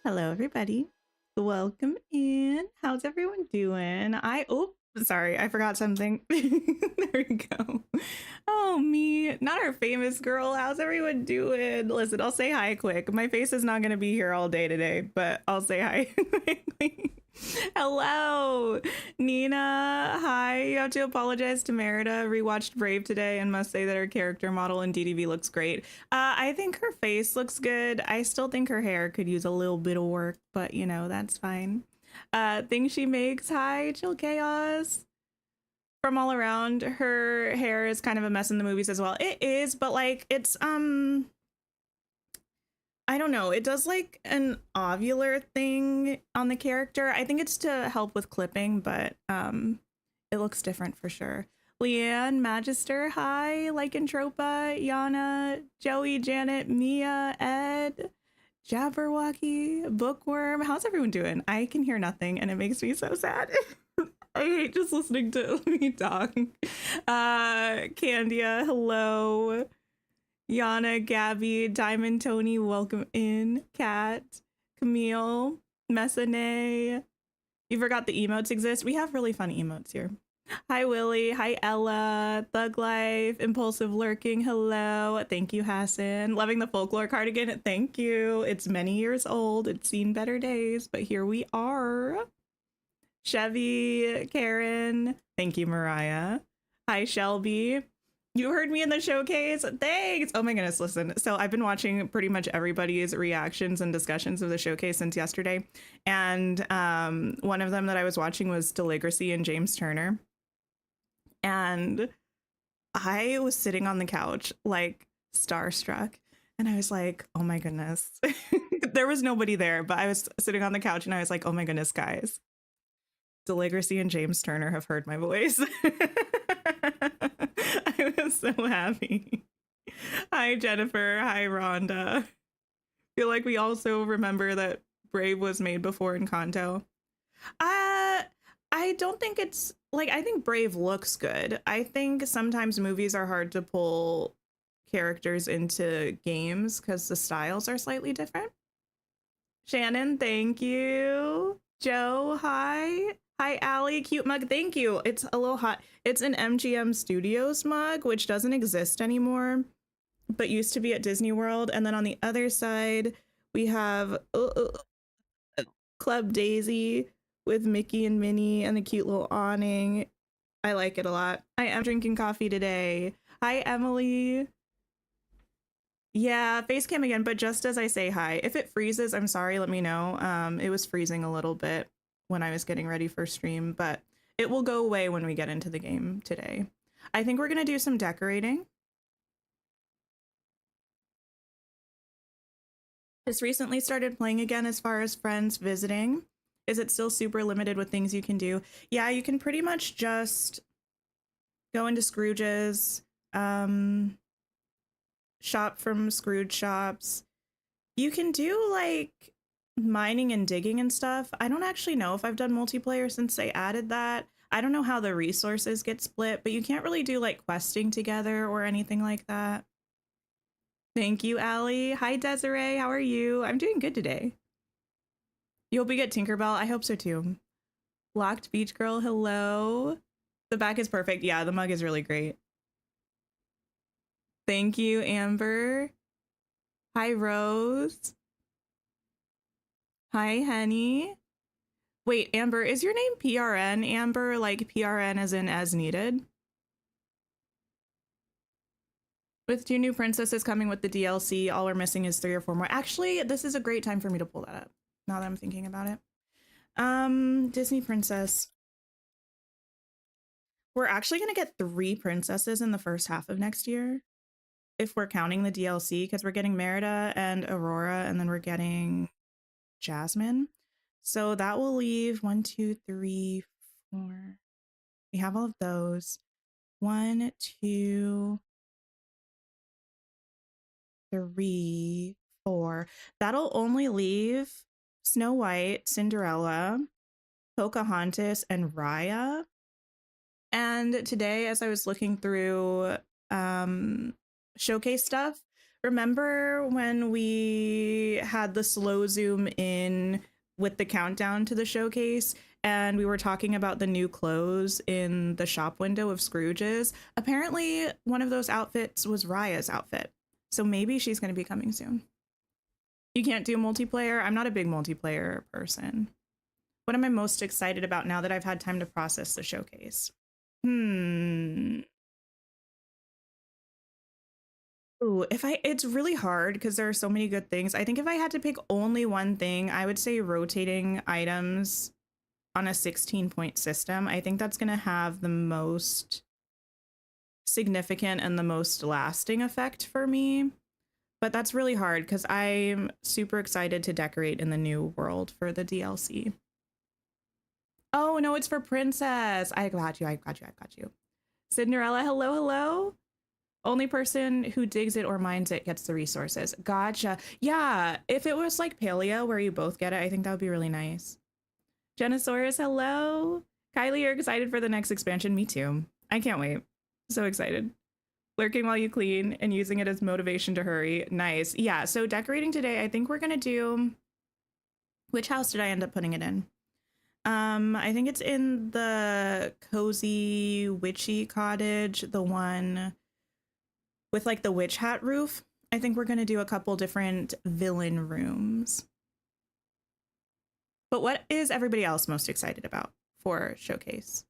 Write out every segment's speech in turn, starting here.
Hello, everybody. Welcome in. How's everyone doing? Sorry, I forgot something. There we go. Oh, me, not our famous girl. How's everyone doing? Listen, I'll say hi quick. My face is not going to be here all day today, but I'll say hi quickly. Hello, Nina. Hi. You have to apologize to Merida. Rewatched Brave today and must say that her character model in DDV looks great. I think her face looks good. I still think her hair could use a little bit of work, but you know, that's fine. Things she makes. Hi, Chill Chaos. From all around, her hair is kind of a mess in the movies as well. It is, but like it's I don't know. It does like an ovular thing on the character. I think it's to help with clipping, but it looks different for sure. Leanne, Magister, hi, Lycantropa, Yana, Joey, Janet, Mia, Ed, Jabberwocky, Bookworm. How's everyone doing? I can hear nothing and it makes me so sad. I hate just listening to me talk. Candia, hello. Yana, Gabby, Diamond, Tony, welcome in. Kat, Camille, Messane. You forgot the emotes exist? We have really fun emotes here. Hi, Willie. Hi, Ella. Thug Life. Impulsive Lurking. Hello. Thank you, Hassan. Loving the folklore cardigan. Thank you. It's many years old. It's seen better days, but here we are. Chevy, Karen. Thank you, Mariah. Hi, Shelby. You heard me in the showcase. Thanks. Oh my goodness. Listen. So I've been watching pretty much everybody's reactions and discussions of the showcase since yesterday. And one of them that I was watching was Deligracy and James Turner. And I was sitting on the couch, like starstruck. And I was like, oh my goodness. There was nobody there, but I was sitting on the couch and I was like, oh my goodness, guys. Deligracy and James Turner have heard my voice. I was so happy. Hi, Jennifer. Hi, Rhonda. Feel like we also remember that Brave was made before Encanto. I don't think it's like, I think Brave looks good. I think sometimes movies are hard to pull characters into games because the styles are slightly different. Shannon, thank you. Joe, hi. Hi, Allie. Cute mug. Thank you. It's a little hot. It's an MGM Studios mug, which doesn't exist anymore, but used to be at Disney World. And then on the other side, we have Club Daisy with Mickey and Minnie and the cute little awning. I like it a lot. I am drinking coffee today. Hi, Emily. Yeah, face cam again, but just as I say hi. If it freezes, I'm sorry, let me know. It was freezing a little bit when I was getting ready for stream, but it will go away when we get into the game today. I think we're gonna do some decorating. Just recently started playing again as far as friends visiting. Is it still super limited with things you can do? Yeah, you can pretty much just go into Scrooge's, shop from Scrooge shops. You can do like mining and digging and stuff. I don't actually know if I've done multiplayer since they added that. I don't know how the resources get split, but you can't really do like questing together or anything like that. Thank you, Allie. Hi, Desiree. How are you? I'm doing good today. You hope we get Tinkerbell? I hope so too. Locked Beach Girl, hello. The back is perfect. Yeah, the mug is really great. Thank you, Amber. Hi, Rose. Hi, Henny. Wait, Amber, is your name PRN, Amber? Like PRN as in as needed? With 2 new princesses coming with the DLC, all we're missing is 3 or 4 more. Actually, this is a great time for me to pull that up, now that I'm thinking about it. Disney princess. We're actually gonna get 3 princesses in the first half of next year, if we're counting the DLC, because we're getting Merida and Aurora, and then we're getting Jasmine. So that will leave 1, 2, 3, 4. We have all of those. 1, 2, 3, 4. That'll only leave Snow White, Cinderella, Pocahontas, and Raya. And today, as I was looking through showcase stuff, Remember when we had the slow zoom in with the countdown to the showcase and we were talking about the new clothes in the shop window of Scrooge's? Apparently, one of those outfits was Raya's outfit. So maybe she's going to be coming soon. You can't do multiplayer? I'm not a big multiplayer person. What am I most excited about now that I've had time to process the showcase? Ooh, it's really hard because there are so many good things. I think if I had to pick only one thing, I would say rotating items on a 16-point system. I think that's going to have the most significant and the most lasting effect for me. But that's really hard because I'm super excited to decorate in the new world for the DLC. Oh, no, it's for Princess. I got you. Cinderella, hello, hello. Only person who digs it or mines it gets the resources. Gotcha. Yeah, if it was like Paleo where you both get it, I think that would be really nice. Genosaurus, hello. Kylie, you're excited for the next expansion? Me too. I can't wait. So excited. Lurking while you clean and using it as motivation to hurry. Nice. Yeah, so decorating today, I think we're going to do... Which house did I end up putting it in? I think it's in the cozy witchy cottage, the one with like the witch hat roof. I think we're going to do a couple different villain rooms. But what is everybody else most excited about for Showcase?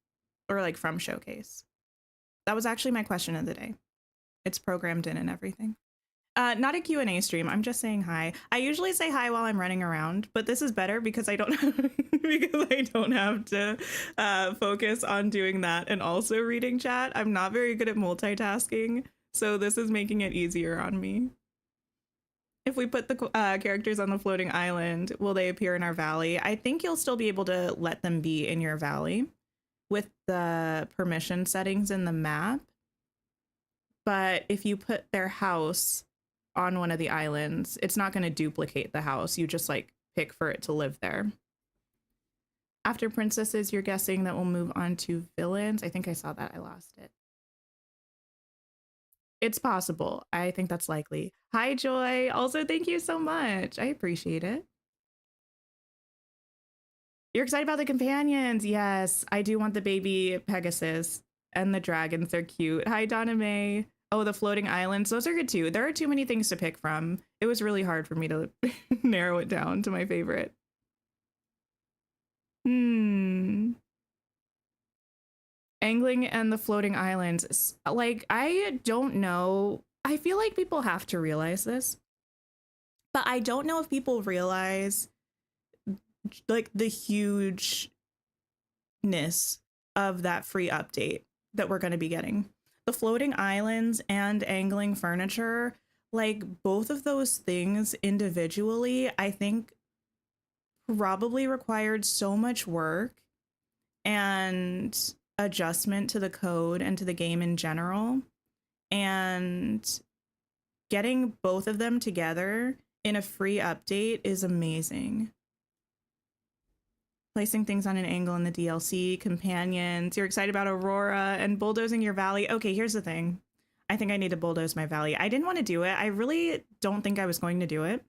Or like from Showcase? That was actually my question of the day. It's programmed in and everything. Not a Q&A stream. I'm just saying hi. I usually say hi while I'm running around, but this is better because I don't have to focus on doing that and also reading chat. I'm not very good at multitasking, so this is making it easier on me. If we put the characters on the floating island, will they appear in our valley? I think you'll still be able to let them be in your valley with the permission settings in the map. But if you put their house on one of the islands, it's not going to duplicate the house. You just like pick for it to live there. After princesses, you're guessing that we'll move on to villains. I think I saw that. I lost it. It's possible. I think that's likely. Hi, Joy. Also, thank you so much. I appreciate it. You're excited about the companions. Yes, I do want the baby Pegasus and the dragons. They're cute. Hi, Donna May. Oh, the floating islands. Those are good too. There are too many things to pick from. It was really hard for me to narrow it down to my favorite. Angling and the floating islands. Like, I don't know. I feel like people have to realize this. But I don't know if people realize like the hugeness of that free update that we're going to be getting. The floating islands and angling furniture, like both of those things individually, I think probably required so much work and adjustment to the code and to the game in general. And getting both of them together in a free update is amazing. Placing things on an angle in the DLC, companions. You're excited about Aurora and bulldozing your valley. Okay, here's the thing. I think I need to bulldoze my valley. I didn't want to do it. I really don't think I was going to do it.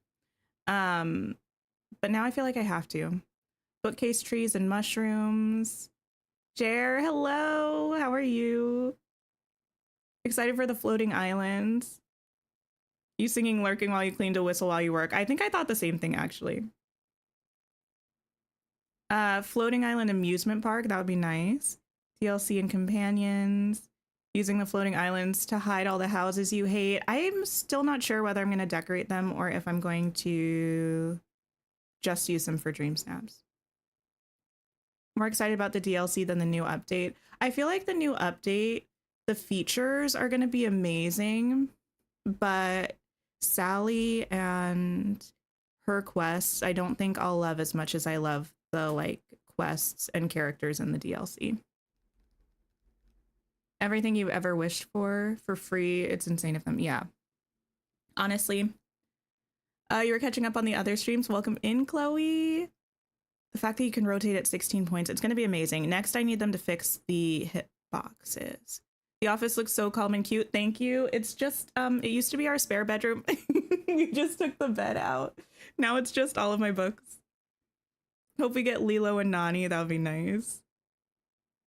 But now I feel like I have to. Bookcase trees and mushrooms. Jer, hello. How are you? Excited for the floating islands. You singing lurking while you clean to whistle while you work. I think I thought the same thing, actually. Floating island amusement park. That would be nice. DLC and companions. Using the floating islands to hide all the houses you hate. I'm still not sure whether I'm going to decorate them or if I'm going to just use them for dream snaps. More excited about the DLC than the new update. I feel like the new update, the features are going to be amazing, but Sally and her quests, I don't think I'll love as much as I love the like quests and characters in the DLC. Everything you've ever wished for free. It's insane of them. Yeah. Honestly. You were catching up on the other streams. Welcome in, Chloe. The fact that you can rotate at 16 points, it's going to be amazing. Next, I need them to fix the hit boxes. The office looks so calm and cute. Thank you. It's just, it used to be our spare bedroom. We just took the bed out. Now it's just all of my books. Hope we get Lilo and Nani. That would be nice.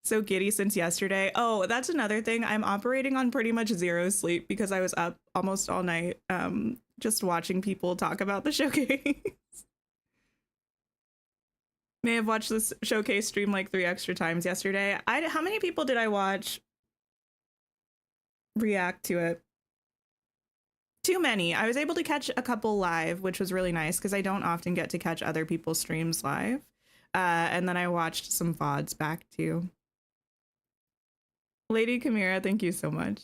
So giddy since yesterday. Oh, that's another thing. I'm operating on pretty much zero sleep because I was up almost all night just watching people talk about the showcase. May have watched this showcase stream like 3 extra times yesterday. How many people did I watch react to it? Too many. I was able to catch a couple live, which was really nice because I don't often get to catch other people's streams live. And then I watched some VODs back too. Lady Chimera, thank you so much.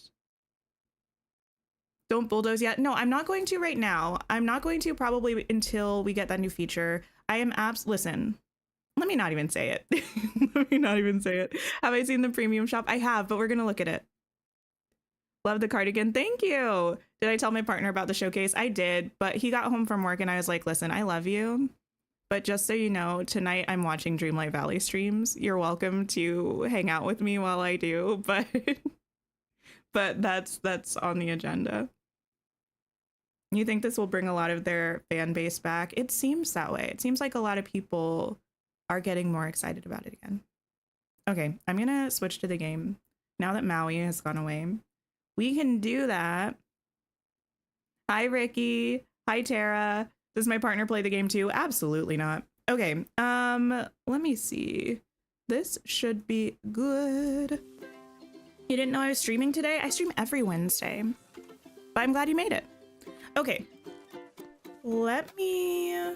Don't bulldoze yet. No, I'm not going to right now. I'm not going to probably until we get that new feature. I am listen, let me not even say it. Let me not even say it. Have I seen the premium shop? I have, but we're going to look at it. Love the cardigan. Thank you. Did I tell my partner about the showcase? I did, but he got home from work and I was like, listen, I love you. But just so you know, tonight I'm watching Dreamlight Valley streams. You're welcome to hang out with me while I do, but that's on the agenda. You think this will bring a lot of their fan base back? It seems that way. It seems like a lot of people are getting more excited about it again. Okay, I'm gonna switch to the game. Now that Maui has gone away, we can do that. Hi, Ricky. Hi, Tara. Does my partner play the game too? Absolutely not. Okay, let me see. This should be good. You didn't know I was streaming today? I stream every Wednesday, but I'm glad you made it. Okay, let me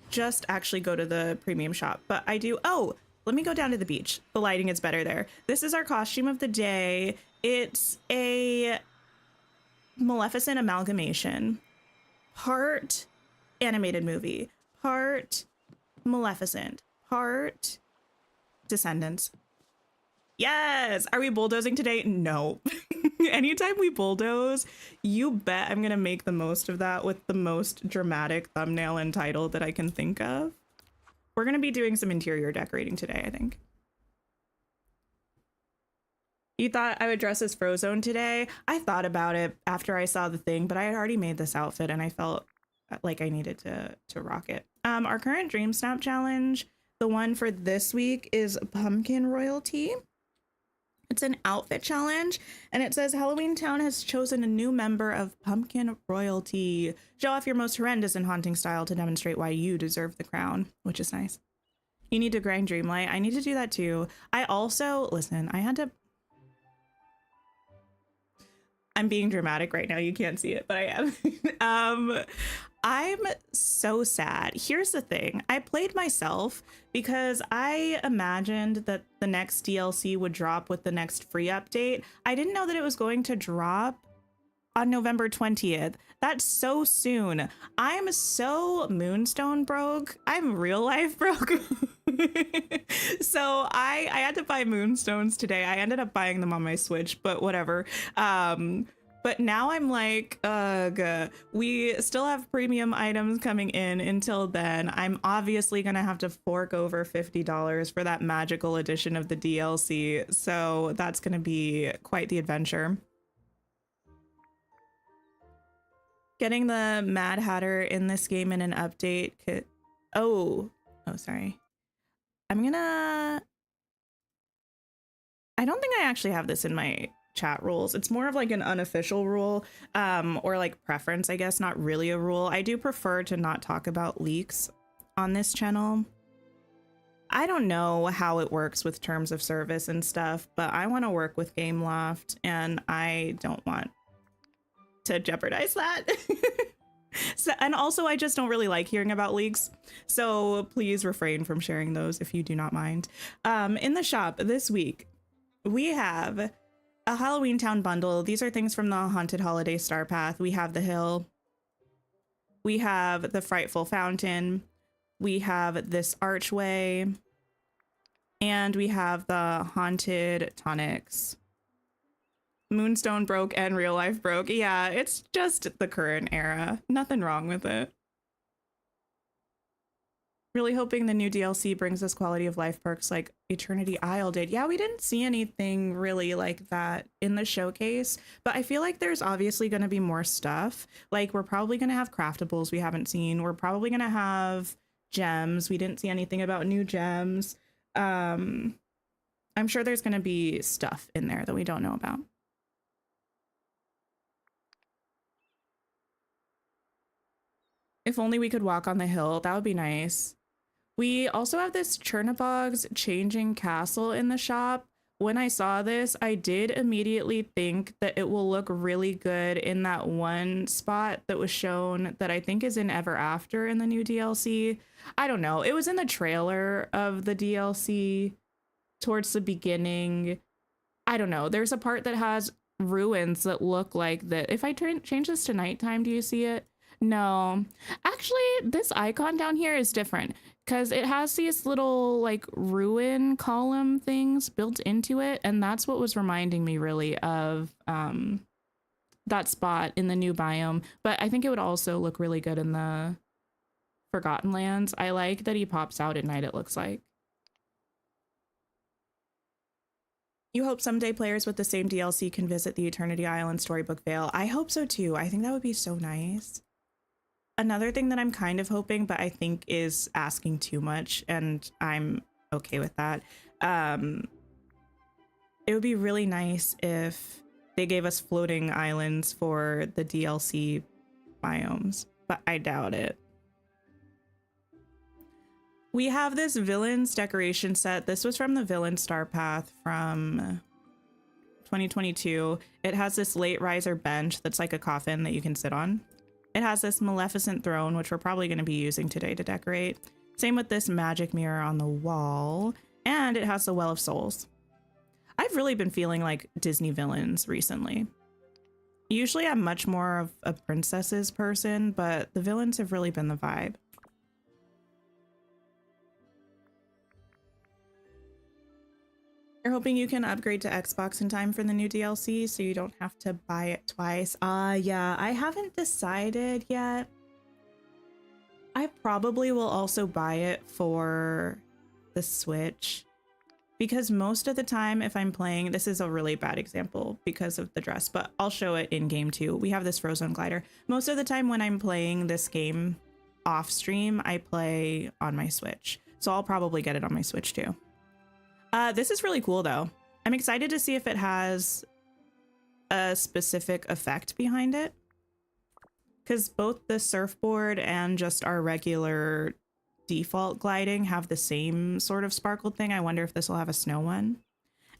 just actually go to the premium shop, but I do, oh, let me go down to the beach. The lighting is better there. This is our costume of the day. It's a Maleficent amalgamation. Part animated movie, part Maleficent, part Descendants. Yes! Are we bulldozing today? No. Anytime we bulldoze, you bet I'm gonna make the most of that with the most dramatic thumbnail and title that I can think of. We're gonna be doing some interior decorating today, I think. You thought I would dress as Frozone today? I thought about it after I saw the thing, but I had already made this outfit and I felt like I needed to rock it. Our current Dream Snap challenge, the one for this week, is Pumpkin Royalty. It's an outfit challenge, and it says Halloween Town has chosen a new member of Pumpkin Royalty. Show off your most horrendous and haunting style to demonstrate why you deserve the crown, which is nice. You need to grind Dreamlight. I need to do that too. I also, listen, I'm being dramatic right now. You can't see it, but I am. I'm so sad. Here's the thing. I played myself because I imagined that the next DLC would drop with the next free update. I didn't know that it was going to drop on November 20th. That's so soon. I'm so Moonstone broke. I'm real life broke. So I had to buy Moonstones today. I ended up buying them on my Switch, but whatever. But now I'm like, ugh, we still have premium items coming in until then. I'm obviously gonna have to fork over $50 for that magical edition of the DLC. So that's gonna be quite the adventure. Getting the Mad Hatter in this game in an update could, oh, sorry. I don't think I actually have this in my chat rules. It's more of like an unofficial rule, or like preference, I guess, not really a rule. I do prefer to not talk about leaks on this channel. I don't know how it works with terms of service and stuff, but I want to work with Gameloft and I don't want to jeopardize that. So, and also I just don't really like hearing about leaks, so please refrain from sharing those if you do not mind. In the shop this week we have a Halloween Town bundle. These are things from the Haunted Holiday Star Path. We have the hill, we have the Frightful Fountain, we have this archway, and we have the Haunted Tonics. Moonstone broke and real life broke. Yeah, it's just the current era. Nothing wrong with it. Really hoping the new DLC brings us quality of life perks like Eternity Isle did. Yeah, we didn't see anything really like that in the showcase, but I feel like there's obviously going to be more stuff. Like we're probably going to have craftables we haven't seen. We're probably going to have gems. We didn't see anything about new gems. I'm sure there's going to be stuff in there that we don't know about. If only we could walk on the hill, that would be nice. We also have this Chernobog's Changing Castle in the shop. When I saw this, I did immediately think that it will look really good in that one spot that was shown that I think is in Ever After in the new DLC. I don't know. It was in the trailer of the DLC towards the beginning. I don't know. There's a part that has ruins that look like that. If I change this to nighttime, do you see it? No. Actually, this icon down here is different because it has these little like ruin column things built into it, and that's what was reminding me really of that spot in the new biome. But I think it would also look really good in the Forgotten Lands. I like that he pops out at night, it looks like. You hope someday players with the same DLC can visit the Eternity Isle and Storybook Vale. I hope so too. I think that would be so nice. Another thing that I'm kind of hoping, but I think is asking too much, and I'm okay with that. It would be really nice if they gave us floating islands for the DLC biomes, but I doubt it. We have this villains decoration set. This was from the Villain Star Path from 2022. It has this late riser bench that's like a coffin that you can sit on. It has this Maleficent throne, which we're probably going to be using today to decorate. Same with this magic mirror on the wall. And it has the Well of Souls. I've really been feeling like Disney villains recently. Usually I'm much more of a princesses person, but the villains have really been the vibe. You're hoping you can upgrade to Xbox in time for the new DLC so you don't have to buy it twice. Yeah, I haven't decided yet. I probably will also buy it for the Switch because most of the time if I'm playing, this is a really bad example because of the dress, but I'll show it in game too. We have this Frozone glider. Most of the time when I'm playing this game off stream, I play on my Switch. So I'll probably get it on my Switch too. This is really cool though. I'm excited to see if it has a specific effect behind it. Because both the surfboard and just our regular default gliding have the same sort of sparkled thing. I wonder if this will have a snow one.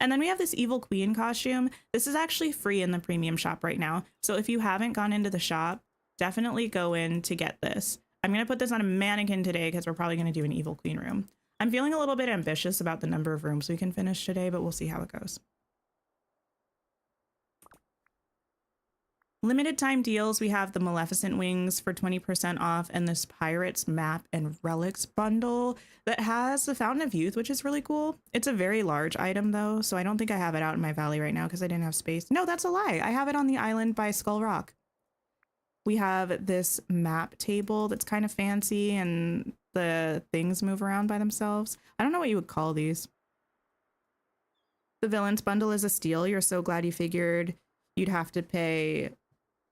And then we have this Evil Queen costume. This is actually free in the premium shop right now. So if you haven't gone into the shop, definitely go in to get this. I'm going to put this on a mannequin today because we're probably going to do an Evil Queen room. I'm feeling a little bit ambitious about the number of rooms we can finish today, but we'll see how it goes. Limited time deals, we have the Maleficent wings for 20% off and this Pirates Map and Relics bundle that has the Fountain of Youth, which is really cool. It's a very large item though, so I don't think I have it out in my valley right now because I didn't have space. No, that's a lie. I have it on the island by Skull Rock. We have this map table that's kind of fancy and the things move around by themselves. I don't know what you would call these. The Villains bundle is a steal. You're so glad you figured you'd have to pay.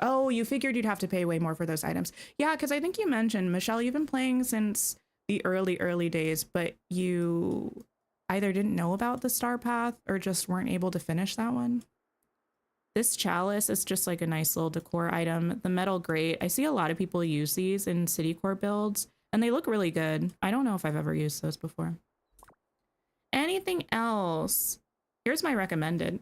Oh, you figured you'd have to pay way more for those items. Yeah, because I think you mentioned, Michelle, you've been playing since the early days, but you either didn't know about the Star Path or just weren't able to finish that one. This chalice is just like a nice little decor item. The metal grate, I see a lot of people use these in city core builds and they look really good. I don't know if I've ever used those before. Anything else? Here's my recommended.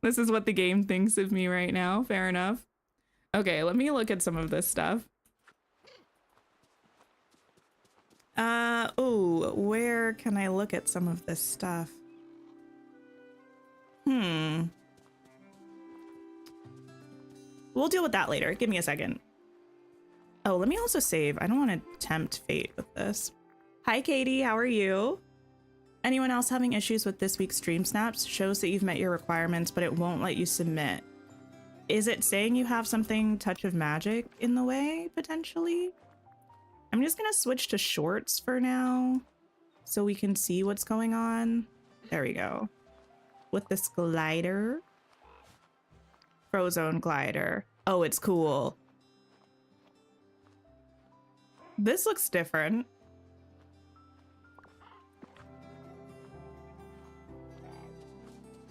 This is what the game thinks of me right now. Fair enough. Okay, let me look at some of this stuff. Oh, where can I look at some of this stuff? We'll deal with that later. Give me a second. Oh, let me also save. I don't want to tempt fate with this. Hi, Katie. How are you? Anyone else having issues with this week's stream snaps? Shows that you've met your requirements, but it won't let you submit. Is it saying you have something Touch of Magic in the way, potentially? I'm just gonna switch to shorts for now so we can see what's going on. There we go. With this glider. Frozone glider. Oh, it's cool. This looks different.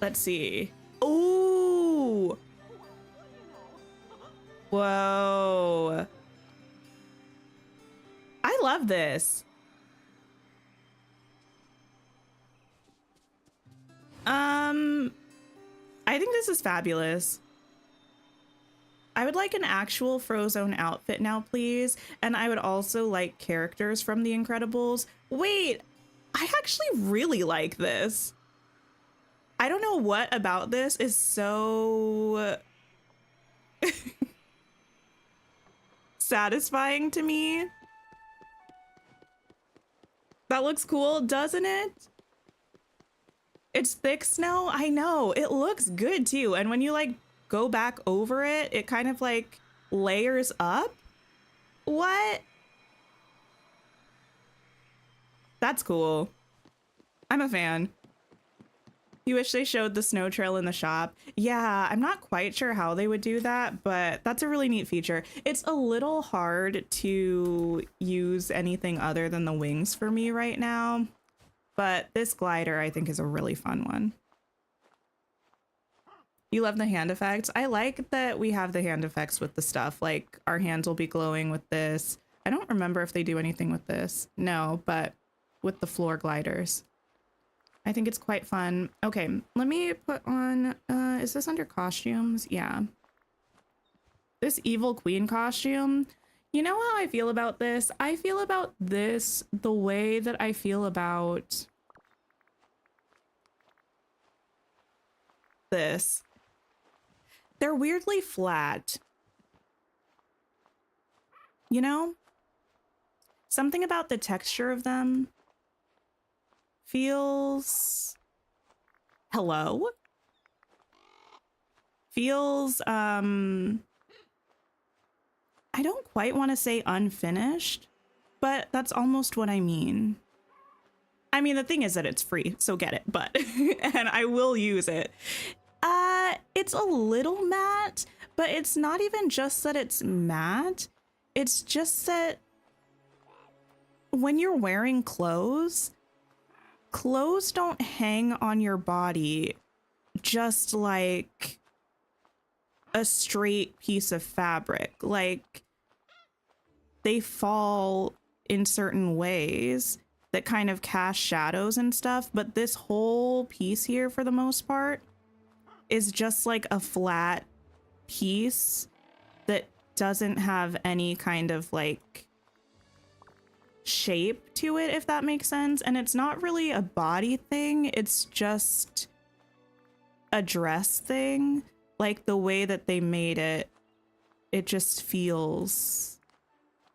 Let's see. Ooh. Whoa. I love this. I think this is fabulous. I would like an actual Frozone outfit now, please. And I would also like characters from The Incredibles. Wait, I actually really like this. I don't know what about this is so satisfying to me. That looks cool, doesn't it? It's thick snow. I know, it looks good too. And when you like go back over it, it kind of like layers up. What? That's cool. I'm a fan. You wish they showed the snow trail in the shop? Yeah, I'm not quite sure how they would do that, but that's a really neat feature. It's a little hard to use anything other than the wings for me right now, but this glider I think is a really fun one. You love the hand effects? I like that we have the hand effects with the stuff, like our hands will be glowing with this. I don't remember if they do anything with this. No, but with the floor gliders. I think it's quite fun. Okay, let me put on, is this under costumes? Yeah. This evil queen costume. You know how I feel about this? I feel about this the way that I feel about this. They're weirdly flat. You know? Something about the texture of them feels hello feels I don't quite want to say unfinished, but that's almost what I mean. The thing is that it's free, so get it, but and I will use it. It's a little matte, but it's not even just that it's matte, it's just that when you're wearing clothes don't hang on your body just like a straight piece of fabric. Like, they fall in certain ways that kind of cast shadows and stuff, but this whole piece here, for the most part, is just like a flat piece that doesn't have any kind of like shape to it, if that makes sense. And it's not really a body thing, it's just a dress thing. Like, the way that they made it, it just feels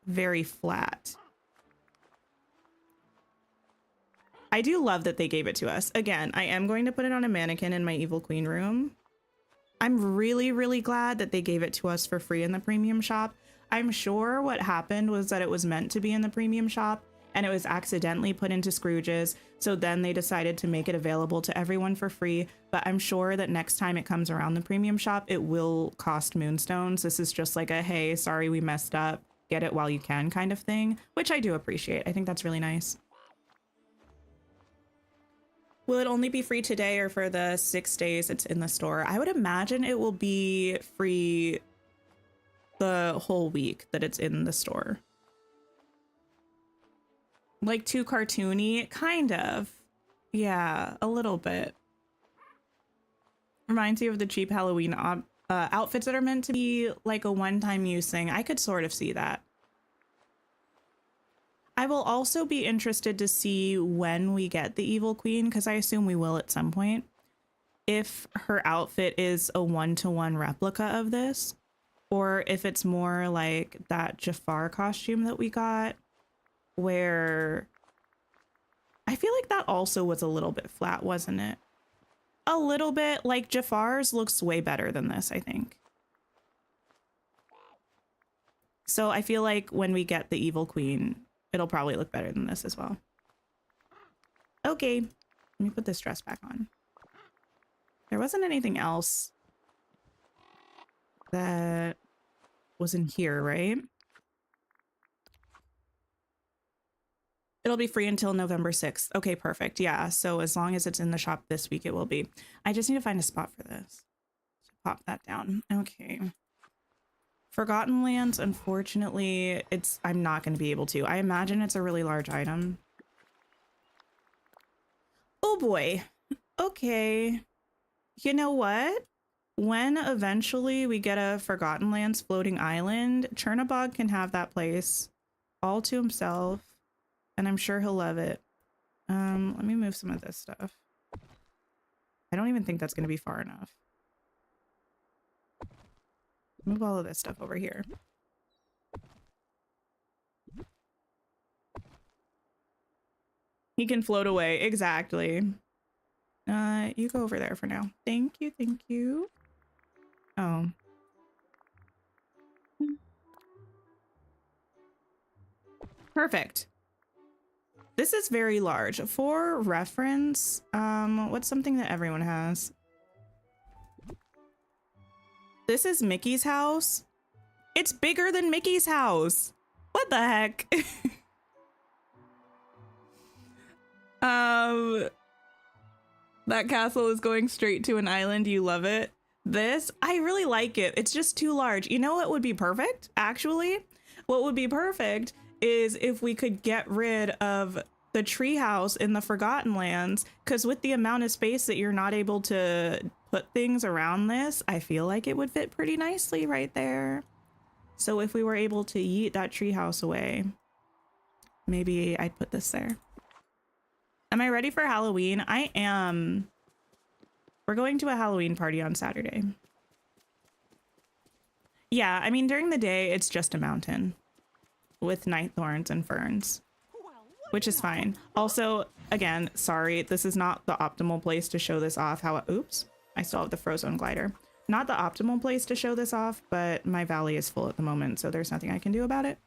very flat. I do love that they gave it to us. Again, I am going to put it on a mannequin in my Evil Queen room. I'm really, really glad that they gave it to us for free in the premium shop. I'm sure what happened was that it was meant to be in the premium shop and it was accidentally put into Scrooge's. So then they decided to make it available to everyone for free. But I'm sure that next time it comes around the premium shop, it will cost moonstones. This is just like a, hey, sorry, we messed up, get it while you can kind of thing, which I do appreciate. I think that's really nice. Will it only be free today or for the 6 days it's in the store? I would imagine it will be free the whole week that it's in the store. Like, too cartoony? Kind of. Yeah, a little bit. Reminds you of the cheap Halloween outfits that are meant to be like a one-time use thing. I could sort of see that. I will also be interested to see when we get the Evil Queen, because I assume we will at some point, if her outfit is a one-to-one replica of this, or if it's more like that Jafar costume that we got, where I feel like that also was a little bit flat, wasn't it? A little bit. Like, Jafar's looks way better than this, I think. So I feel like when we get the evil queen, it'll probably look better than this as well. Okay, let me put this dress back on. There wasn't anything else that was in here, right? It'll be free until November 6th. Okay, perfect. Yeah, so as long as it's in the shop this week, it will be. I just need to find a spot for this. So pop that down. Okay. Forgotten Lands, unfortunately, I'm not going to be able to. I imagine it's a really large item. Oh boy. Okay. You know what? When eventually we get a Forgotten Lands floating island, Chernobog can have that place all to himself. And I'm sure he'll love it. Let me move some of this stuff. I don't even think that's going to be far enough. Move all of this stuff over here. He can float away. Exactly. You go over there for now. Thank you. Thank you. Oh. Perfect. This is very large. For reference, what's something that everyone has? This is Mickey's house. It's bigger than Mickey's house. What the heck? That castle is going straight to an island. You love it. This, I really like it. It's just too large. You know what would be perfect? Actually, what would be perfect is if we could get rid of the treehouse in the Forgotten Lands, because with the amount of space that you're not able to put things around this, I feel like it would fit pretty nicely right there. So if we were able to yeet that treehouse away, maybe I'd put this there. Am I ready for Halloween? I am. We're going to a Halloween party on Saturday. Yeah, I mean, during the day, it's just a mountain with night thorns and ferns, which is fine. Also, again, sorry, this is not the optimal place to show this off. Oops, I still have the Frozone glider. Not the optimal place to show this off, but my valley is full at the moment, so there's nothing I can do about it.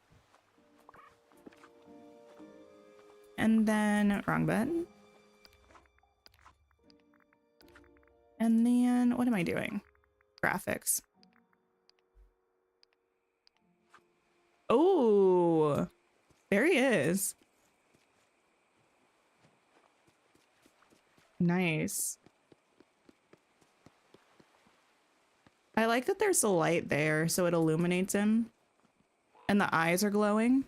And then, wrong button. And then, what am I doing? Graphics. Oh, there he is. Nice. I like that there's a light there, so it illuminates him. And the eyes are glowing.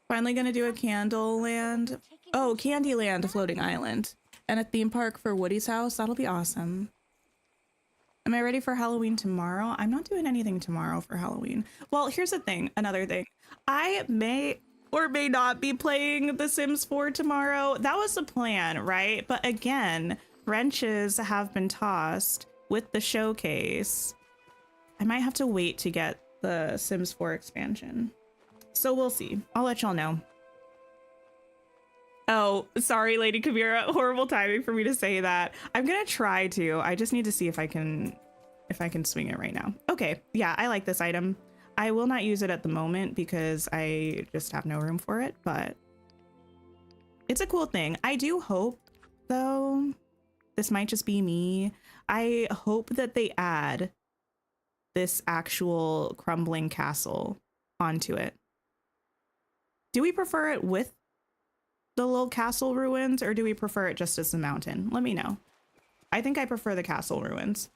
Finally gonna do a candle land. Oh, Candyland floating island. And a theme park for Woody's house. That'll be awesome. Am I ready for Halloween tomorrow? I'm not doing anything tomorrow for Halloween. Well, here's the thing. Another thing. I may or may not be playing The Sims 4 tomorrow. That was the plan, right? But again, wrenches have been tossed with the showcase. I might have to wait to get the Sims 4 expansion. So we'll see. I'll let y'all know. Oh, sorry, Lady Kamira. Horrible timing for me to say that. I'm gonna try to. I just need to see if I can swing it right now. Okay, yeah, I like this item. I will not use it at the moment because I just have no room for it, but it's a cool thing. I do hope, though, this might just be me. I hope that they add this actual crumbling castle onto it. Do we prefer it with the little castle ruins, or do we prefer it just as the mountain? Let me know. I think I prefer the castle ruins.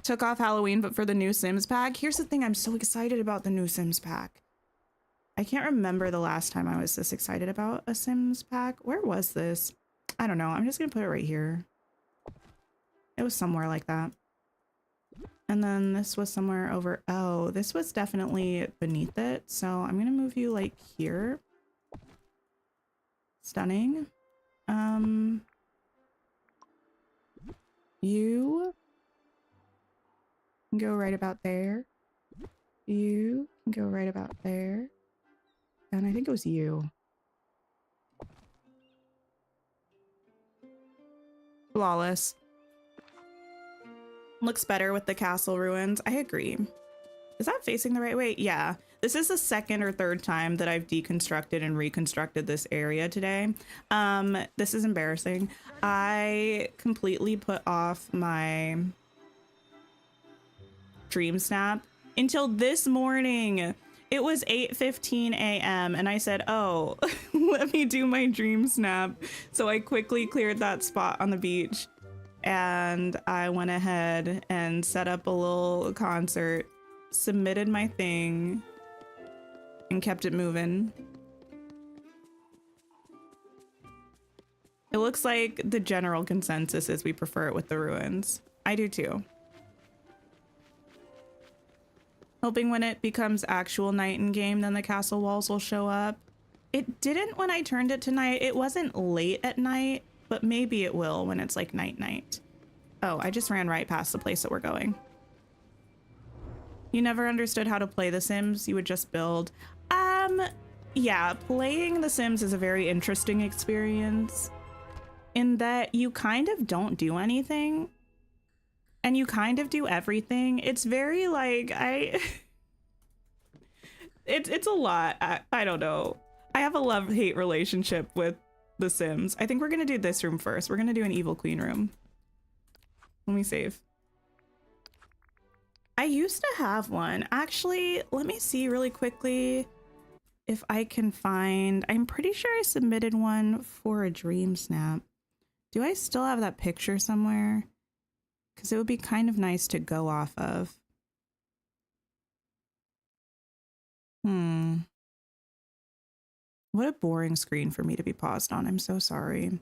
Took off Halloween, but for the new Sims pack. Here's the thing, I'm so excited about the new Sims pack. I can't remember the last time I was this excited about a Sims pack. Where was this? I don't know. I'm just gonna put it right here. It was somewhere like that. And then this was somewhere over. Oh, this was definitely beneath it. So I'm gonna move you like here. Stunning. You can go right about there. You can go right about there. And I think it was you. Flawless. Looks better with the castle ruins. I agree. Is that facing the right way? Yeah. This is the second or third time that I've deconstructed and reconstructed this area today. This is embarrassing. I completely put off my dream snap until this morning. It was 8:15 a.m. and I said, oh, let me do my dream snap. So I quickly cleared that spot on the beach and I went ahead and set up a little concert, submitted my thing, and kept it moving. It looks like the general consensus is we prefer it with the ruins. I do too. Hoping when it becomes actual night in game, then the castle walls will show up. It didn't when I turned it to night. It wasn't late at night, but maybe it will when it's like night. Oh, I just ran right past the place that we're going. You never understood how to play The Sims. You would just build. Yeah, playing The Sims is a very interesting experience in that you kind of don't do anything and you kind of do everything. It's very like, it's a lot. I don't know. I have a love-hate relationship with The Sims. I think we're gonna do this room first. We're gonna do an evil queen room. Let me save. I used to have one. Actually, let me see really quickly if I can find. I'm pretty sure I submitted one for a dream snap. Do I still have that picture somewhere? Because it would be kind of nice to go off of. What a boring screen for me to be paused on. I'm so sorry.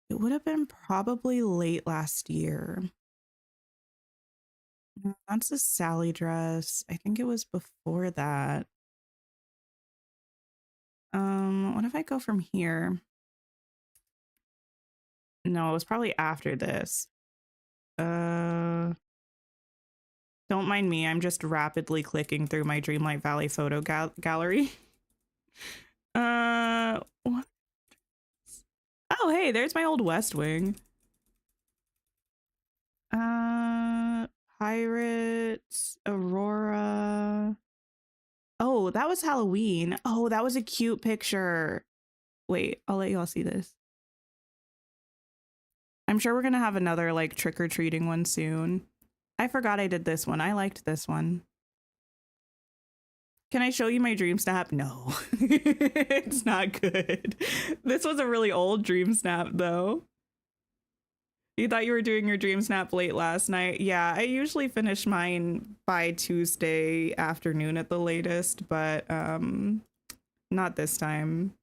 It would have been probably late last year. That's a Sally dress. I think it was before that. What if I go from here? No, it was probably after this. Don't mind me. I'm just rapidly clicking through my Dreamlight Valley photo gallery. What? Oh, hey, there's my old West Wing. Pirates, Aurora. Oh, that was Halloween. Oh, that was a cute picture. Wait, I'll let you all see this. I'm sure we're gonna have another like trick-or-treating one soon. I forgot I did this one. I liked this one. Can I show you my dream snap? No, it's not good. This was a really old dream snap though. You thought you were doing your dream snap late last night. Yeah, I usually finish mine by Tuesday afternoon at the latest, but not this time.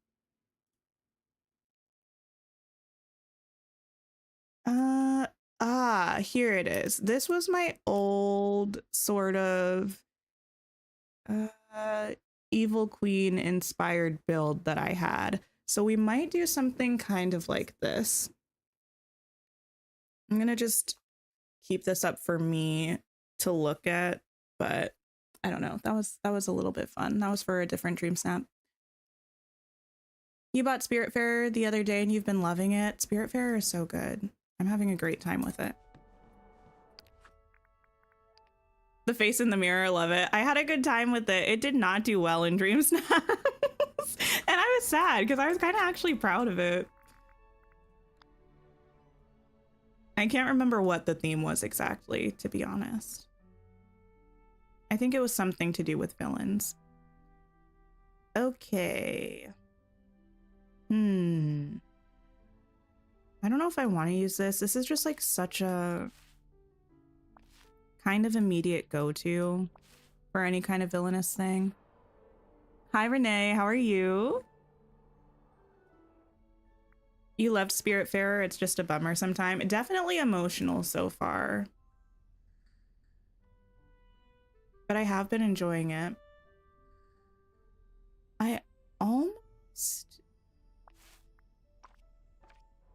Here it is. This was my old sort of evil queen inspired build that I had. So we might do something kind of like this. I'm gonna just keep this up for me to look at, but I don't know. That was a little bit fun. That was for a different dream snap. You bought Spiritfarer the other day and you've been loving it. Spiritfarer is so good. I'm having a great time with it. The face in the mirror, love it. I had a good time with it. It did not do well in dream snaps. And I was sad because I was kind of actually proud of it. I can't remember what the theme was exactly, to be honest. I think it was something to do with villains. Okay. I don't know if I want to use this. This is just like such a kind of immediate go-to for any kind of villainous thing. Hi, Renee. How are you? You loved Spiritfarer. It's just a bummer sometime. Definitely emotional so far. But I have been enjoying it. I almost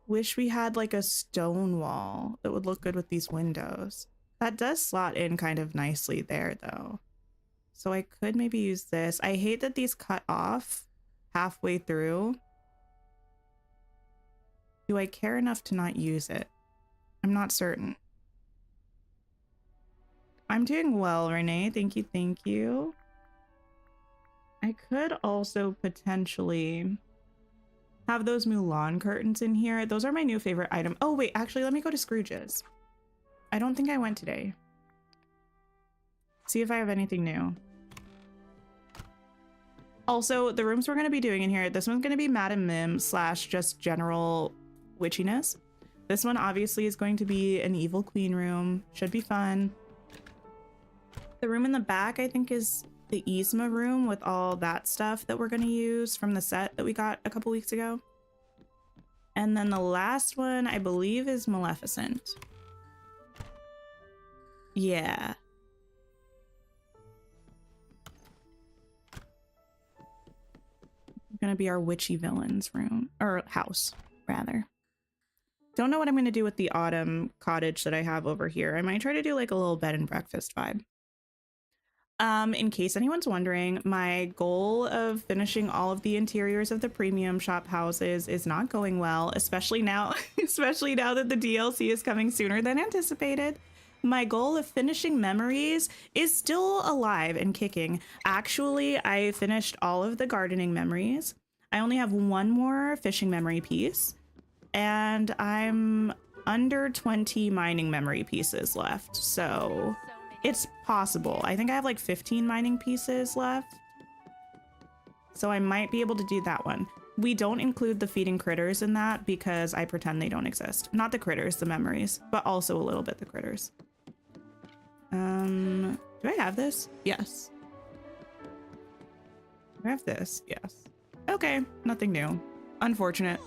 wish we had like a stone wall that would look good with these windows. That does slot in kind of nicely there though. So I could maybe use this. I hate that these cut off halfway through. Do I care enough to not use it? I'm not certain. I'm doing well, Renee. Thank you, thank you. I could also potentially have those Mulan curtains in here. Those are my new favorite item. Oh, wait, actually, let me go to Scrooge's. I don't think I went today. See if I have anything new. Also, the rooms we're going to be doing in here, this one's going to be Madam Mim / just general witchiness. This one obviously is going to be an evil queen room. Should be fun. The room in the back, I think, is the Yzma room with all that stuff that we're going to use from the set that we got a couple weeks ago. And then the last one, I believe, is Maleficent. Yeah. Gonna be our witchy villains room, or house rather. Don't know what I'm gonna do with the autumn cottage that I have over here. I might try to do like a little bed and breakfast vibe. In case anyone's wondering, my goal of finishing all of the interiors of the premium shop houses is not going well, especially now that the DLC is coming sooner than anticipated. My goal of finishing memories is still alive and kicking. Actually, I finished all of the gardening memories. I only have one more fishing memory piece, and I'm under 20 mining memory pieces left. So it's possible. I think I have like 15 mining pieces left. So I might be able to do that one. We don't include the feeding critters in that because I pretend they don't exist. Not the critters, the memories, but also a little bit the critters. Do I have this? Yes. Do I have this? Yes. Okay, nothing new. Unfortunate.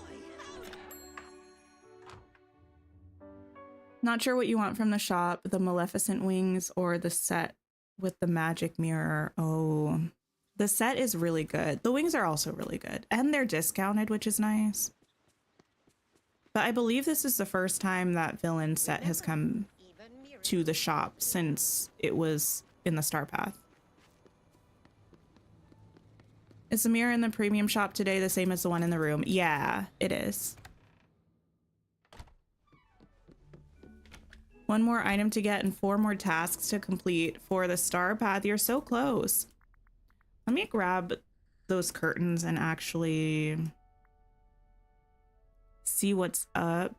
Not sure what you want from the shop, the Maleficent wings or the set with the magic mirror. Oh, the set is really good. The wings are also really good and they're discounted, which is nice. But I believe this is the first time that villain set has come to the shop since it was in the Star Path. Is the mirror in the premium shop today the same as the one in the room? Yeah, it is. One more item to get and 4 more tasks to complete for the Star Path. You're so close. Let me grab those curtains and actually see what's up.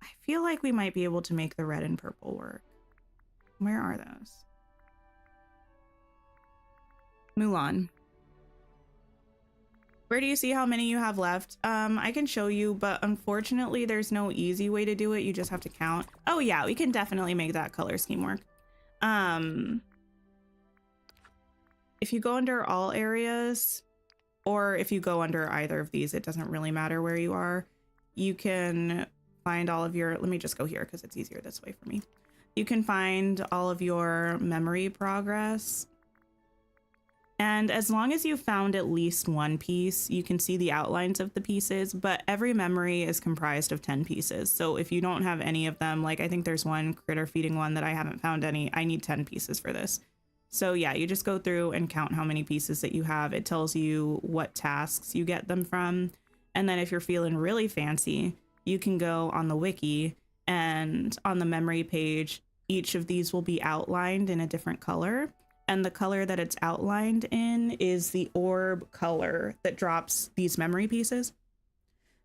I feel like we might be able to make the red and purple work. Where are those? Mulan. Where do you see how many you have left? I can show you, but unfortunately there's no easy way to do it. You just have to count. Oh yeah, we can definitely make that color scheme work. If you go under all areas, or if you go under either of these, it doesn't really matter where you are. You can find all of your, let me just go here because it's easier this way for me. You can find all of your memory progress. And as long as you found at least one piece, you can see the outlines of the pieces, but every memory is comprised of 10 pieces. So if you don't have any of them, like I think there's one critter feeding one that I haven't found any, I need 10 pieces for this. So yeah, you just go through and count how many pieces that you have. It tells you what tasks you get them from. And then if you're feeling really fancy, you can go on the wiki and on the memory page, each of these will be outlined in a different color. And the color that it's outlined in is the orb color that drops these memory pieces.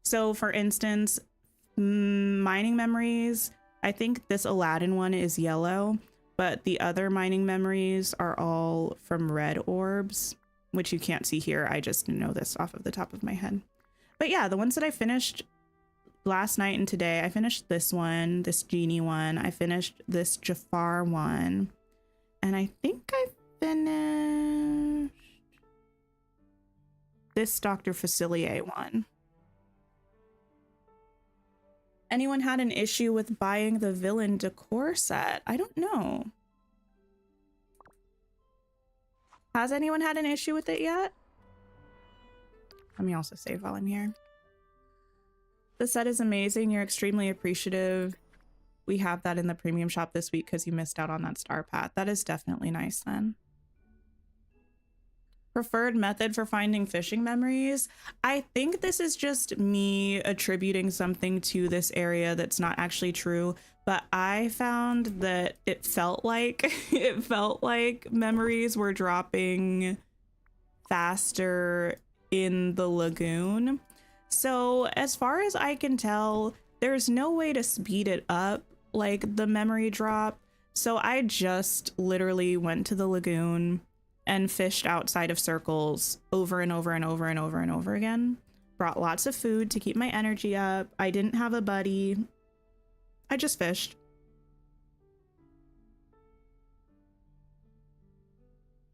So for instance, mining memories, I think this Aladdin one is yellow, but the other mining memories are all from red orbs, which you can't see here. I just know this off of the top of my head. But yeah, the ones that I finished last night and today, I finished this one, this genie one. I finished this Jafar one. And I think I finished this Dr. Facilier one. Anyone had an issue with buying the villain decor set? I don't know. Has anyone had an issue with it yet? Let me also save while I'm here. The set is amazing. You're extremely appreciative. We have that in the premium shop this week because you missed out on that Star Path. That is definitely nice then. Preferred method for finding fishing memories. I think this is just me attributing something to this area that's not actually true, but I found that it felt like it felt like memories were dropping faster in the lagoon. So as far as I can tell, there's no way to speed it up like the memory drop. So I just literally went to the lagoon and fished outside of circles over and over and over and over and over again. Brought lots of food to keep my energy up. I didn't have a buddy. I just fished.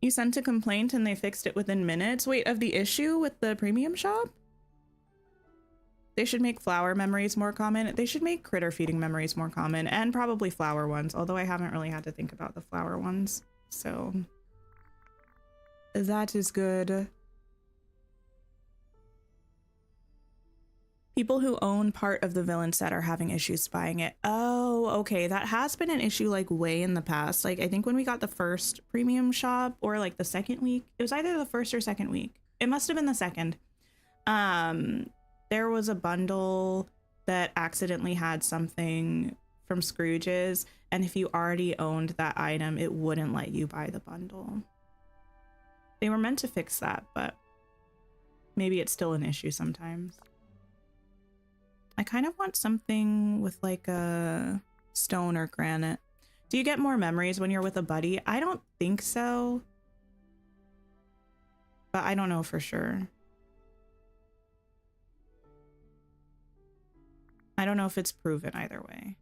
You sent a complaint and they fixed it within minutes. Wait, of the issue with the premium shop? They should make flower memories more common. They should make critter feeding memories more common, and probably flower ones, although I haven't really had to think about the flower ones. So that is good. People who own part of the villain set are having issues spying it. Oh, okay. That has been an issue like way in the past. Like I think when we got the first premium shop, or like the second week, it was either the first or second week. It must have been the second. There was a bundle that accidentally had something from Scrooge's, and if you already owned that item, it wouldn't let you buy the bundle. They were meant to fix that, but maybe it's still an issue sometimes. I kind of want something with like a stone or granite. Do you get more memories when you're with a buddy? I don't think so, but I don't know for sure. I don't know if it's proven either way.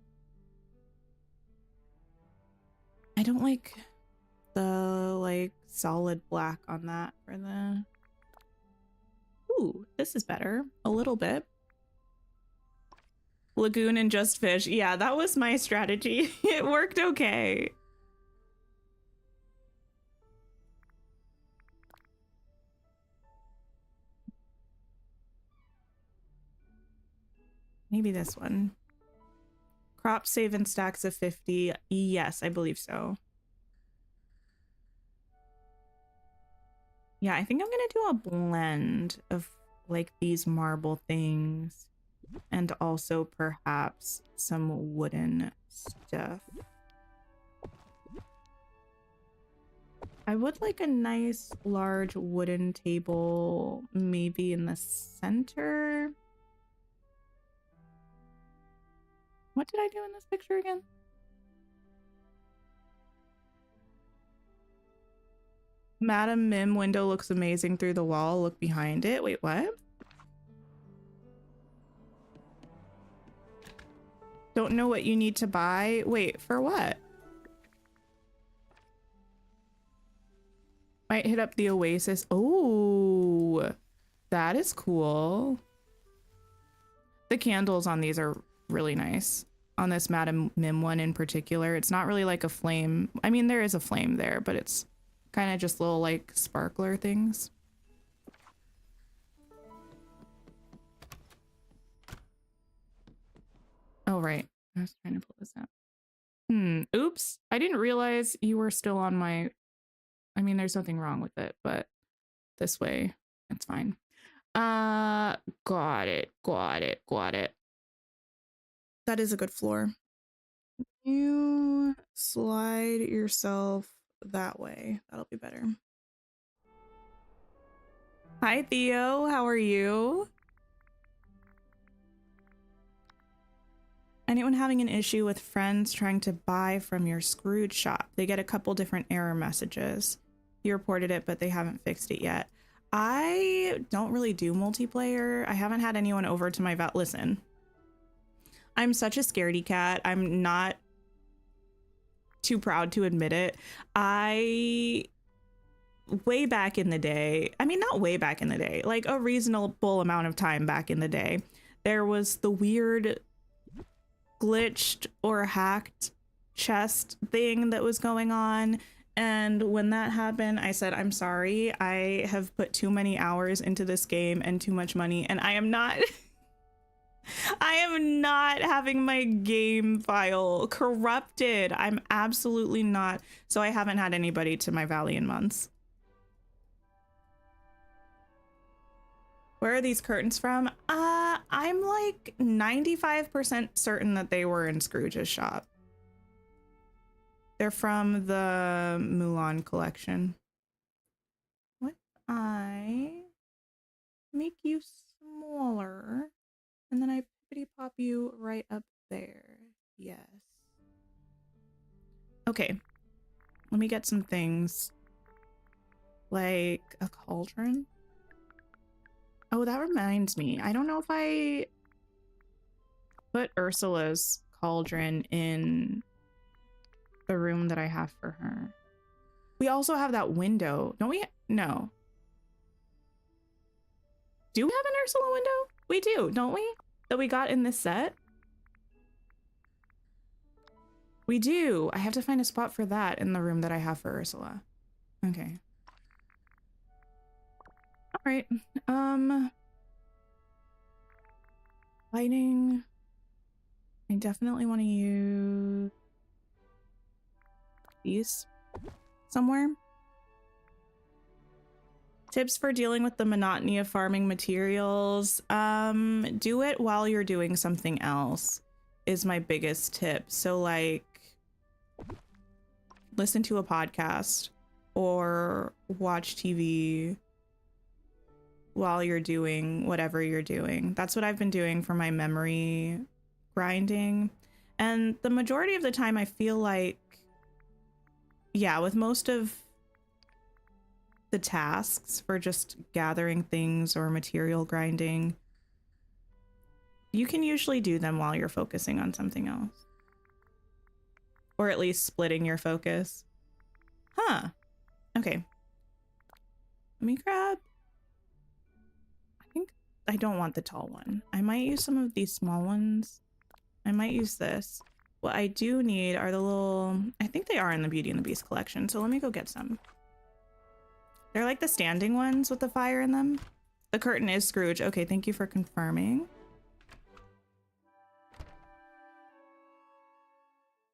I don't like the like solid black on that for the... Ooh, this is better. A little bit. Lagoon and just fish. Yeah, that was my strategy. It worked okay. Maybe this one. Crop save in stacks of 50. Yes, I believe so. Yeah, I think I'm gonna do a blend of like these marble things and also perhaps some wooden stuff. I would like a nice large wooden table, maybe in the center. What did I do in this picture again? Madam Mim window looks amazing through the wall. Look behind it. Wait, what? Don't know what you need to buy. Wait, for what? Might hit up the Oasis. Oh, that is cool. The candles on these are really nice. On this Madam Mim one in particular, it's not really like a flame. I mean, there is a flame there, but it's kind of just little like sparkler things. Oh, right. I was trying to pull this out. Oops. I didn't realize you were still on my... I mean, there's nothing wrong with it, but this way, it's fine. Got it. That is a good floor. You slide yourself that way. That'll be better. Hi, Theo. How are you? Anyone having an issue with friends trying to buy from your Scrooge shop? They get a couple different error messages. You reported it, but they haven't fixed it yet. I don't really do multiplayer. I haven't had anyone over to my val. Listen, I'm such a scaredy cat. I'm not too proud to admit it. Way back in the day, I mean, not way back in the day, like a reasonable amount of time back in the day, there was the weird glitched or hacked chest thing that was going on. And when that happened, I said, I'm sorry, I have put too many hours into this game and too much money, and I am not I am not having my game file corrupted. I'm absolutely not. So I haven't had anybody to my valley in months. Where are these curtains from? I'm like 95% certain that they were in Scrooge's shop. They're from the Mulan collection. What if I make you smaller and then I pippity pop you right up there? Yes. Okay. Let me get some things. Like a cauldron. Oh, that reminds me. I don't know if I put Ursula's cauldron in the room that I have for her. We also have that window. Don't we? No. Do we have an Ursula window? We do, don't we? That we got in this set? We do. I have to find a spot for that in the room that I have for Ursula. Okay. All right. Lighting. I definitely want to use these somewhere. Tips for dealing with the monotony of farming materials. Do it while you're doing something else is my biggest tip. So like listen to a podcast or watch TV while you're doing whatever you're doing. That's what I've been doing for my memory grinding. And the majority of the time I feel like, yeah, with most of the tasks for just gathering things or material grinding, you can usually do them while you're focusing on something else. Or at least splitting your focus. Huh. Okay. Let me grab... I don't want the tall one. I might use some of these small ones. I might use this. What I do need are the little... I think they are in the Beauty and the Beast collection, so let me go get some. They're like the standing ones with the fire in them. The curtain is Scrooge. Okay, thank you for confirming.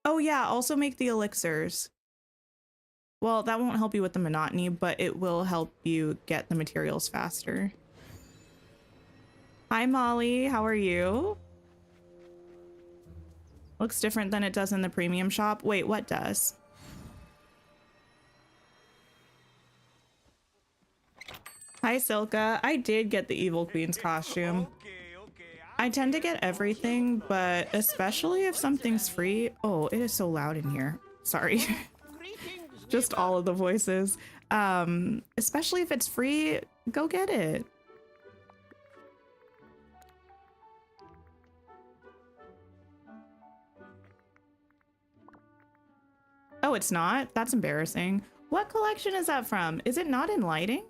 Oh yeah, also make the elixirs. Well, that won't help you with the monotony, but it will help you get the materials faster. Hi Molly, how are you? Looks different than it does in the premium shop. Wait, what does? Hi Silka, I did get the Evil Queen's costume. I tend to get everything, but especially if something's free. Oh, it is so loud in here. Sorry. Just all of the voices. Especially if it's free, go get it. Oh, it's not? That's embarrassing. What collection is that from? Is it not in lighting?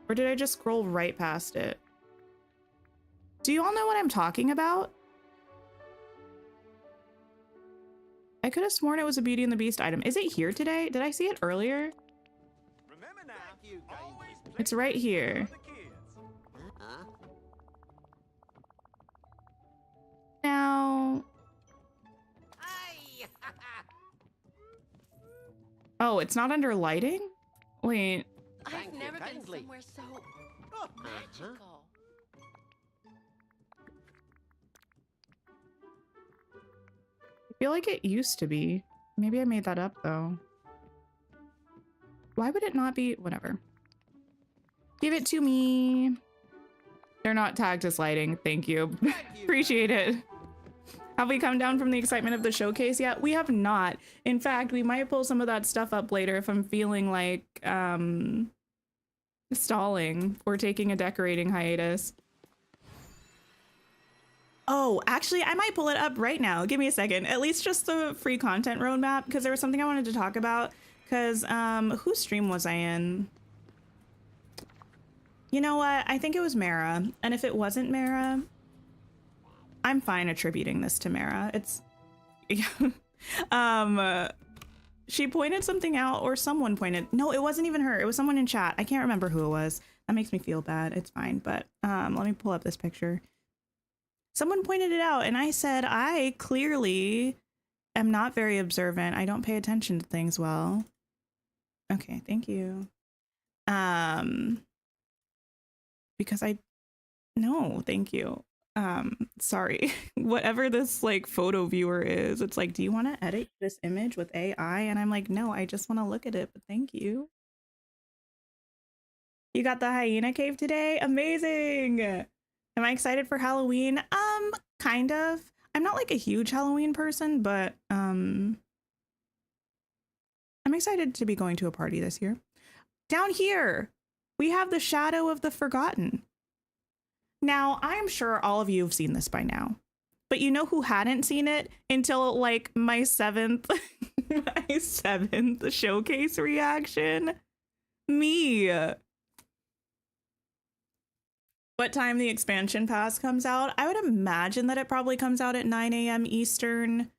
Or did I just scroll right past it? Do you all know what I'm talking about? I could have sworn it was a Beauty and the Beast item. Is it here today? Did I see it earlier? It's right here. Now... Oh, it's not under lighting? Wait. I've never been somewhere so magical. I feel like it used to be. Maybe I made that up though. Why would it not be? Whatever. Give it to me. They're not tagged as lighting. Thank you. Appreciate it. Have we come down from the excitement of the showcase yet? We have not. In fact, we might pull some of that stuff up later if I'm feeling like stalling or taking a decorating hiatus. Oh, actually, I might pull it up right now. Give me a second. At least just the free content roadmap, because there was something I wanted to talk about. Because whose stream was I in? You know what? I think it was Mara. And if it wasn't Mara, I'm fine attributing this to Mara. It's... she pointed something out, or someone pointed... No, it wasn't even her. It was someone in chat. I can't remember who it was. That makes me feel bad. It's fine. But let me pull up this picture. Someone pointed it out, and I said, I clearly am not very observant. I don't pay attention to things well. Okay, thank you. Because no, thank you. Sorry. Whatever this like photo viewer is, it's like, do you want to edit this image with AI? And I'm like, no, I just want to look at it, but thank you. You got the hyena cave today? Amazing. Am I excited for Halloween? Kind of. I'm not like a huge Halloween person, but I'm excited to be going to a party this year. Down here, we have the Shadow of the Forgotten. Now, I'm sure all of you have seen this by now, but you know who hadn't seen it until like my seventh showcase reaction? Me. What time the expansion pass comes out? I would imagine that it probably comes out at 9 a.m. Eastern.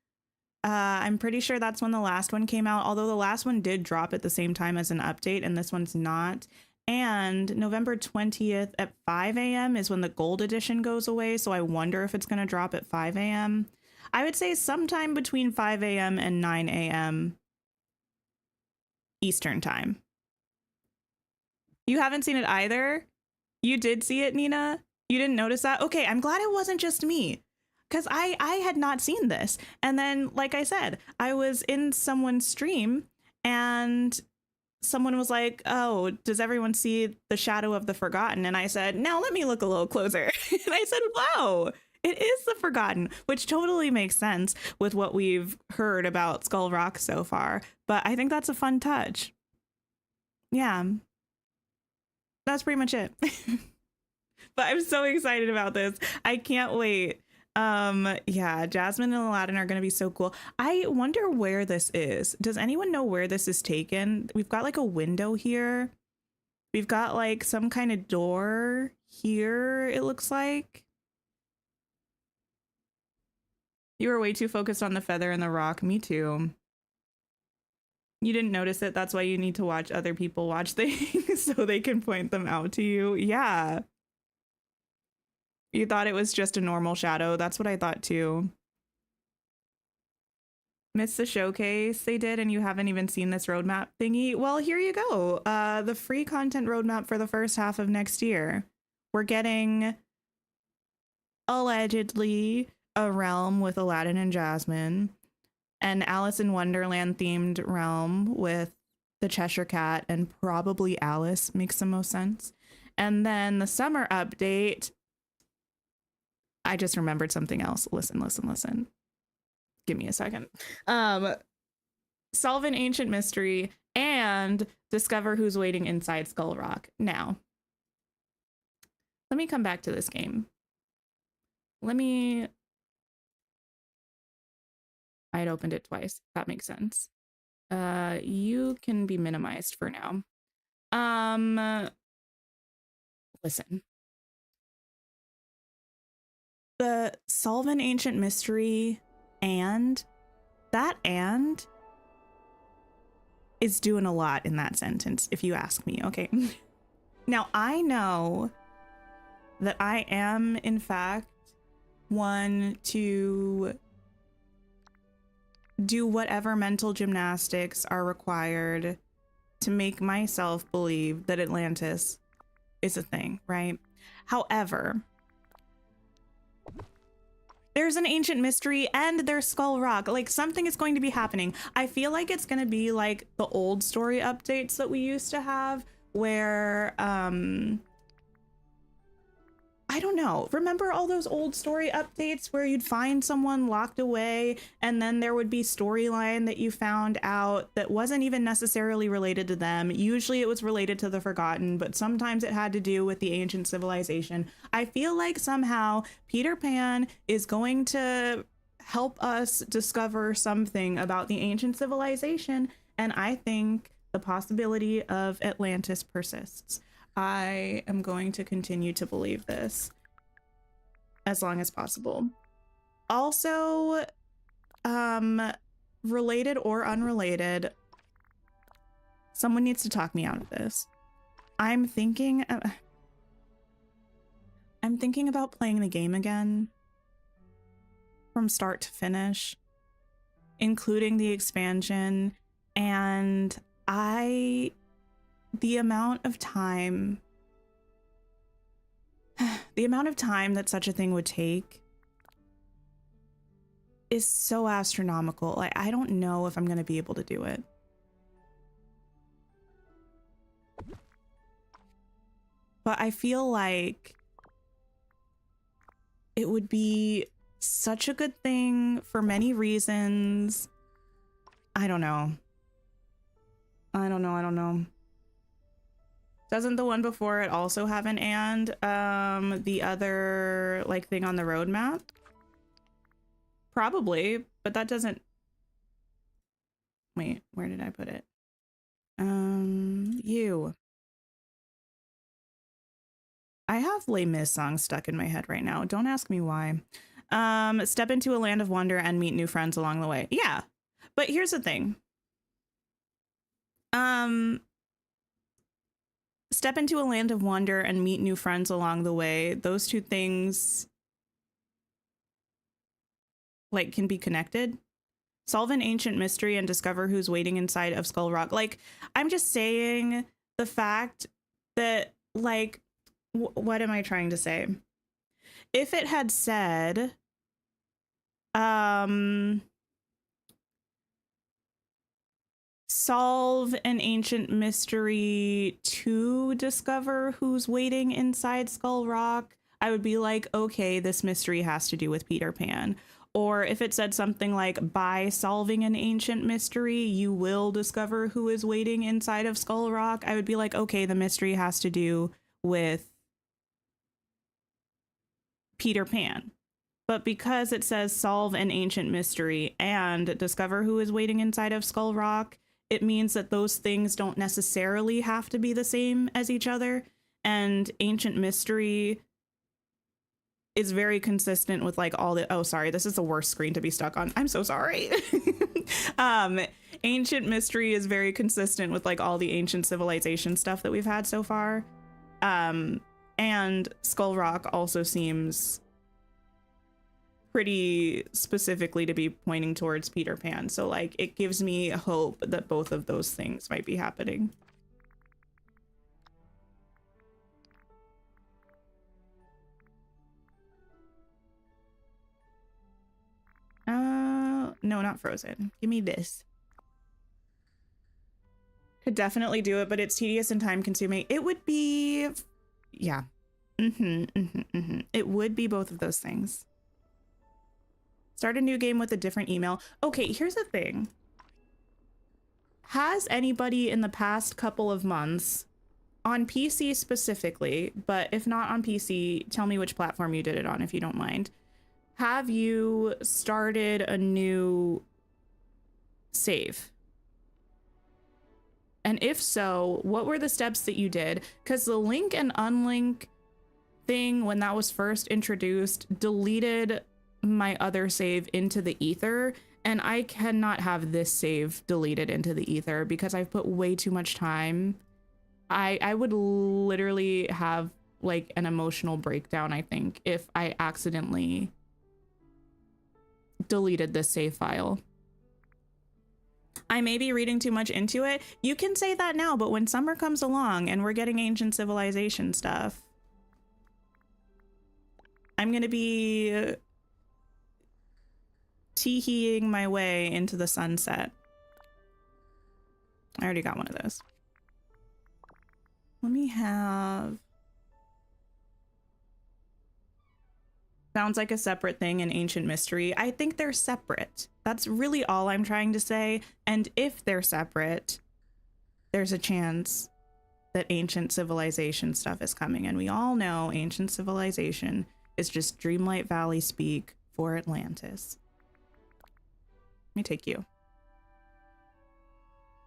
I'm pretty sure that's when the last one came out, although the last one did drop at the same time as an update and this one's not. And November 20th at 5 a.m. is when the gold edition goes away. So I wonder if it's going to drop at 5 a.m. I would say sometime between 5 a.m. and 9 a.m. Eastern time. You haven't seen it either? You did see it, Nina? You didn't notice that? Okay, I'm glad it wasn't just me. Because I had not seen this. And then, like I said, I was in someone's stream and someone was like, oh, does everyone see the Shadow of the Forgotten? And I said, now let me look a little closer. And I said, wow, it is the Forgotten, which totally makes sense with what we've heard about Skull Rock so far. But I think that's a fun touch. Yeah, that's pretty much it. But I'm so excited about this. I can't wait. Yeah, Jasmine and Aladdin are gonna be so cool. I wonder where this is. Does anyone know where this is taken? We've got like a window here. We've got like some kind of door here, it looks like. You were way too focused on the feather and the rock. Me too. You didn't notice it. That's why you need to watch other people watch things so they can point them out to you. Yeah. You thought it was just a normal shadow. That's what I thought too. Missed the showcase they did and you haven't even seen this roadmap thingy? Well, here you go. The free content roadmap for the first half of next year. We're getting allegedly a realm with Aladdin and Jasmine, an Alice in Wonderland themed realm with the Cheshire Cat and probably Alice, makes the most sense. And then the summer update, I just remembered something else. Listen. Give me a second. Solve an ancient mystery and discover who's waiting inside Skull Rock. Now, let me come back to this game. I'd opened it twice. That makes sense. You can be minimized for now. Listen. The solve an ancient mystery and is doing a lot in that sentence, if you ask me. Okay. Now, I know that I am, in fact, one to do whatever mental gymnastics are required to make myself believe that Atlantis is a thing, right? However, there's an ancient mystery and there's Skull Rock. Like, something is going to be happening. I feel like it's going to be like the old story updates that we used to have where, I don't know. Remember all those old story updates where you'd find someone locked away and then there would be storyline that you found out that wasn't even necessarily related to them. Usually it was related to the Forgotten, but sometimes it had to do with the ancient civilization. I feel like somehow Peter Pan is going to help us discover something about the ancient civilization, and I think the possibility of Atlantis persists. I am going to continue to believe this as long as possible. Also, related or unrelated, someone needs to talk me out of this. I'm thinking about playing the game again from start to finish, including the expansion, and I the amount of time that such a thing would take is so astronomical. Like, I don't know if I'm going to be able to do it. But I feel like it would be such a good thing for many reasons. I don't know. I don't know. Doesn't the one before it also have an and? The other like thing on the roadmap? Probably, but that doesn't... Wait, where did I put it? You. I have Les Mis songs stuck in my head right now. Don't ask me why. Step into a land of wonder and meet new friends along the way. Yeah, but here's the thing. Step into a land of wonder and meet new friends along the way. Those two things like can be connected. Solve an ancient mystery and discover who's waiting inside of Skull Rock. Like, I'm just saying the fact that, like, what am I trying to say? If it had said, solve an ancient mystery to discover who's waiting inside Skull Rock, I would be like, okay, this mystery has to do with Peter Pan. Or if it said something like, by solving an ancient mystery, you will discover who is waiting inside of Skull Rock, I would be like, okay, the mystery has to do with Peter Pan. But because it says solve an ancient mystery and discover who is waiting inside of Skull Rock, it means that those things don't necessarily have to be the same as each other. And ancient mystery is very consistent with like all the... Oh, sorry, this is the worst screen to be stuck on. I'm so sorry. Ancient mystery is very consistent with like all the ancient civilization stuff that we've had so far. And Skull Rock also seems pretty specifically to be pointing towards Peter Pan. So like it gives me hope that both of those things might be happening. No, not Frozen. Give me this. Could definitely do it, but it's tedious and time consuming. It would be... Yeah. It would be both of those things. Start a new game with a different email. Okay, here's the thing. Has anybody in the past couple of months, on PC specifically, but if not on PC, tell me which platform you did it on if you don't mind. Have you started a new save? And if so, what were the steps that you did? Because the link and unlink thing, when that was first introduced, deleted my other save into the ether, and I cannot have this save deleted into the ether because I've put way too much time. I would literally have like an emotional breakdown, I think, if I accidentally deleted this save file. I may be reading too much into it. You can say that now, but when summer comes along and we're getting ancient civilization stuff, I'm gonna be teeheeing my way into the sunset. I already got one of those. Let me have... Sounds like a separate thing in Ancient Mystery. I think they're separate. That's really all I'm trying to say. And if they're separate, there's a chance that Ancient Civilization stuff is coming. And we all know Ancient Civilization is just Dreamlight Valley speak for Atlantis. Let me take you.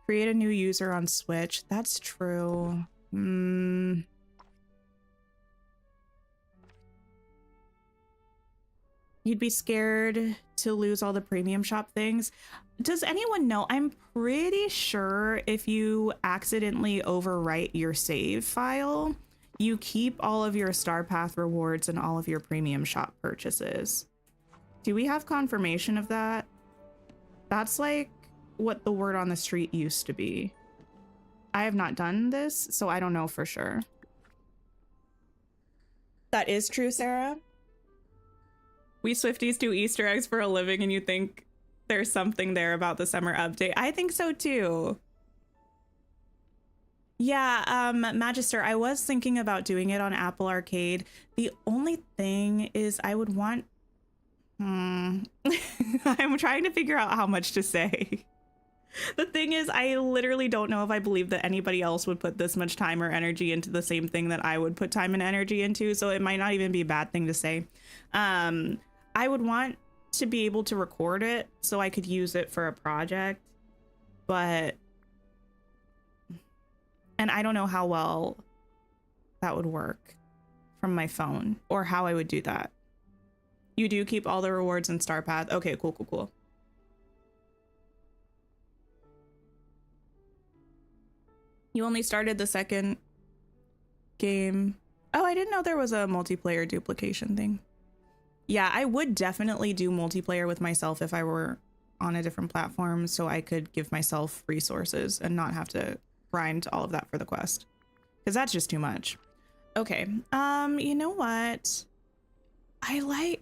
Create a new user on Switch. That's true. You'd be scared to lose all the premium shop things. Does anyone know? I'm pretty sure if you accidentally overwrite your save file, you keep all of your Star Path rewards and all of your premium shop purchases. Do we have confirmation of that? That's like what the word on the street used to be. I have not done this, so I don't know for sure. That is true, Sarah. We Swifties do Easter eggs for a living, and you think there's something there about the summer update. I think so too. Yeah, Magister, I was thinking about doing it on Apple Arcade. The only thing is I would want... I'm trying to figure out how much to say. The thing is, I literally don't know if I believe that anybody else would put this much time or energy into the same thing that I would put time and energy into, so it might not even be a bad thing to say. I would want to be able to record it so I could use it for a project, but... And I don't know how well that would work from my phone or how I would do that. You do keep all the rewards in Star Path. Okay, cool, cool, cool. You only started the second game. Oh, I didn't know there was a multiplayer duplication thing. Yeah, I would definitely do multiplayer with myself if I were on a different platform so I could give myself resources and not have to grind all of that for the quest, because that's just too much. Okay, you know what? I like,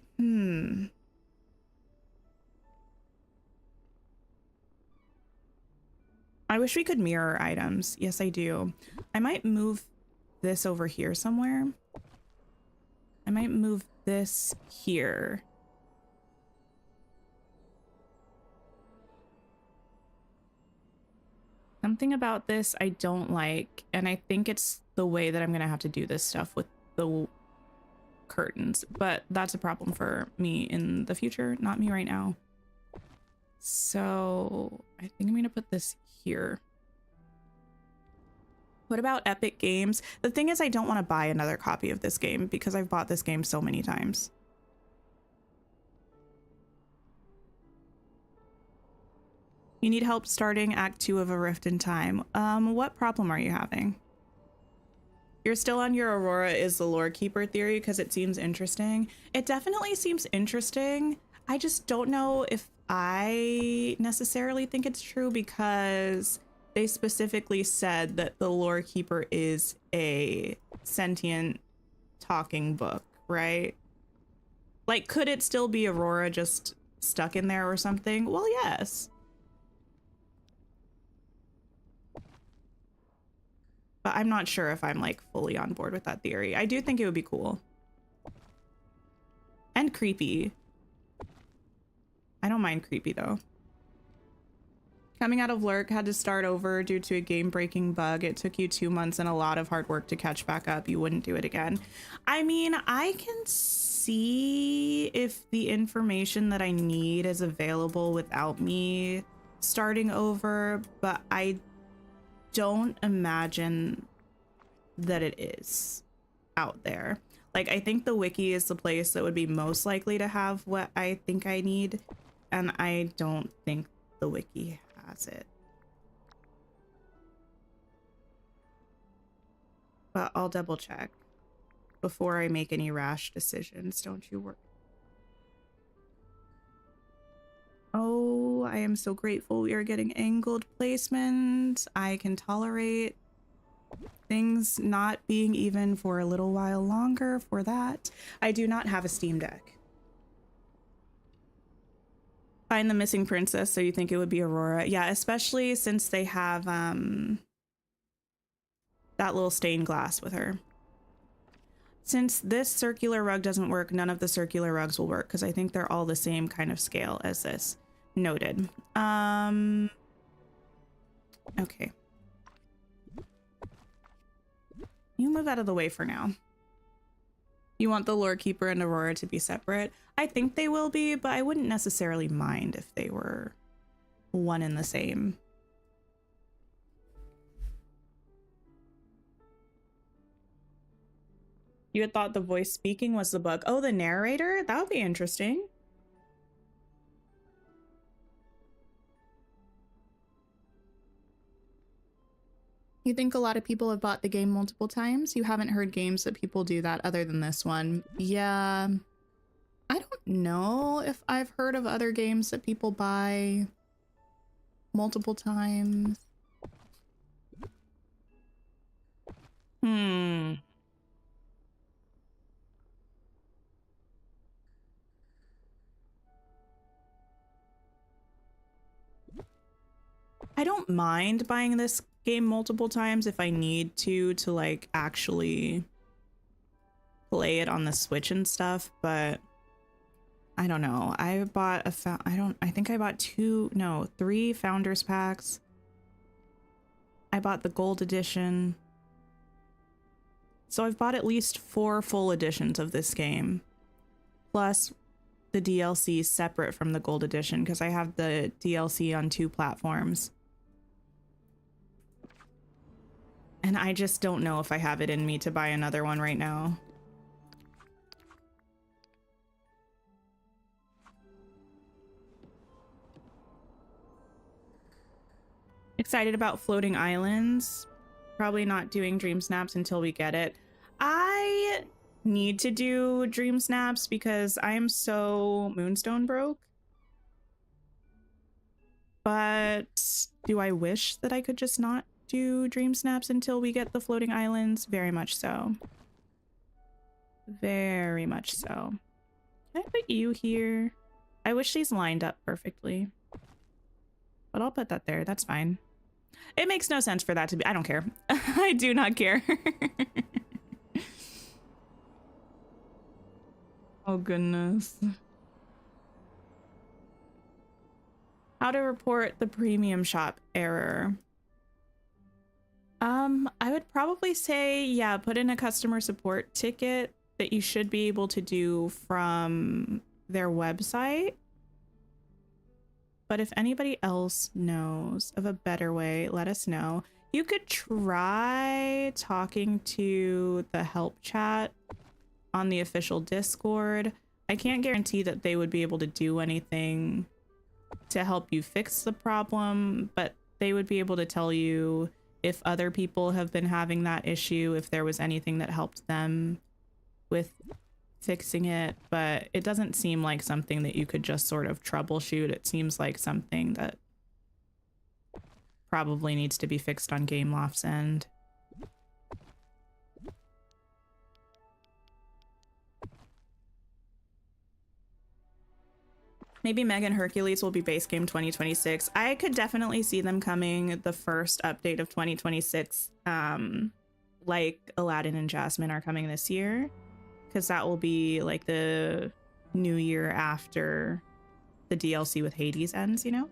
I wish we could mirror items. Yes, I do. I might move this over here somewhere. I might move this here. Something about this I don't like, and I think it's the way that I'm gonna have to do this stuff with the curtains, but that's a problem for me in the future, not me right now. So I think I'm gonna put this here. What about Epic Games? The thing is, I don't want to buy another copy of this game because I've bought this game so many times. You need help starting Act 2 of A Rift in Time. What problem are you having? You're still on your Aurora is the lore keeper theory because it seems interesting. It definitely seems interesting. I just don't know if I necessarily think it's true because they specifically said that the lore keeper is a sentient talking book, right? Like, could it still be Aurora just stuck in there or something? Well, yes. But I'm not sure if I'm like fully on board with that theory. I do think it would be cool. And creepy. I don't mind creepy though. Coming out of Lurk, had to start over due to a game-breaking bug. It took you 2 months and a lot of hard work to catch back up. You wouldn't do it again. I mean, I can see if the information that I need is available without me starting over, but I don't imagine that it is out there. Like, I think the wiki is the place that would be most likely to have what I think I need, and I don't think the wiki has it. But I'll double check before I make any rash decisions. Don't you worry. Oh, I am so grateful we are getting angled placement. I can tolerate things not being even for a little while longer for that. I do not have a Steam Deck. Find the missing princess, so you think it would be Aurora. Yeah, especially since they have that little stained glass with her. Since this circular rug doesn't work, none of the circular rugs will work because I think they're all the same kind of scale as this. Noted. Okay. You move out of the way for now. You want the lore keeper and Aurora to be separate? I think they will be, but I wouldn't necessarily mind if they were one and the same. You had thought the voice speaking was the bug. Oh, the narrator? That would be interesting. You think a lot of people have bought the game multiple times? You haven't heard games that people do that other than this one. Yeah. I don't know if I've heard of other games that people buy multiple times. Hmm. I don't mind buying this game multiple times if I need to like actually play it on the Switch and stuff, but I don't know. I bought I think I bought 3 Founders Packs. I bought the Gold Edition. So I've bought at least 4 full editions of this game. Plus the DLC separate from the Gold Edition because I have the DLC on 2 platforms. And I just don't know if I have it in me to buy another one right now. Excited about Floating Islands. Probably not doing Dream Snaps until we get it. I need to do Dream Snaps because I am so Moonstone broke. But do I wish that I could just not do Dream Snaps until we get the Floating Islands? Very much so. Very much so. Can I put you here? I wish these lined up perfectly. But I'll put that there. That's fine. It makes no sense for that to be. I don't care. I do not care. Oh, goodness. How to report the premium shop error. I would probably say, yeah, put in a customer support ticket that you should be able to do from their website. But if anybody else knows of a better way, let us know. You could try talking to the help chat on the official Discord. I can't guarantee that they would be able to do anything to help you fix the problem, but they would be able to tell you if other people have been having that issue, if there was anything that helped them with fixing it. But it doesn't seem like something that you could just sort of troubleshoot. It seems like something that probably needs to be fixed on Gameloft's end. Maybe Meg and Hercules will be base game 2026. I could definitely see them coming the first update of 2026. Like Aladdin and Jasmine are coming this year, because that will be like the new year after the DLC with Hades ends, you know?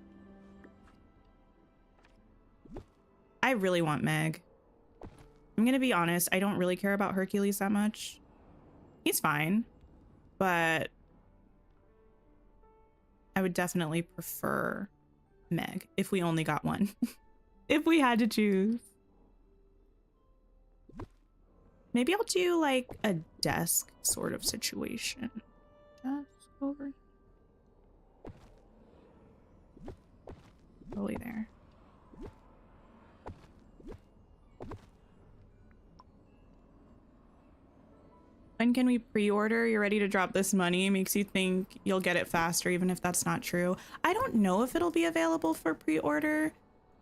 I really want Meg. I'm gonna be honest, I don't really care about Hercules that much. He's fine, but I would definitely prefer Meg if we only got one. If we had to choose. Maybe I'll do like a desk sort of situation. Desk over. Totally there. When can we pre-order? You're ready to drop this money. Makes you think you'll get it faster, even if that's not true. I don't know if it'll be available for pre-order.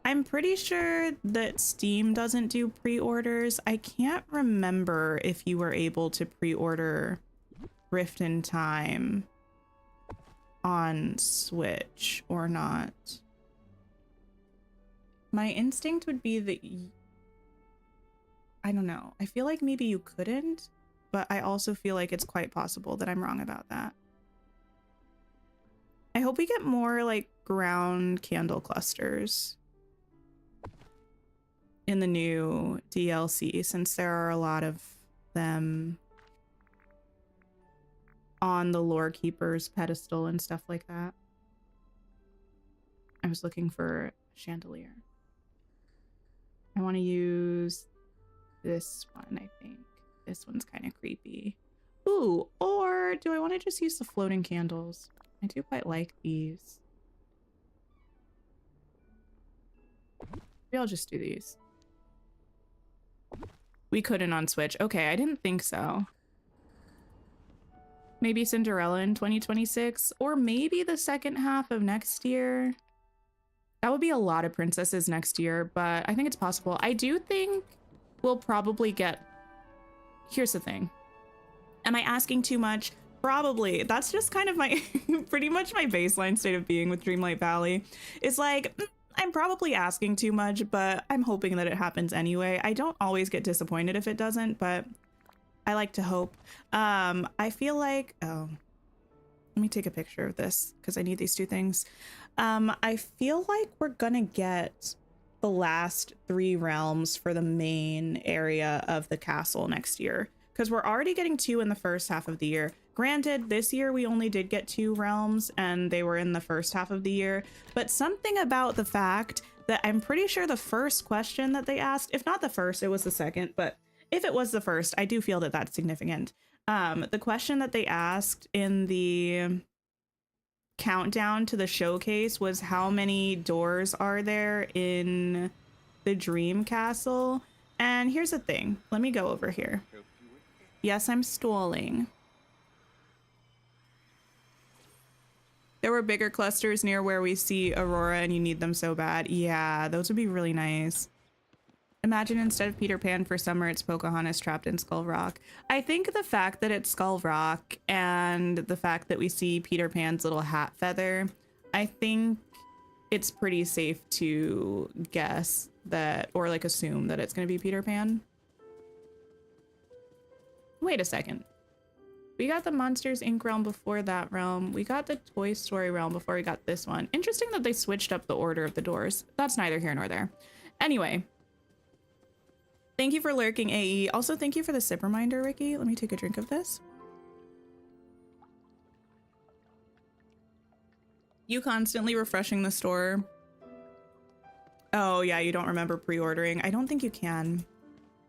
I'm pretty sure that Steam doesn't do pre-orders. I can't remember if you were able to pre-order Rift in Time on Switch or not. My instinct would be that I don't know. I feel like maybe you couldn't, but I also feel like it's quite possible that I'm wrong about that. I hope we get more like ground candle clusters in the new DLC, since there are a lot of them on the Lore Keeper's pedestal and stuff like that. I was looking for a chandelier. I want to use this one, I think. This one's kind of creepy. Ooh, or do I want to just use the floating candles? I do quite like these. Maybe I'll just do these. We couldn't on Switch. Okay, I didn't think so. Maybe Cinderella in 2026, or maybe the second half of next year. That would be a lot of princesses next year, but I think it's possible. I do think we'll probably get... Here's the thing. Am I asking too much? Probably. That's just kind of my pretty much my baseline state of being with Dreamlight Valley. It's like, I'm probably asking too much, but I'm hoping that it happens anyway. I don't always get disappointed if it doesn't, but I like to hope. I feel like, oh, let me take a picture of this because I need these two things. I feel like we're gonna get the last 3 realms for the main area of the castle next year, because we're already getting 2 in the first half of the year. Granted, this year we only did get 2 realms and they were in the first half of the year, but something about the fact that I'm pretty sure the first question that they asked, if not the first, it was the second, but if it was the first, I do feel that that's significant. The question that they asked in the countdown to the showcase was how many doors are there in the Dream Castle? And here's the thing. Let me go over here. Yes, I'm stalling. There were bigger clusters near where we see Aurora and you need them so bad. Yeah, those would be really nice. Imagine instead of Peter Pan for summer, it's Pocahontas trapped in Skull Rock. I think the fact that it's Skull Rock and the fact that we see Peter Pan's little hat feather, I think it's pretty safe to guess that, or like assume that it's going to be Peter Pan. Wait a second. We got the Monsters Inc. realm before that realm. We got the Toy Story realm before we got this one. Interesting that they switched up the order of the doors. That's neither here nor there. Anyway. Thank you for lurking, AE. Also, thank you for the sip reminder, Ricky. Let me take a drink of this. You constantly refreshing the store. Oh, yeah, you don't remember pre-ordering. I don't think you can.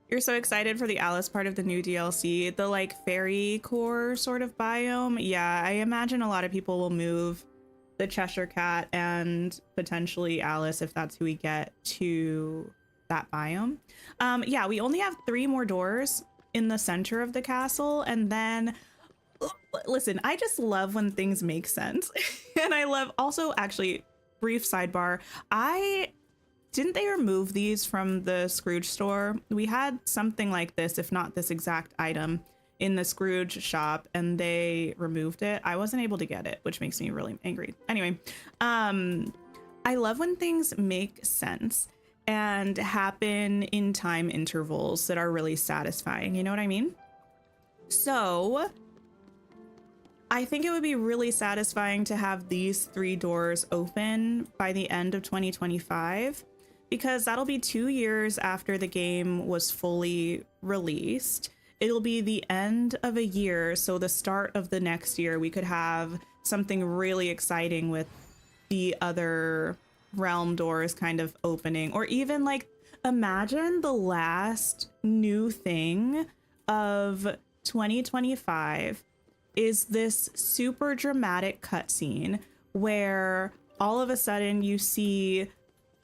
You're so excited for the Alice part of the new DLC, the like fairy core sort of biome. Yeah, I imagine a lot of people will move the Cheshire Cat and potentially Alice, if that's who we get, to that biome. Yeah, we only have 3 more doors in the center of the castle, and then listen, I just love when things make sense. And I love also, actually, brief sidebar, didn't they remove these from the Scrooge store? We had something like this, if not this exact item, in the Scrooge shop, and they removed it. I wasn't able to get it, which makes me really angry. Anyway, I love when things make sense and happen in time intervals that are really satisfying. You know what I mean? So I think it would be really satisfying to have these 3 doors open by the end of 2025, because that'll be 2 years after the game was fully released. It'll be the end of a year, so the start of the next year, we could have something really exciting with the other realm doors kind of opening, or even like imagine the last new thing of 2025 is this super dramatic cutscene where all of a sudden you see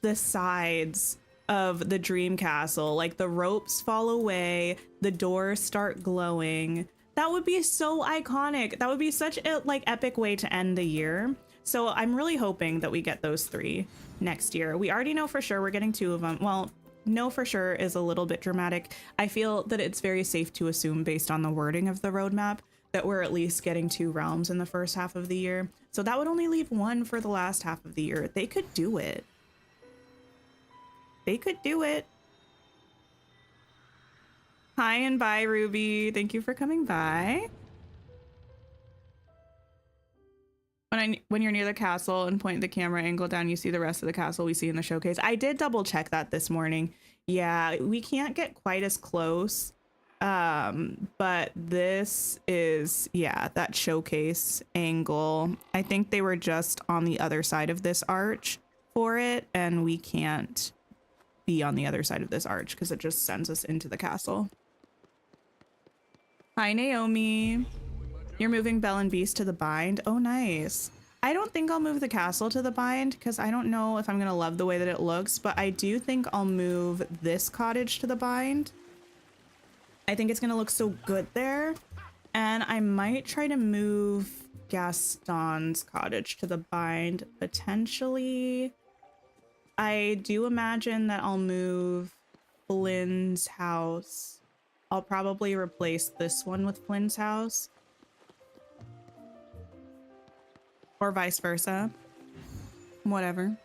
the sides of the dream castle, like the ropes fall away, the doors start glowing. That would be so iconic. That would be such a like epic way to end the year. So I'm really hoping that we get those 3 next year. We already know for sure we're getting 2 of them. Well, know for sure is a little bit dramatic. I feel that it's very safe to assume, based on the wording of the roadmap, that we're at least getting 2 realms in the first half of the year. So that would only leave 1 for the last half of the year. They could do it. They could do it. Hi and bye, Ruby. Thank you for coming by. When you're near the castle and point the camera angle down, you see the rest of the castle we see in the showcase. I did double check that this morning. Yeah, we can't get quite as close. But this is, yeah, that showcase angle. I think they were just on the other side of this arch for it, and we can't be on the other side of this arch because it just sends us into the castle. Hi, Naomi. You're moving Belle and Beast to the bind. Oh, nice. I don't think I'll move the castle to the bind because I don't know if I'm going to love the way that it looks, but I do think I'll move this cottage to the bind. I think it's going to look so good there. And I might try to move Gaston's cottage to the bind, potentially. I do imagine that I'll move Flynn's house. I'll probably replace this one with Flynn's house. Or vice versa. Whatever.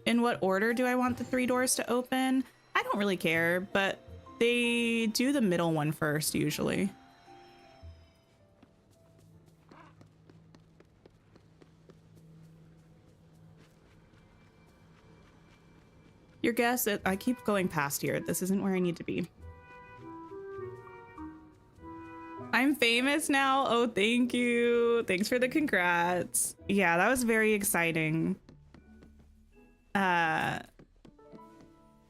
In what order do I want the 3 doors to open? I don't really care, but they do the middle one first usually. Your guess, I keep going past here. This isn't where I need to be. I'm famous now. Oh, thank you. Thanks for the congrats. Yeah, that was very exciting.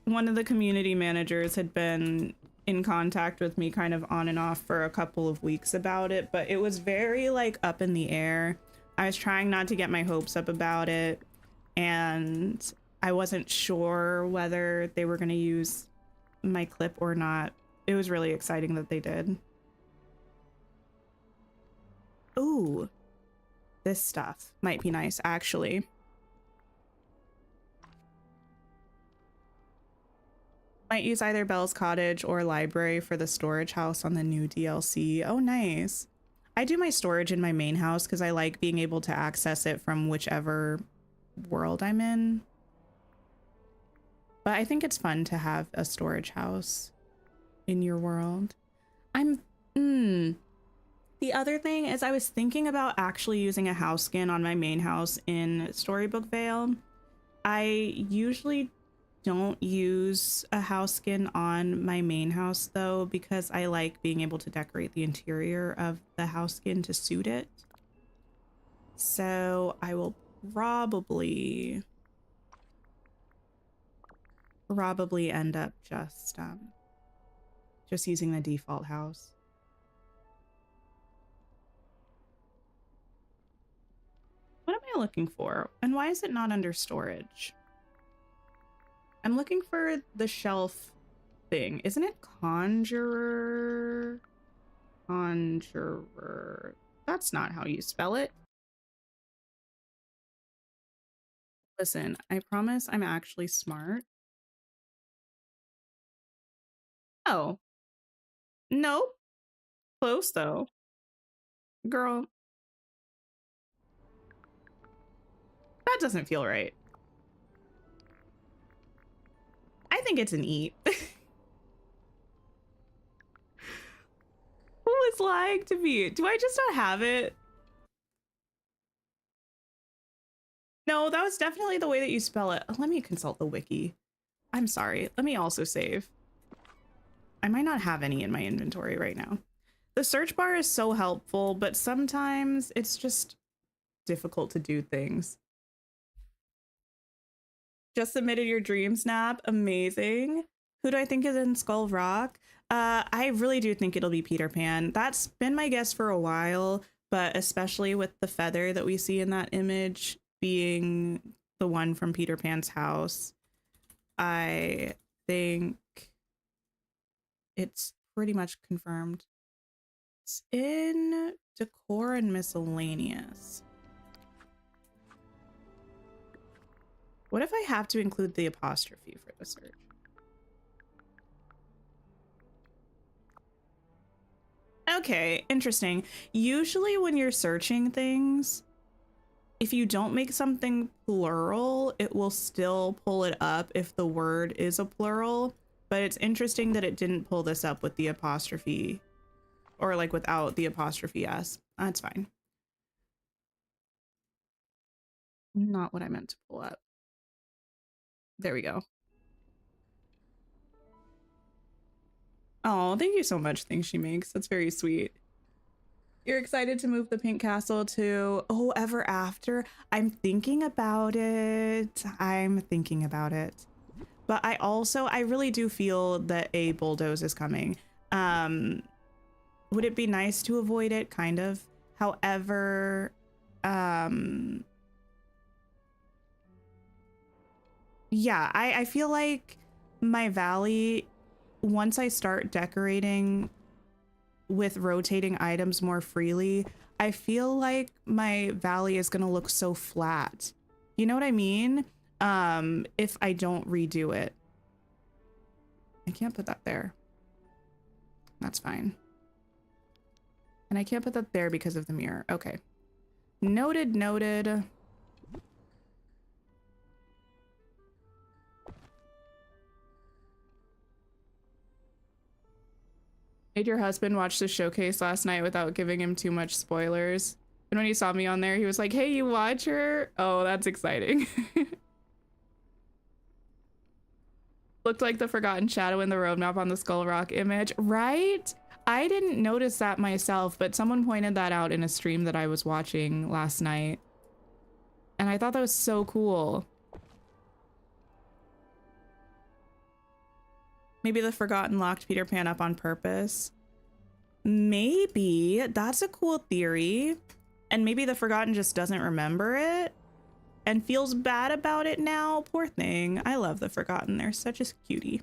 One of the community managers had been in contact with me kind of on and off for a couple of weeks about it, but it was very like up in the air. I was trying not to get my hopes up about it, and I wasn't sure whether they were going to use my clip or not. It was really exciting that they did. Ooh, this stuff might be nice, actually. Might use either Belle's Cottage or Library for the storage house on the new DLC. Oh, nice. I do my storage in my main house because I like being able to access it from whichever world I'm in. But I think it's fun to have a storage house in your world. The other thing is I was thinking about actually using a house skin on my main house in Storybook Vale. I usually don't use a house skin on my main house though, because I like being able to decorate the interior of the house skin to suit it. So I will probably end up just using the default house. What am I looking for? And why is it not under storage? I'm looking for the shelf thing. Isn't it Conjurer? Conjurer. That's not how you spell it. Listen, I promise I'm actually smart. Oh. Nope. Close though. Girl. That doesn't feel right. I think it's an eat. Who is lying to me? Do I just not have it? No, that was definitely the way that you spell it. Let me consult the wiki. I'm sorry. Let me also save. I might not have any in my inventory right now. The search bar is so helpful, but sometimes it's just difficult to do things. Just submitted your dream snap. Amazing. Who do I think is in Skull Rock? I really do think it'll be Peter Pan. That's been my guess for a while, but especially with the feather that we see in that image being the one from Peter Pan's house, I think it's pretty much confirmed. It's in decor and miscellaneous. What if I have to include the apostrophe for the search? Okay, interesting. Usually when you're searching things, if you don't make something plural, it will still pull it up if the word is a plural. But it's interesting that it didn't pull this up with the apostrophe, or like without the apostrophe S. That's fine. Not what I meant to pull up. There we go. Oh, thank you so much, Things She Makes. That's very sweet. You're excited to move the pink castle to Ever After? I'm thinking about it. But I really do feel that a bulldoze is coming. Would it be nice to avoid it? Kind of. However, yeah, I feel like my valley, once I start decorating with rotating items more freely, I feel like my valley is going to look so flat. You know what I mean? if I don't redo it. I can't put that there. That's fine. And I can't put that there because of the mirror. Okay. Noted, noted. Made your husband watch the showcase last night without giving him too much spoilers. And when he saw me on there, he was like, hey, you watch her? Oh, that's exciting. Looked like the forgotten shadow in the roadmap on the Skull Rock image, right? I didn't notice that myself, but someone pointed that out in a stream that I was watching last night. And I thought that was so cool. Maybe the Forgotten locked Peter Pan up on purpose. Maybe. That's a cool theory. And maybe the Forgotten just doesn't remember it and feels bad about it now. Poor thing. I love the Forgotten. They're such a cutie.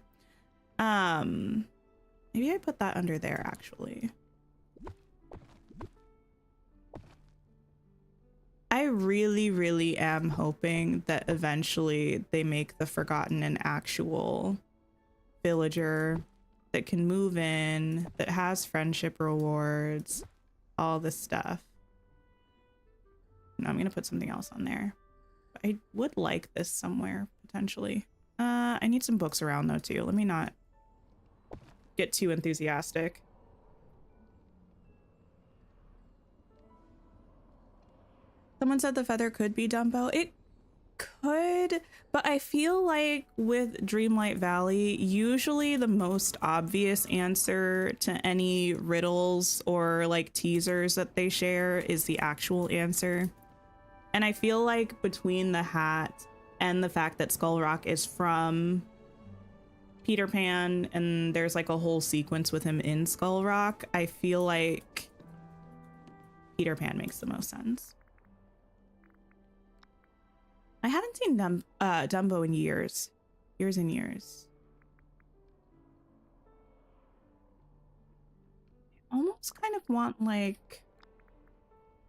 Maybe I put that under there, actually. I really, really am hoping that eventually they make the Forgotten an actual villager that can move in, that has friendship rewards, all this stuff. No, I'm gonna put something else on there. I would like this somewhere, potentially. I need some books around though too. Let me not get too enthusiastic. Someone said the feather could be Dumbo. It could, but I feel like with Dreamlight Valley, usually the most obvious answer to any riddles or like teasers that they share is the actual answer. And I feel like between the hat and the fact that Skull Rock is from Peter Pan and there's like a whole sequence with him in Skull Rock, I feel like Peter Pan makes the most sense. I haven't seen Dumbo in years. Years and years. I almost kind of want like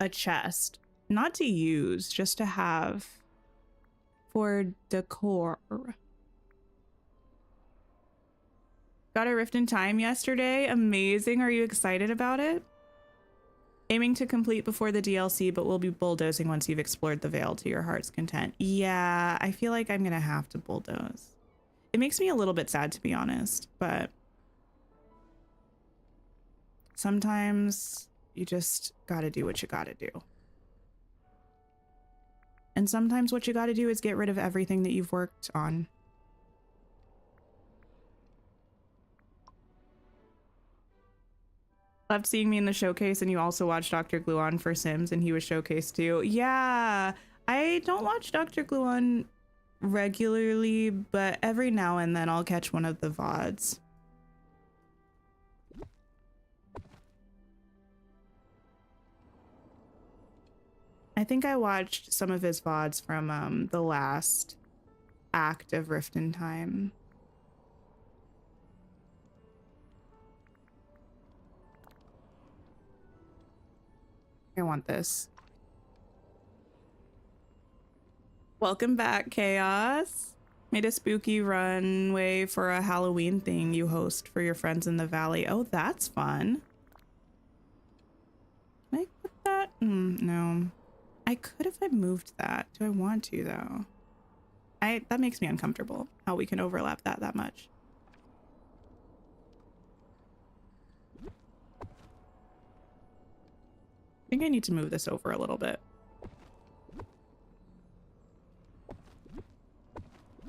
a chest. Not to use, just to have for decor. Got a Rift in Time yesterday. Amazing. Are you excited about it? Aiming to complete before the DLC, but we'll be bulldozing once you've explored the Vale to your heart's content. Yeah, I feel like I'm gonna have to bulldoze. It makes me a little bit sad, to be honest, but sometimes you just gotta do what you gotta do. And sometimes what you gotta do is get rid of everything that you've worked on. Loved seeing me in the showcase, and you also watched Dr. Gluon for Sims, and he was showcased too. Yeah, I don't watch Dr. Gluon regularly, but every now and then I'll catch one of the VODs. I think I watched some of his VODs from the last act of Rift in Time. I want this. Welcome back, Chaos. Made a spooky runway for a Halloween thing you host for your friends in the valley. Oh, that's fun. Can I put that? No. I could if I moved that. Do I want to though? That makes me uncomfortable how we can overlap that much. I think I need to move this over a little bit.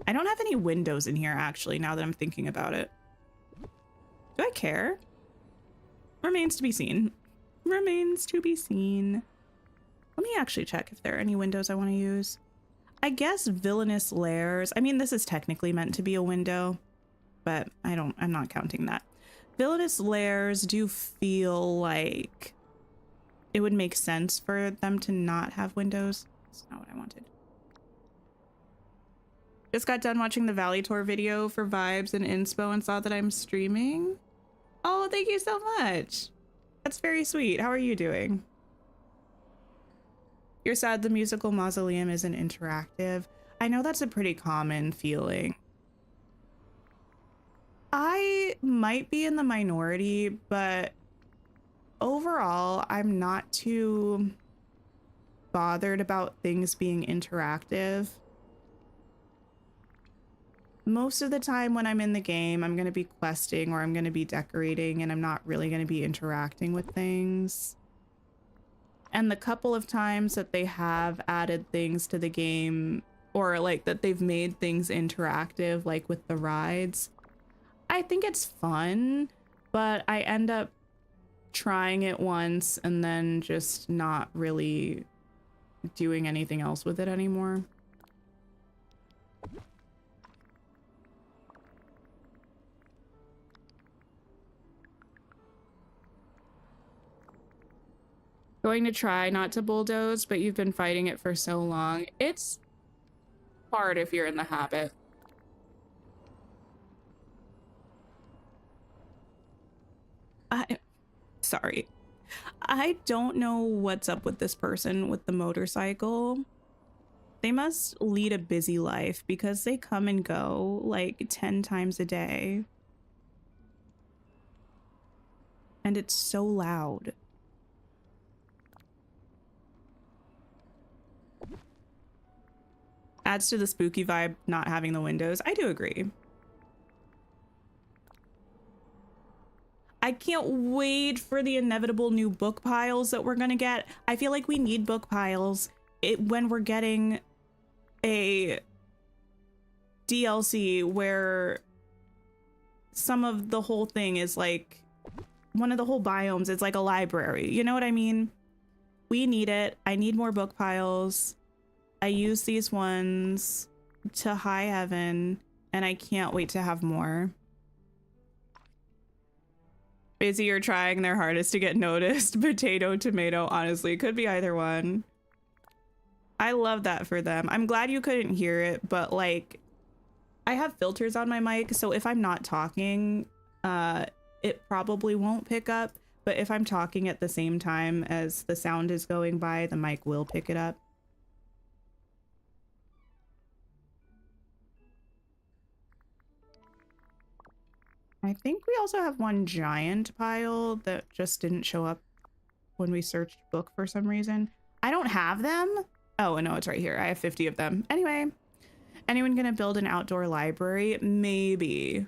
I don't have any windows in here actually, now that I'm thinking about it. Do I care? Remains to be seen. Remains to be seen. Let me actually check if there are any windows I want to use. I guess Villainous Lairs. I mean, this is technically meant to be a window, but I'm not counting that. Villainous Lairs do feel like it would make sense for them to not have windows. That's not what I wanted. Just got done watching the Valley Tour video for vibes and inspo and saw that I'm streaming. Oh, thank you so much. That's very sweet. How are you doing? You're sad the musical mausoleum isn't interactive. I know that's a pretty common feeling. I might be in the minority, but overall, I'm not too bothered about things being interactive. Most of the time when I'm in the game, I'm going to be questing or I'm going to be decorating, and I'm not really going to be interacting with things. And the couple of times that they have added things to the game, or like that they've made things interactive, like with the rides, I think it's fun, but I end up trying it once and then just not really doing anything else with it anymore. Going to try not to bulldoze, but you've been fighting it for so long. It's hard if you're in the habit. Sorry. I don't know what's up with this person with the motorcycle. They must lead a busy life because they come and go like 10 times a day. And it's so loud. Adds to the spooky vibe not having the windows. I do agree. I can't wait for the inevitable new book piles that we're gonna get. I feel like we need book piles when we're getting a DLC where some of the whole thing is like, one of the whole biomes is like a library. You know what I mean? We need it. I need more book piles. I use these ones to high heaven, and I can't wait to have more. Busy or trying their hardest to get noticed. Potato, tomato, honestly, it could be either one. I love that for them. I'm glad you couldn't hear it, but like, I have filters on my mic, so if I'm not talking, it probably won't pick up, but if I'm talking at the same time as the sound is going by, the mic will pick it up. I think we also have one giant pile that just didn't show up when we searched book for some reason. I don't have them. Oh, no, it's right here. I have 50 of them. Anyway, anyone gonna build an outdoor library? Maybe.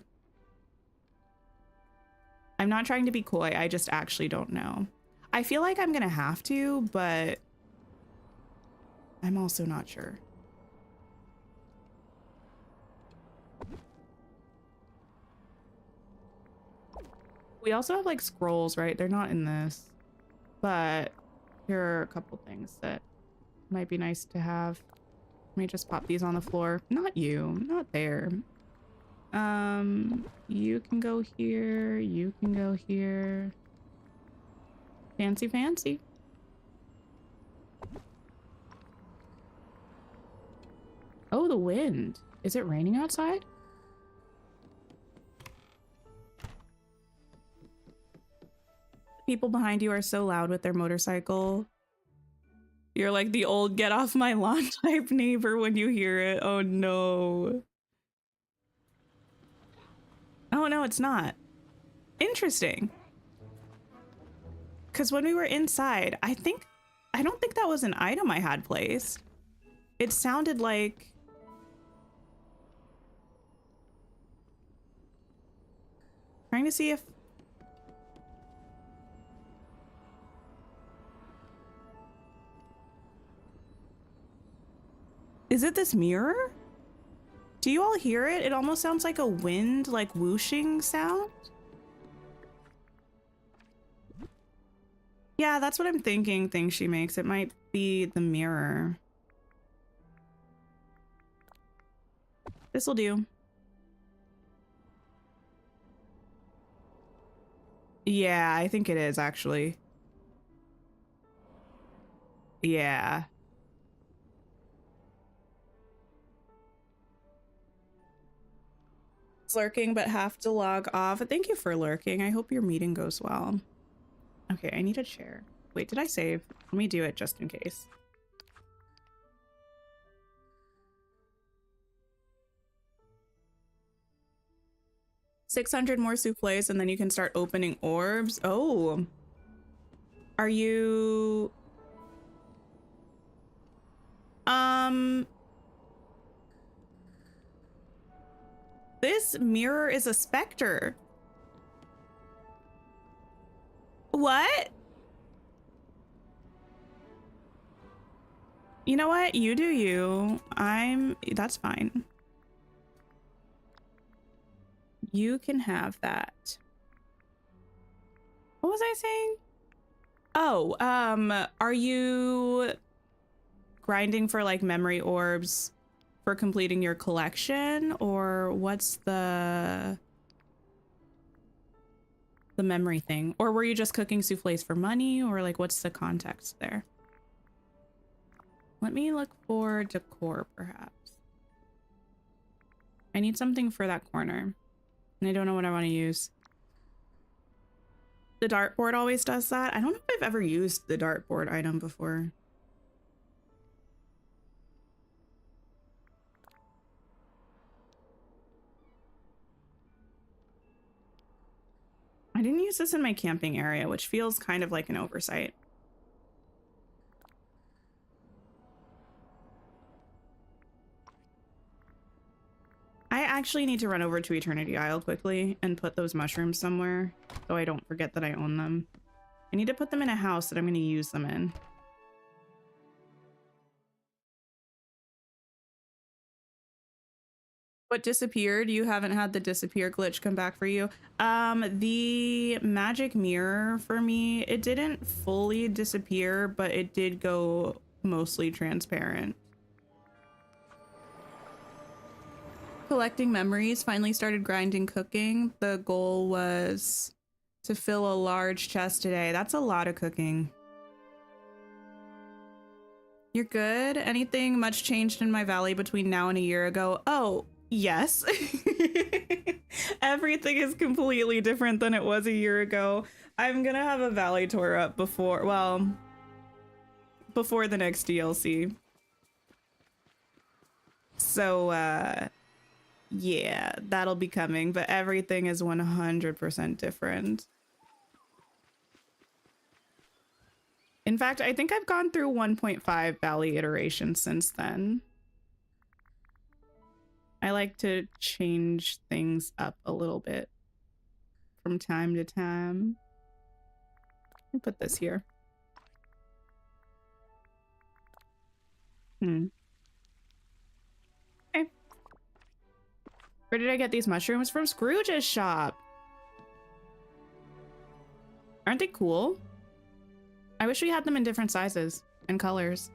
I'm not trying to be coy. I just actually don't know. I feel like I'm gonna have to, but I'm also not sure. We also have like scrolls, right? They're not in this, but here are a couple things that might be nice to have. Let me just pop these on the floor. Not you, not there. You can go here, you can go here. Fancy, fancy. Oh, the wind. Is it raining outside? People behind you are so loud with their motorcycle. You're like the old get off my lawn type neighbor when you hear it. Oh no. Oh no, it's not. Interesting. Because when we were inside, I don't think that was an item I had placed. It sounded like... Trying to see if... Is it this mirror? Do you all hear it? It almost sounds like a wind, like whooshing sound. Yeah, that's what I'm thinking thing she makes. It might be the mirror. This'll do. Yeah, I think it is actually. Yeah. Lurking but have to log off. Thank you for lurking. I hope your meeting goes well. Okay, I need a chair. Wait, did I save? Let me do it just in case. 600 more souffles and then you can start opening orbs. Oh. Are you... This mirror is a specter. What? You know what? You do you. That's fine. You can have that. What was I saying? Oh, are you grinding for like memory orbs for completing your collection, or what's the memory thing? Or were you just cooking souffles for money, or like what's the context there? Let me look for decor, perhaps. I need something for that corner, and I don't know what I want to use. The dartboard always does that. I don't know if I've ever used the dartboard item before. I didn't use this in my camping area, which feels kind of like an oversight. I actually need to run over to Eternity Isle quickly and put those mushrooms somewhere so I don't forget that I own them. I need to put them in a house that I'm going to use them in. What disappeared? You haven't had the disappear glitch come back for you. The magic mirror for me, it didn't fully disappear, but it did go mostly transparent. Collecting memories, finally started grinding cooking. The goal was to fill a large chest today. That's a lot of cooking. You're good? Anything much changed in my valley between now and a year ago? Oh, yes. Everything is completely different than it was a year ago. I'm gonna have a valley tour up before, well, before the next DLC. So, yeah, that'll be coming, but everything is 100% different. In fact, I think I've gone through 1.5 valley iterations since then. I like to change things up a little bit from time to time. I'll put this here. Okay. Where did I get these mushrooms? From Scrooge's shop. Aren't they cool? I wish we had them in different sizes and colors.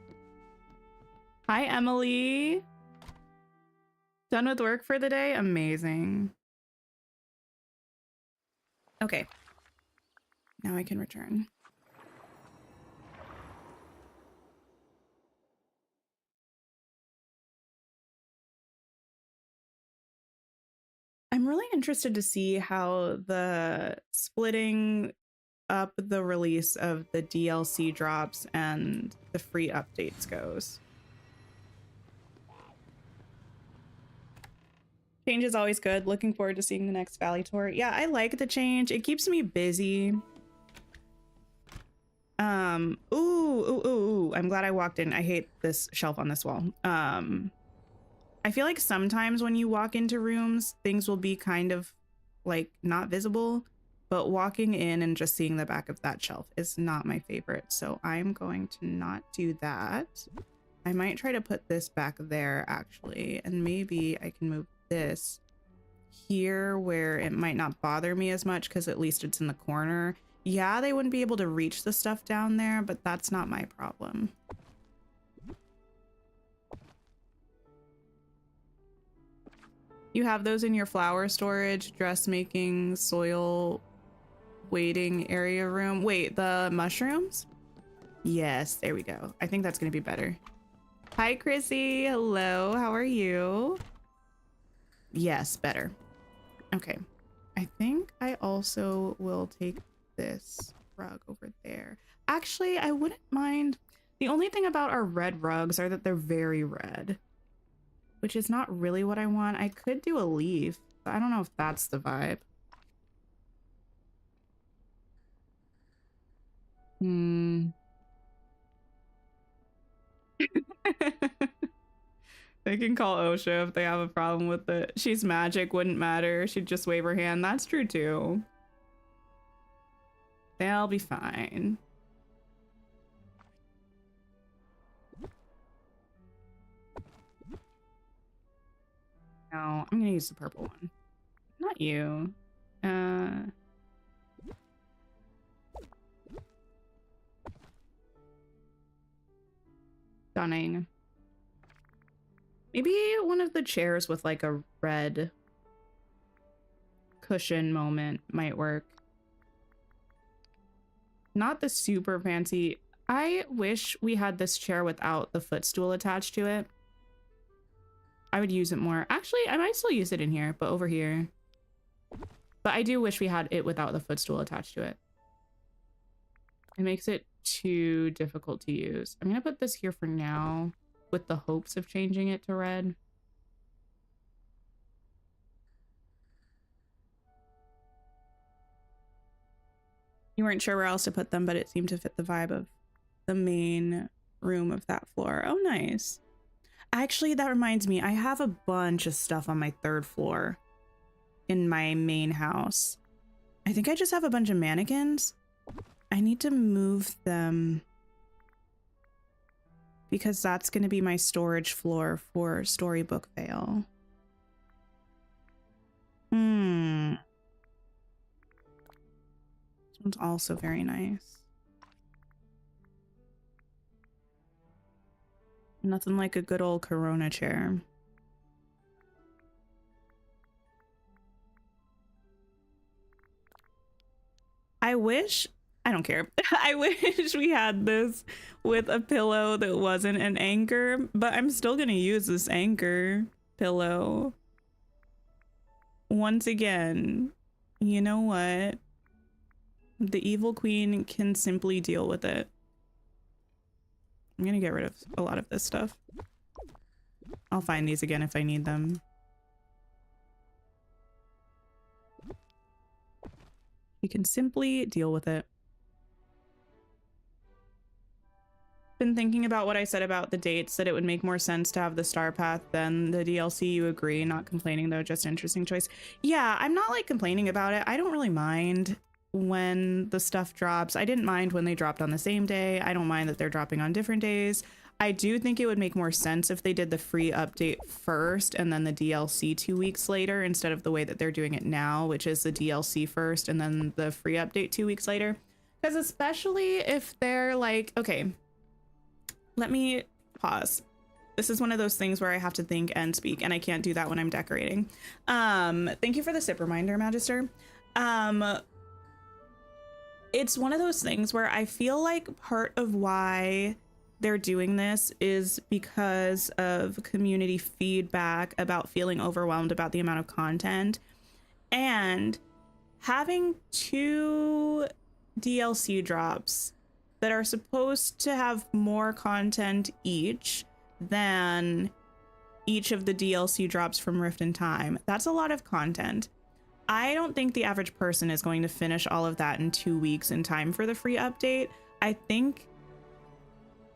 Hi, Emily. Done with work for the day? Amazing. Okay. Now I can return. I'm really interested to see how the splitting up the release of the DLC drops and the free updates goes. Change is always good. Looking forward to seeing the next Valley tour. Yeah, I like the change. It keeps me busy. Ooh. I'm glad I walked in. I hate this shelf on this wall. I feel like sometimes when you walk into rooms, things will be kind of like not visible, but walking in and just seeing the back of that shelf is not my favorite. So I'm going to not do that. I might try to put this back there actually, and maybe I can move this here where it might not bother me as much because at least it's in the corner. Yeah, they wouldn't be able to reach the stuff down there, but that's not my problem. You have those in your flower storage, dressmaking, soil waiting area room. Wait, the mushrooms? Yes, there we go. I think that's gonna be better. Hi, Chrissy. Hello, how are you? Yes, better. Okay. I think I also will take this rug over there. Actually, I wouldn't mind. The only thing about our red rugs are that they're very red, which is not really what I want. I could do a leaf, I don't know if that's the vibe. They can call OSHA if they have a problem with it. She's magic, wouldn't matter. She'd just wave her hand. That's true too. They'll be fine. No, I'm gonna use the purple one. Not you. Stunning. Maybe one of the chairs with like a red cushion moment might work. Not the super fancy. I wish we had this chair without the footstool attached to it. I would use it more. Actually, I might still use it in here, but over here. But I do wish we had it without the footstool attached to it. It makes it too difficult to use. I'm gonna put this here for now with the hopes of changing it to red. You weren't sure where else to put them, but it seemed to fit the vibe of the main room of that floor. Oh, nice. Actually, that reminds me, I have a bunch of stuff on my 3rd floor in my main house. I think I just have a bunch of mannequins. I need to move them because that's going to be my storage floor for Storybook Vale. This one's also very nice. Nothing like a good old Corona chair. I don't care. I wish we had this with a pillow that wasn't an anchor, but I'm still gonna use this anchor pillow. Once again, you know what? The evil queen can simply deal with it. I'm gonna get rid of a lot of this stuff. I'll find these again if I need them. You can simply deal with it. Been thinking about what I said about the dates, that it would make more sense to have the star path than the DLC. You agree? Not complaining though, just interesting choice. Yeah, I'm not like complaining about it. I don't really mind when the stuff drops. I didn't mind when they dropped on the same day. I don't mind that they're dropping on different days. I do think it would make more sense if they did the free update first and then the DLC 2 weeks later, instead of the way that they're doing it now, which is the DLC first and then the free update 2 weeks later. Because especially if they're like, okay, let me pause. This is one of those things where I have to think and speak, and I can't do that when I'm decorating. Thank you for the sip reminder, Magister. It's one of those things where I feel like part of why they're doing this is because of community feedback about feeling overwhelmed about the amount of content, and having 2 DLC drops that are supposed to have more content each than each of the DLC drops from Rift in Time. That's a lot of content. I don't think the average person is going to finish all of that in 2 weeks in time for the free update. I think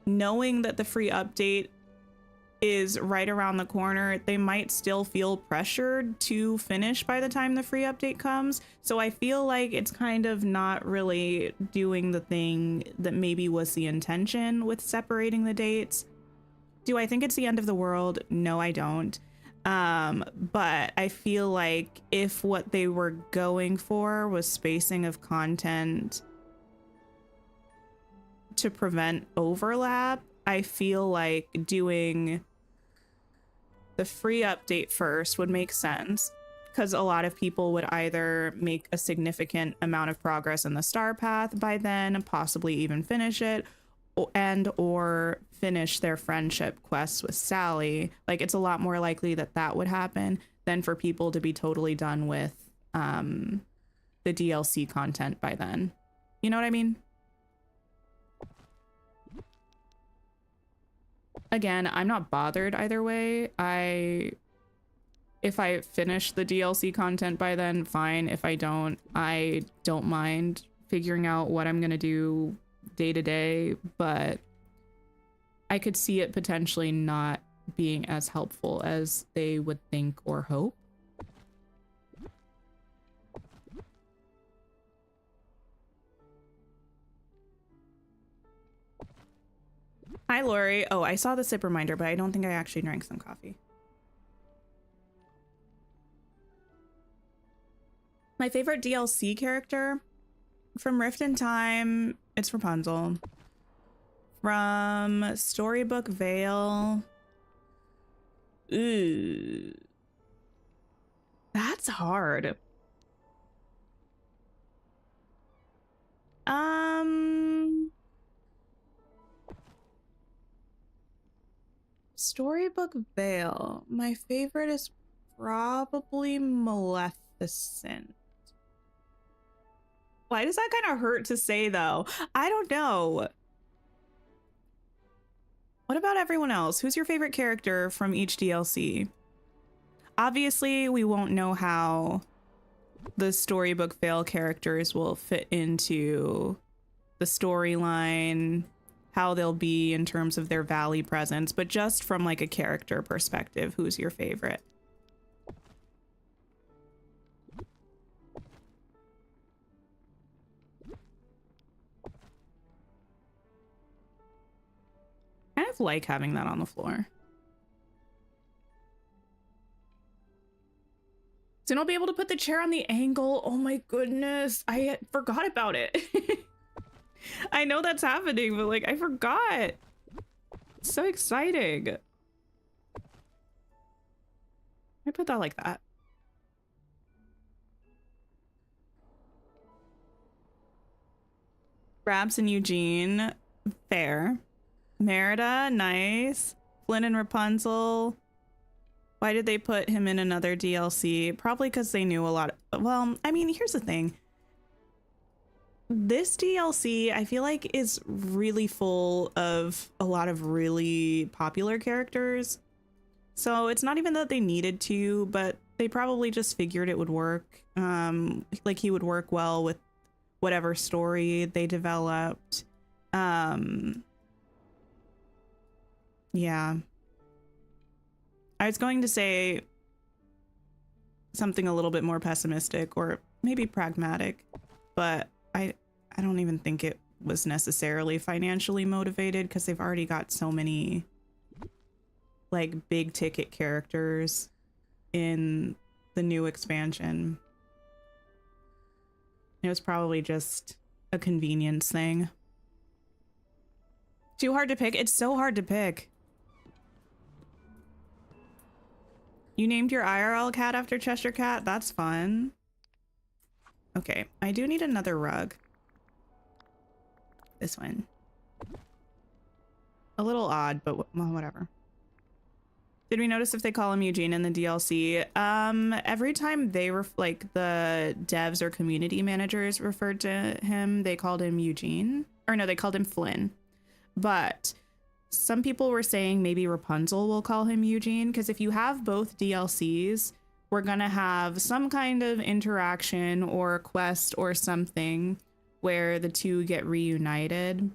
knowing that the free update is right around the corner, they might still feel pressured to finish by the time the free update comes. So I feel like it's kind of not really doing the thing that maybe was the intention with separating the dates. Do I think it's the end of the world? No, I don't. But I feel like if what they were going for was spacing of content to prevent overlap, I feel like doing the free update first would make sense, because a lot of people would either make a significant amount of progress in the star path by then, possibly even finish it, and or finish their friendship quests with Sally. Like, it's a lot more likely that that would happen than for people to be totally done with the DLC content by then. You know what I mean? Again, I'm not bothered either way. I If I finish the DLC content by then, fine. If I don't, I don't mind figuring out what I'm gonna do day to day, but I could see it potentially not being as helpful as they would think or hope. Hi, Lori. Oh, I saw the sip reminder, but I don't think I actually drank some coffee. My favorite DLC character from Rift in Time, it's Rapunzel. From Storybook Vale. Ooh. That's hard. Storybook Vale. My favorite is probably Maleficent. Why does that kind of hurt to say though? I don't know. What about everyone else? Who's your favorite character from each DLC? Obviously, we won't know how the Storybook Vale characters will fit into the storyline, how they'll be in terms of their valley presence, but just from like a character perspective, who's your favorite? I kind of like having that on the floor. So I'll be able to put the chair on the angle. Oh my goodness, I forgot about it. I know that's happening, but like I forgot. It's so exciting. I put that like that. Rabs and Eugene, fair. Merida, nice. Flynn and Rapunzel. Why did they put him in another DLC? Probably because they knew a lot. Well, I mean, here's the thing. This DLC, I feel like, is really full of a lot of really popular characters. So it's not even that they needed to, but they probably just figured it would work. Like he would work well with whatever story they developed. Yeah. I was going to say something a little bit more pessimistic or maybe pragmatic, but I don't even think it was necessarily financially motivated because they've already got so many like big ticket characters in the new expansion. It was probably just a convenience thing. Too hard to pick? It's so hard to pick. You named your IRL cat after Cheshire Cat? That's fun. Okay, I do need another rug. This one. A little odd, but well, whatever. Did we notice if they call him Eugene in the DLC? Every time they were like the devs or community managers referred to him, they called him Eugene. Or no, they called him Flynn. But some people were saying maybe Rapunzel will call him Eugene, because if you have both DLCs, we're gonna have some kind of interaction or quest or something where the two get reunited.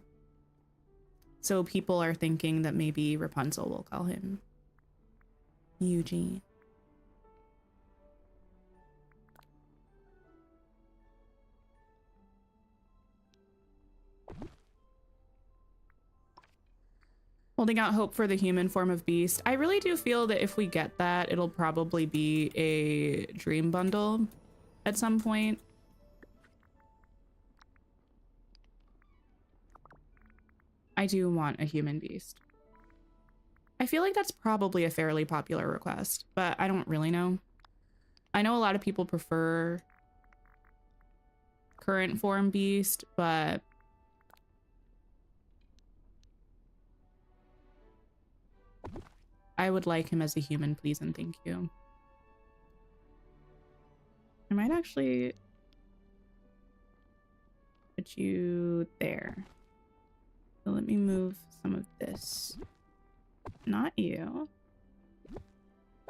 So people are thinking that maybe Rapunzel will call him Eugene. Holding out hope for the human form of beast. I really do feel that if we get that, it'll probably be a dream bundle at some point. I do want a human beast. I feel like that's probably a fairly popular request, but I don't really know. I know a lot of people prefer current form beast, but I would like him as a human, please and thank you. I might actually put you there. So let me move some of this. Not you.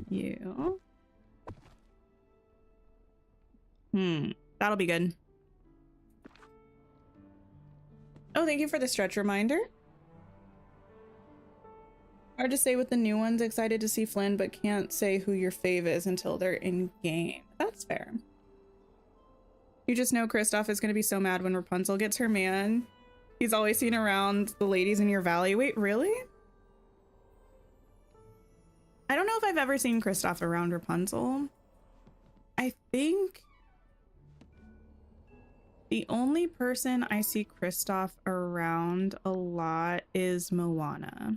You. That'll be good. Oh, thank you for the stretch reminder. Hard to say with the new ones. Excited to see Flynn, but can't say who your fave is until they're in game. That's fair. You just know Kristoff is going to be so mad when Rapunzel gets her man. He's always seen around the ladies in your valley. Wait, really? I don't know if I've ever seen Kristoff around Rapunzel. I think the only person I see Kristoff around a lot is Moana.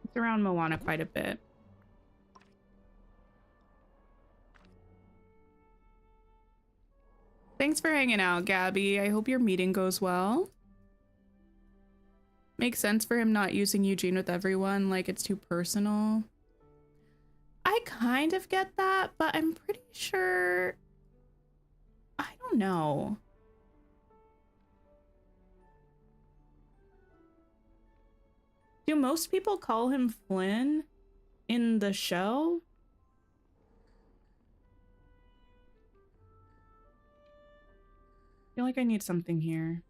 It's around Moana quite a bit. Thanks for hanging out, Gabby. I hope your meeting goes well. Makes sense for him not using Eugene with everyone, like it's too personal. I kind of get that, but I'm pretty sure... I don't know. Do most people call him Flynn in the show? I feel like I need something here.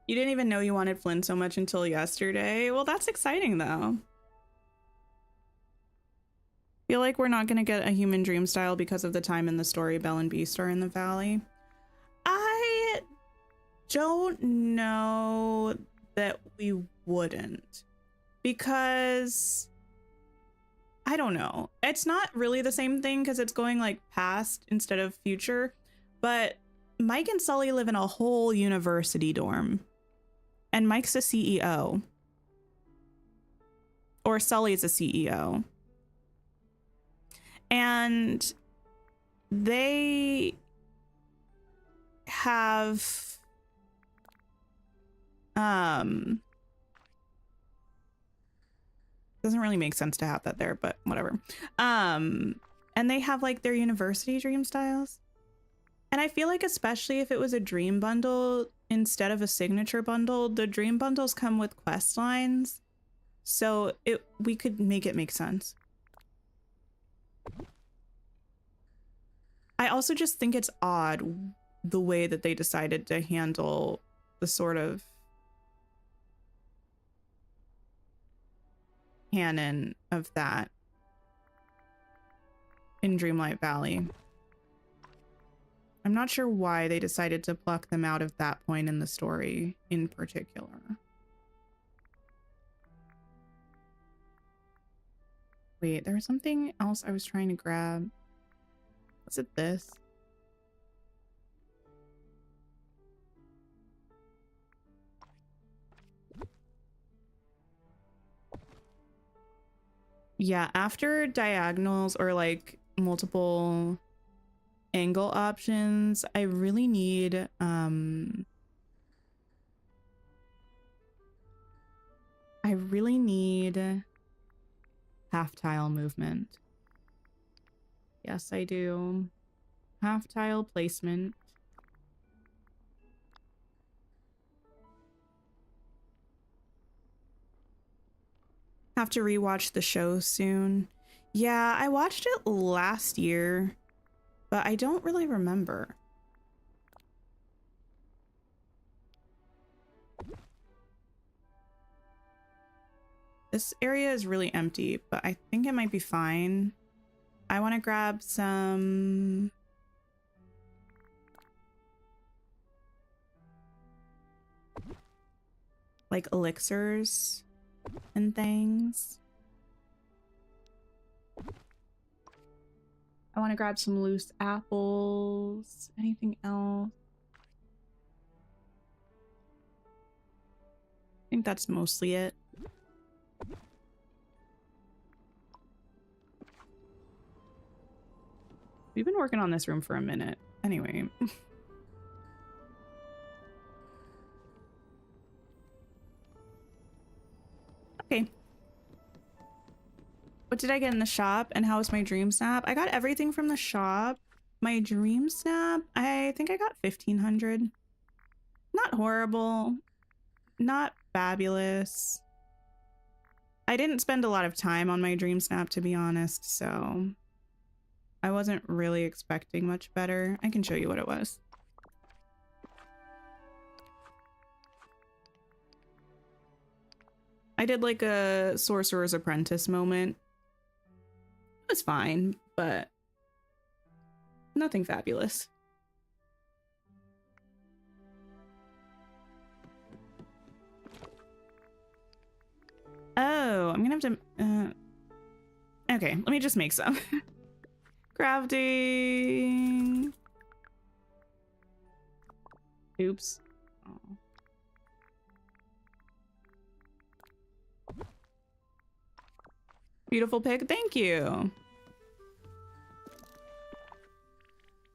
You didn't even know you wanted Flynn so much until yesterday. Well, that's exciting though. Feel like we're not gonna get a human dream style because of the time in the story Belle and Beast are in the valley. I don't know that we wouldn't, because I don't know. It's not really the same thing because it's going like past instead of future, but Mike and Sully live in a whole university dorm. And Mike's a CEO. Or Sully's a CEO. And they have doesn't really make sense to have that there, but whatever. And they have like their university dream styles. And I feel like especially if it was a dream bundle instead of a signature bundle, the dream bundles come with quest lines. So we could make it make sense. I also just think it's odd the way that they decided to handle the sort of canon of that in Dreamlight Valley. I'm not sure why they decided to pluck them out of that point in the story in particular. Wait, there was something else I was trying to grab. Was it this? Yeah, after diagonals or like multiple angle options, I really need half tile movement. Yes, I do. Half tile placement. Have to rewatch the show soon. Yeah, I watched it last year, but I don't really remember. This area is really empty, but I think it might be fine. I want to grab some... like elixirs and things. I want to grab some loose apples. Anything else? I think that's mostly it. We've been working on this room for a minute. Anyway. Okay. What did I get in the shop and how was my dream snap? I got everything from the shop. My dream snap, I think I got 1,500. Not horrible. Not fabulous. I didn't spend a lot of time on my dream snap, to be honest, so I wasn't really expecting much better. I can show you what it was. I did like a Sorcerer's Apprentice moment. It was fine, but nothing fabulous. Oh, I'm gonna have to... okay, let me just make some. Crafting. Oops. Oh. Beautiful pick. Thank you.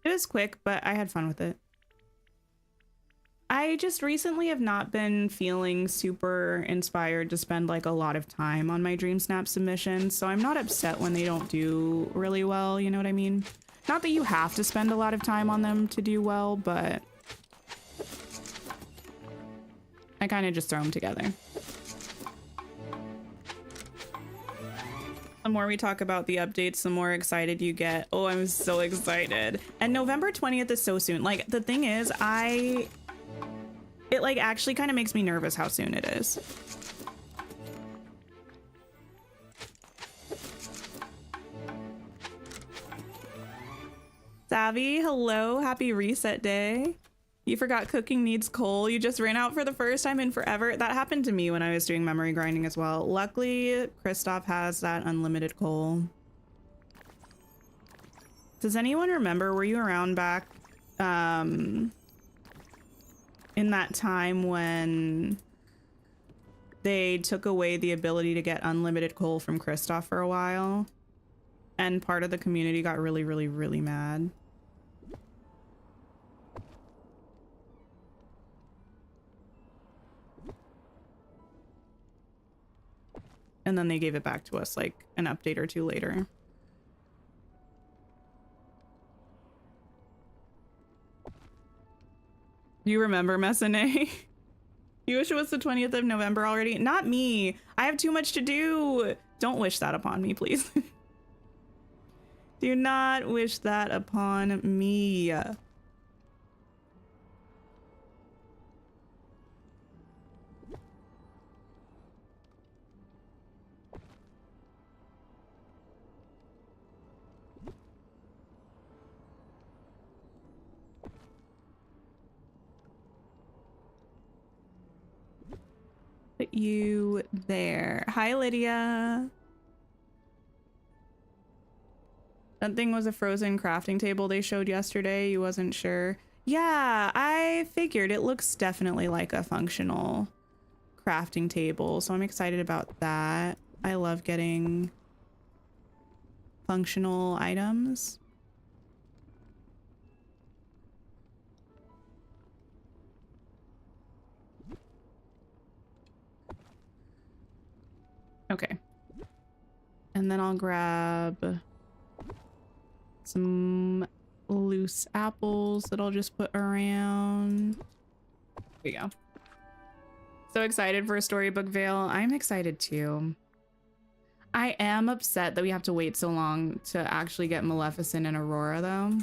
It was quick, but I had fun with it. I just recently have not been feeling super inspired to spend like a lot of time on my Dream Snap submissions, so I'm not upset when they don't do really well, you know what I mean? Not that you have to spend a lot of time on them to do well, but I kind of just throw them together. The more we talk about the updates, the more excited you get. Oh, I'm so excited. And November 20th is so soon. Like, the thing is, it like actually kind of makes me nervous how soon it is. Savvy, hello, happy reset day. You forgot cooking needs coal. You just ran out for the first time in forever. That happened to me when I was doing memory grinding as well. Luckily, Kristoff has that unlimited coal. Does anyone remember, were you around back in that time when they took away the ability to get unlimited coal from Kristoff for a while? And part of the community got really, really, really mad. And then they gave it back to us like an update or two later. You remember, Messene? You wish it was the 20th of November already? Not me. I have too much to do. Don't wish that upon me, please. Do not wish that upon me. Put you there. Hi, Lydia. That thing was a frozen crafting table they showed yesterday. You wasn't sure. Yeah, I figured it looks definitely like a functional crafting table, so I'm excited about that. I love getting functional items. Okay. And then I'll grab some loose apples that I'll just put around. There we go. So excited for Storybook Vale. I'm excited too. I am upset that we have to wait so long to actually get Maleficent and Aurora though.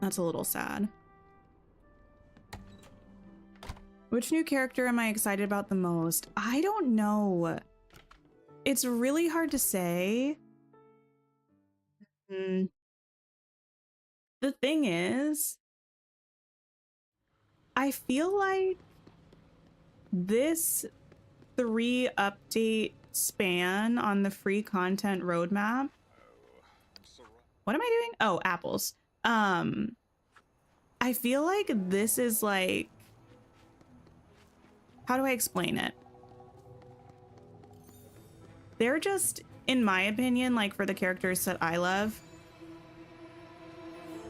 That's a little sad. Which new character am I excited about the most? I don't know. It's really hard to say. The thing is, I feel like this 3 update span on the free content roadmap. What am I doing? Oh, apples. I feel like this is like, how do I explain it? They're just, in my opinion, like for the characters that I love,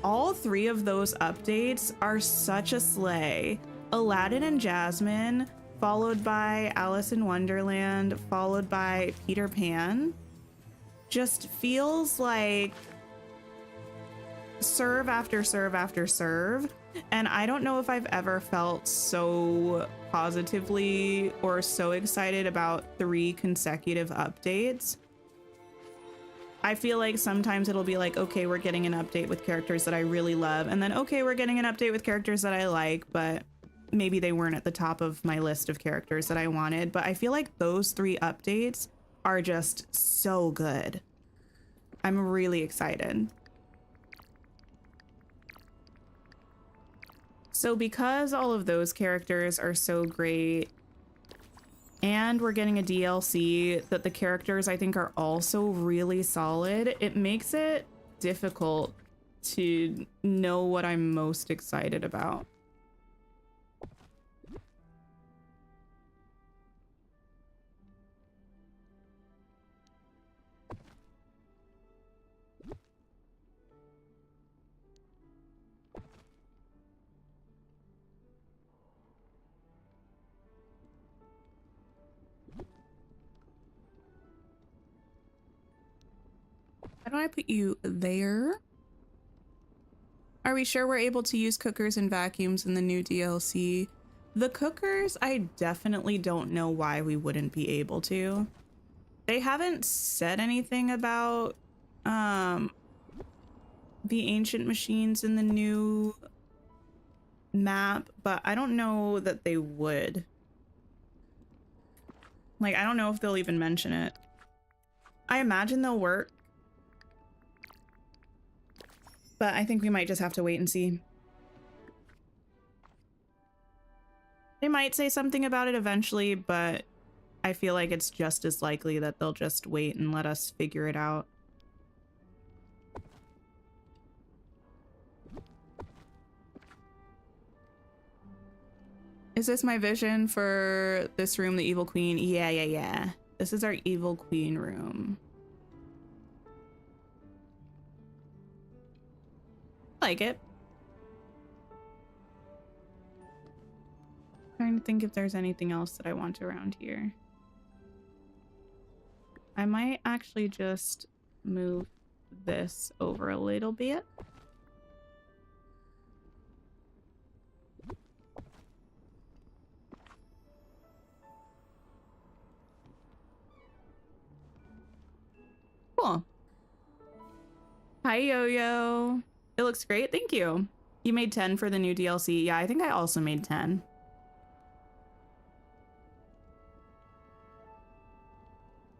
all three of those updates are such a slay. Aladdin and Jasmine, followed by Alice in Wonderland, followed by Peter Pan. Just feels like serve after serve after serve. And I don't know if I've ever felt so positively or so excited about 3 consecutive updates. I feel like sometimes it'll be like, okay, we're getting an update with characters that I really love. And then, okay, we're getting an update with characters that I like, but maybe they weren't at the top of my list of characters that I wanted. But I feel like those 3 updates are just so good. I'm really excited. So because all of those characters are so great, and we're getting a DLC that the characters I think are also really solid, it makes it difficult to know what I'm most excited about. How do I put you there? Are we sure we're able to use cookers and vacuums in the new DLC? The cookers, I definitely don't know why we wouldn't be able to. They haven't said anything about the ancient machines in the new map, but I don't know that they would. Like, I don't know if they'll even mention it. I imagine they'll work, but I think we might just have to wait and see. They might say something about it eventually, but I feel like it's just as likely that they'll just wait and let us figure it out. Is this my vision for this room, the Evil Queen? Yeah. This is our Evil Queen room. Like it. Trying to think if there's anything else that I want around here. I might actually just move this over a little bit. Cool. Hi, Yo-Yo. It looks great. Thank you. You made 10 for the new DLC. Yeah, I think I also made 10.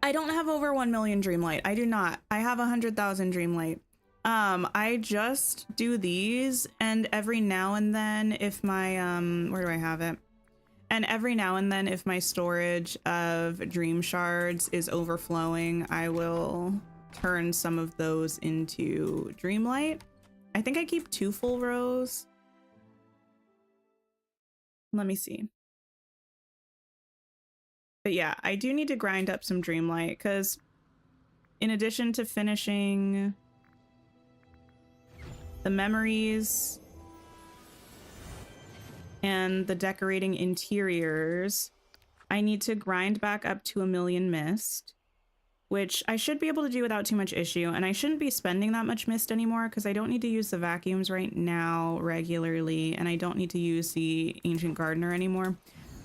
I don't have over 1 million Dreamlight. I do not. I have 100,000 Dreamlight. I just do these, and every now and then if my, where do I have it? And every now and then if my storage of Dream Shards is overflowing, I will turn some of those into Dreamlight. I think I keep 2 full rows. Let me see. But yeah, I do need to grind up some Dreamlight because in addition to finishing the memories and the decorating interiors, I need to grind back up to 1 million mist, which I should be able to do without too much issue. And I shouldn't be spending that much mist anymore because I don't need to use the vacuums right now regularly, and I don't need to use the Ancient Gardener anymore.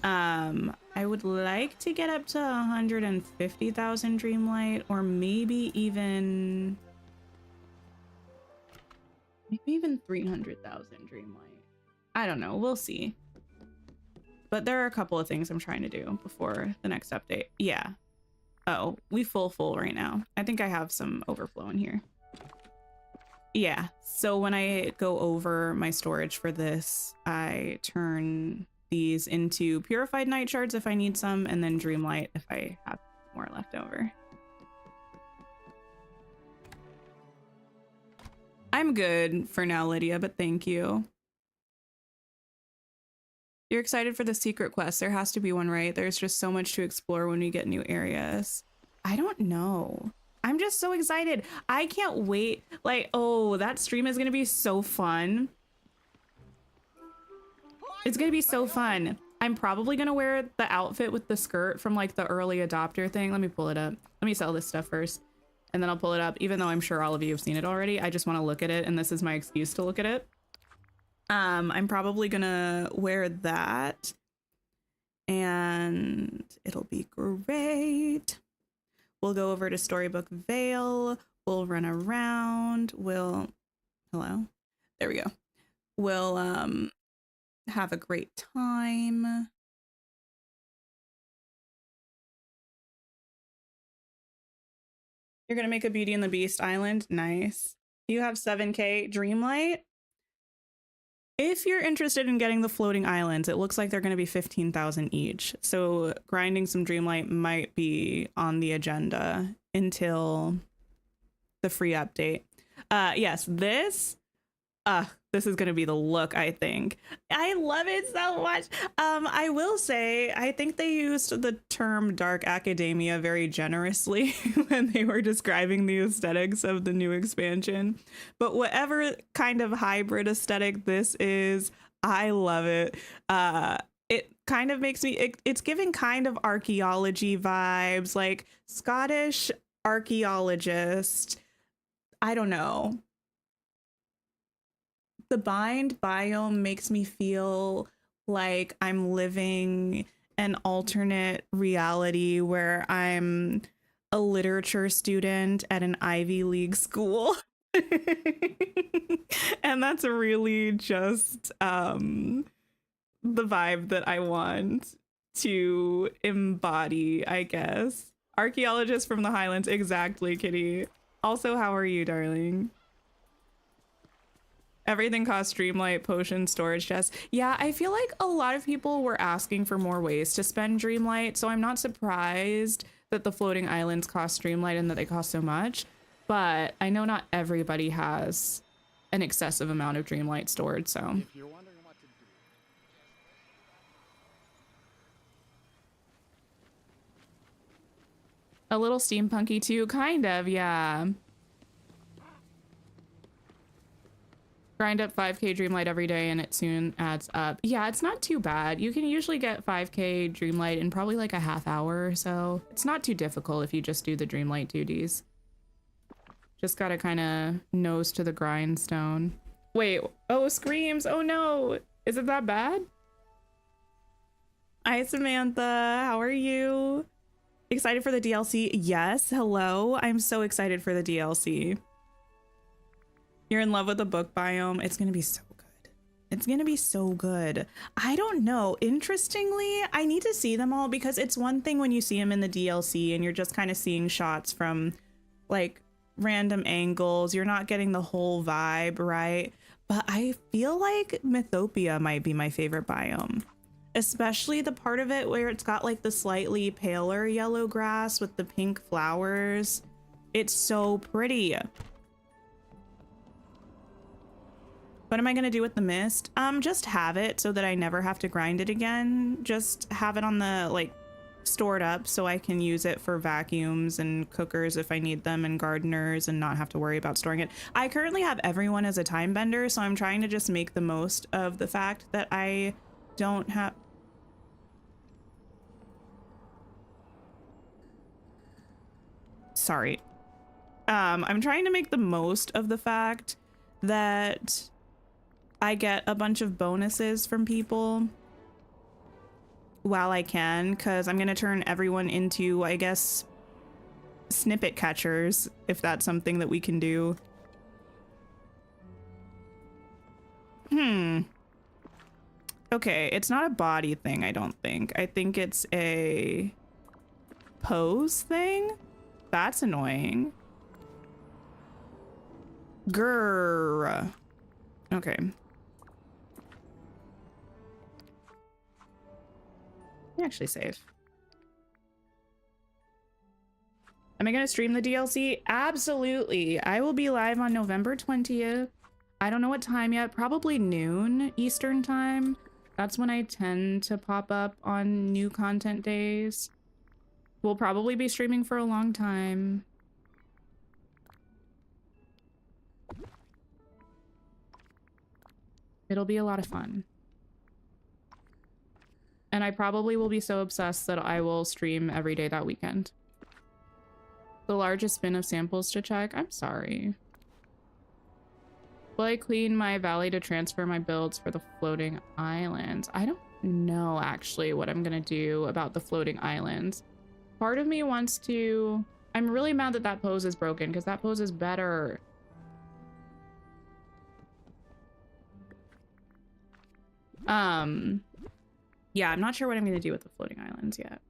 I would like to get up to 150,000 Dreamlight, or maybe even 300,000 Dreamlight. I don't know, we'll see. But there are a couple of things I'm trying to do before the next update. Yeah. Oh, we full right now. I think I have some overflow in here. Yeah, so when I go over my storage for this, I turn these into purified night shards if I need some, and then Dreamlight if I have more left over. I'm good for now, Lydia, but thank you. You're excited for the secret quest. There has to be one, right? There's just so much to explore when we get new areas. I don't know. I'm just so excited. I can't wait. Like, oh, that stream is gonna be so fun. It's gonna be so fun. I'm probably gonna wear the outfit with the skirt from like the early adopter thing. Let me pull it up. Let me sell this stuff first, and then I'll pull it up, even though I'm sure all of you have seen it already. I just want to look at it, and this is my excuse to look at it. I'm probably gonna wear that, and it'll be great. We'll go over to Storybook Vale. We'll run around. We'll, hello? There we go. We'll have a great time. You're gonna make a Beauty and the Beast island? Nice. You have 7K Dreamlight? If you're interested in getting the floating islands, it looks like they're gonna be 15,000 each. So grinding some Dreamlight might be on the agenda until the free update. Yes, this is going to be the look, I think. I love it so much. I will say, I think they used the term dark academia very generously when they were describing the aesthetics of the new expansion. But whatever kind of hybrid aesthetic this is, I love it. It kind of makes me, it's giving kind of archaeology vibes, like Scottish archaeologist. I don't know. The bind biome makes me feel like I'm living an alternate reality where I'm a literature student at an Ivy League school. And that's really just the vibe that I want to embody, I guess. Archaeologist from the Highlands, exactly, Kitty. Also, how are you, darling? Everything costs Dreamlight, potion, storage chests. Yeah, I feel like a lot of people were asking for more ways to spend Dreamlight, so I'm not surprised that the floating islands cost Dreamlight and that they cost so much. But I know not everybody has an excessive amount of Dreamlight stored, so. If you're wondering what to do. A little steampunky too, kind of, yeah. Grind up 5K Dreamlight every day and it soon adds up. Yeah, it's not too bad. You can usually get 5K Dreamlight in probably like a half hour or so. It's not too difficult if you just do the Dreamlight duties. Just gotta kind of nose to the grindstone. Wait, oh, screams, oh no. Is it that bad? Hi, Samantha, how are you? Excited for the DLC? Yes, hello. I'm so excited for the DLC. You're in love with the book biome. It's gonna be so good. It's gonna be so good. I don't know. Interestingly, I need to see them all because it's one thing when you see them in the DLC and you're just kind of seeing shots from like random angles. You're not getting the whole vibe, right? But I feel like Mythopia might be my favorite biome, especially the part of it where it's got like the slightly paler yellow grass with the pink flowers. It's so pretty. What am I gonna do with the mist? Just have it so that I never have to grind it again. Just have it on the, like, stored up so I can use it for vacuums and cookers if I need them and gardeners and not have to worry about storing it. I currently have everyone as a time bender, so I'm trying to just make the most of the fact that I don't have... Sorry. I'm trying to make the most of the fact that I get a bunch of bonuses from people while I can, because I'm going to turn everyone into, I guess, snippet catchers, if that's something that we can do. Okay, it's not a body thing, I don't think. I think it's a pose thing? That's annoying. Grrr. Okay. Actually safe. Am I gonna stream the DLC? Absolutely. I will be live on November 20th. I don't know what time yet, probably noon Eastern time. That's when I tend to pop up on new content days. We'll probably be streaming for a long time. It'll be a lot of fun. And I probably will be so obsessed that I will stream every day that weekend. The largest bin of samples to check? I'm sorry. Will I clean my valley to transfer my builds for the floating islands? I don't know actually what I'm gonna do about the floating islands. Part of me wants to... I'm really mad that that pose is broken because that pose is better. Yeah, I'm not sure what I'm gonna do with the floating islands yet.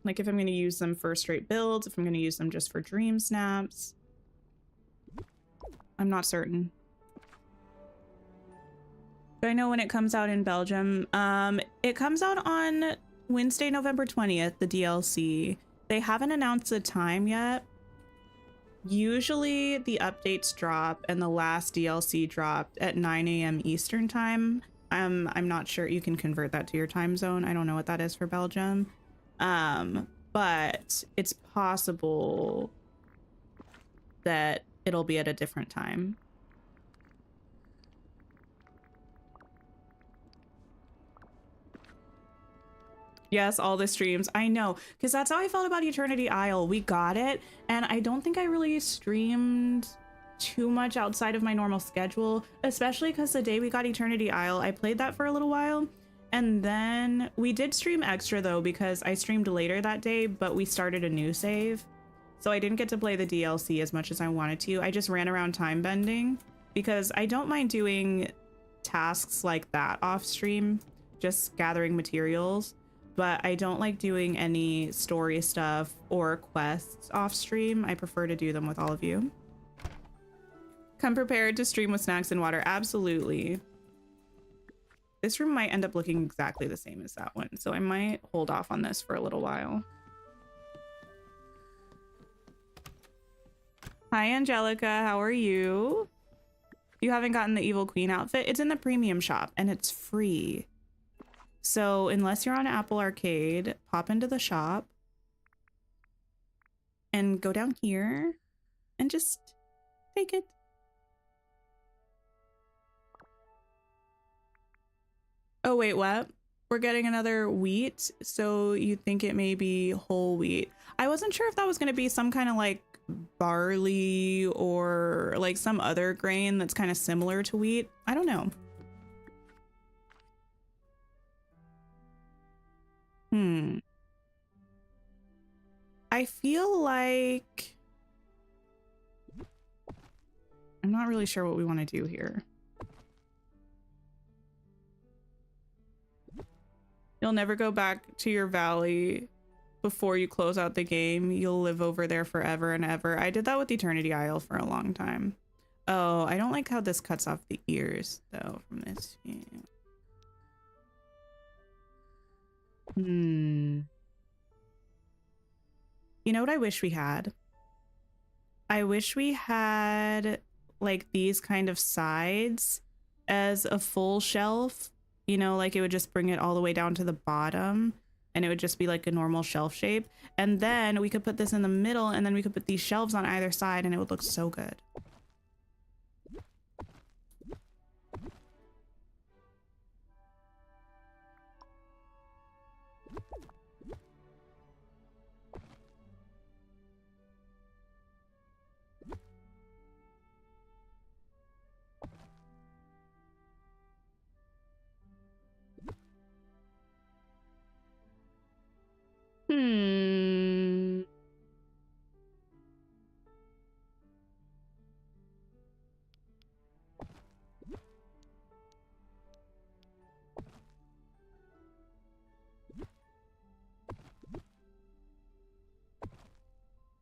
Like if I'm gonna use them for straight builds, if I'm gonna use them just for dream snaps. I'm not certain. Do I know when it comes out in Belgium? It comes out on Wednesday, November 20th, the DLC. They haven't announced the time yet. Usually the updates drop and the last DLC dropped at 9 a.m. Eastern time. I'm not sure you can convert that to your time zone. I don't know what that is for Belgium. But it's possible that it'll be at a different time. Yes, all the streams. I know, because that's how I felt about Eternity Isle. We got it, and I don't think I really streamed too much outside of my normal schedule, especially because the day we got Eternity Isle, I played that for a little while, and then we did stream extra, though, because I streamed later that day, but we started a new save, so I didn't get to play the DLC as much as I wanted to. I just ran around time bending, because I don't mind doing tasks like that off stream, just gathering materials. But I don't like doing any story stuff or quests off stream. I prefer to do them with all of you. Come prepared to stream with snacks and water. Absolutely. This room might end up looking exactly the same as that one, so I might hold off on this for a little while. Hi, Angelica. How are you? You haven't gotten the Evil Queen outfit? It's in the premium shop and it's free. So unless you're on Apple Arcade, pop into the shop and go down here and just take it. Oh, wait, what? We're getting another wheat, so you think it may be whole wheat. I wasn't sure if that was going to be some kind of like barley or like some other grain that's kind of similar to wheat. I don't know. I feel like I'm not really sure what we want to do here. You'll never go back to your valley before you close out the game. You'll live over there forever and ever. I did that with Eternity Isle for a long time. Oh, I don't like how this cuts off the ears though from this. You know what I wish we had? I wish we had like these kind of sides as a full shelf, you know, like it would just bring it all the way down to the bottom and it would just be like a normal shelf shape. And then we could put this in the middle and then we could put these shelves on either side and it would look so good.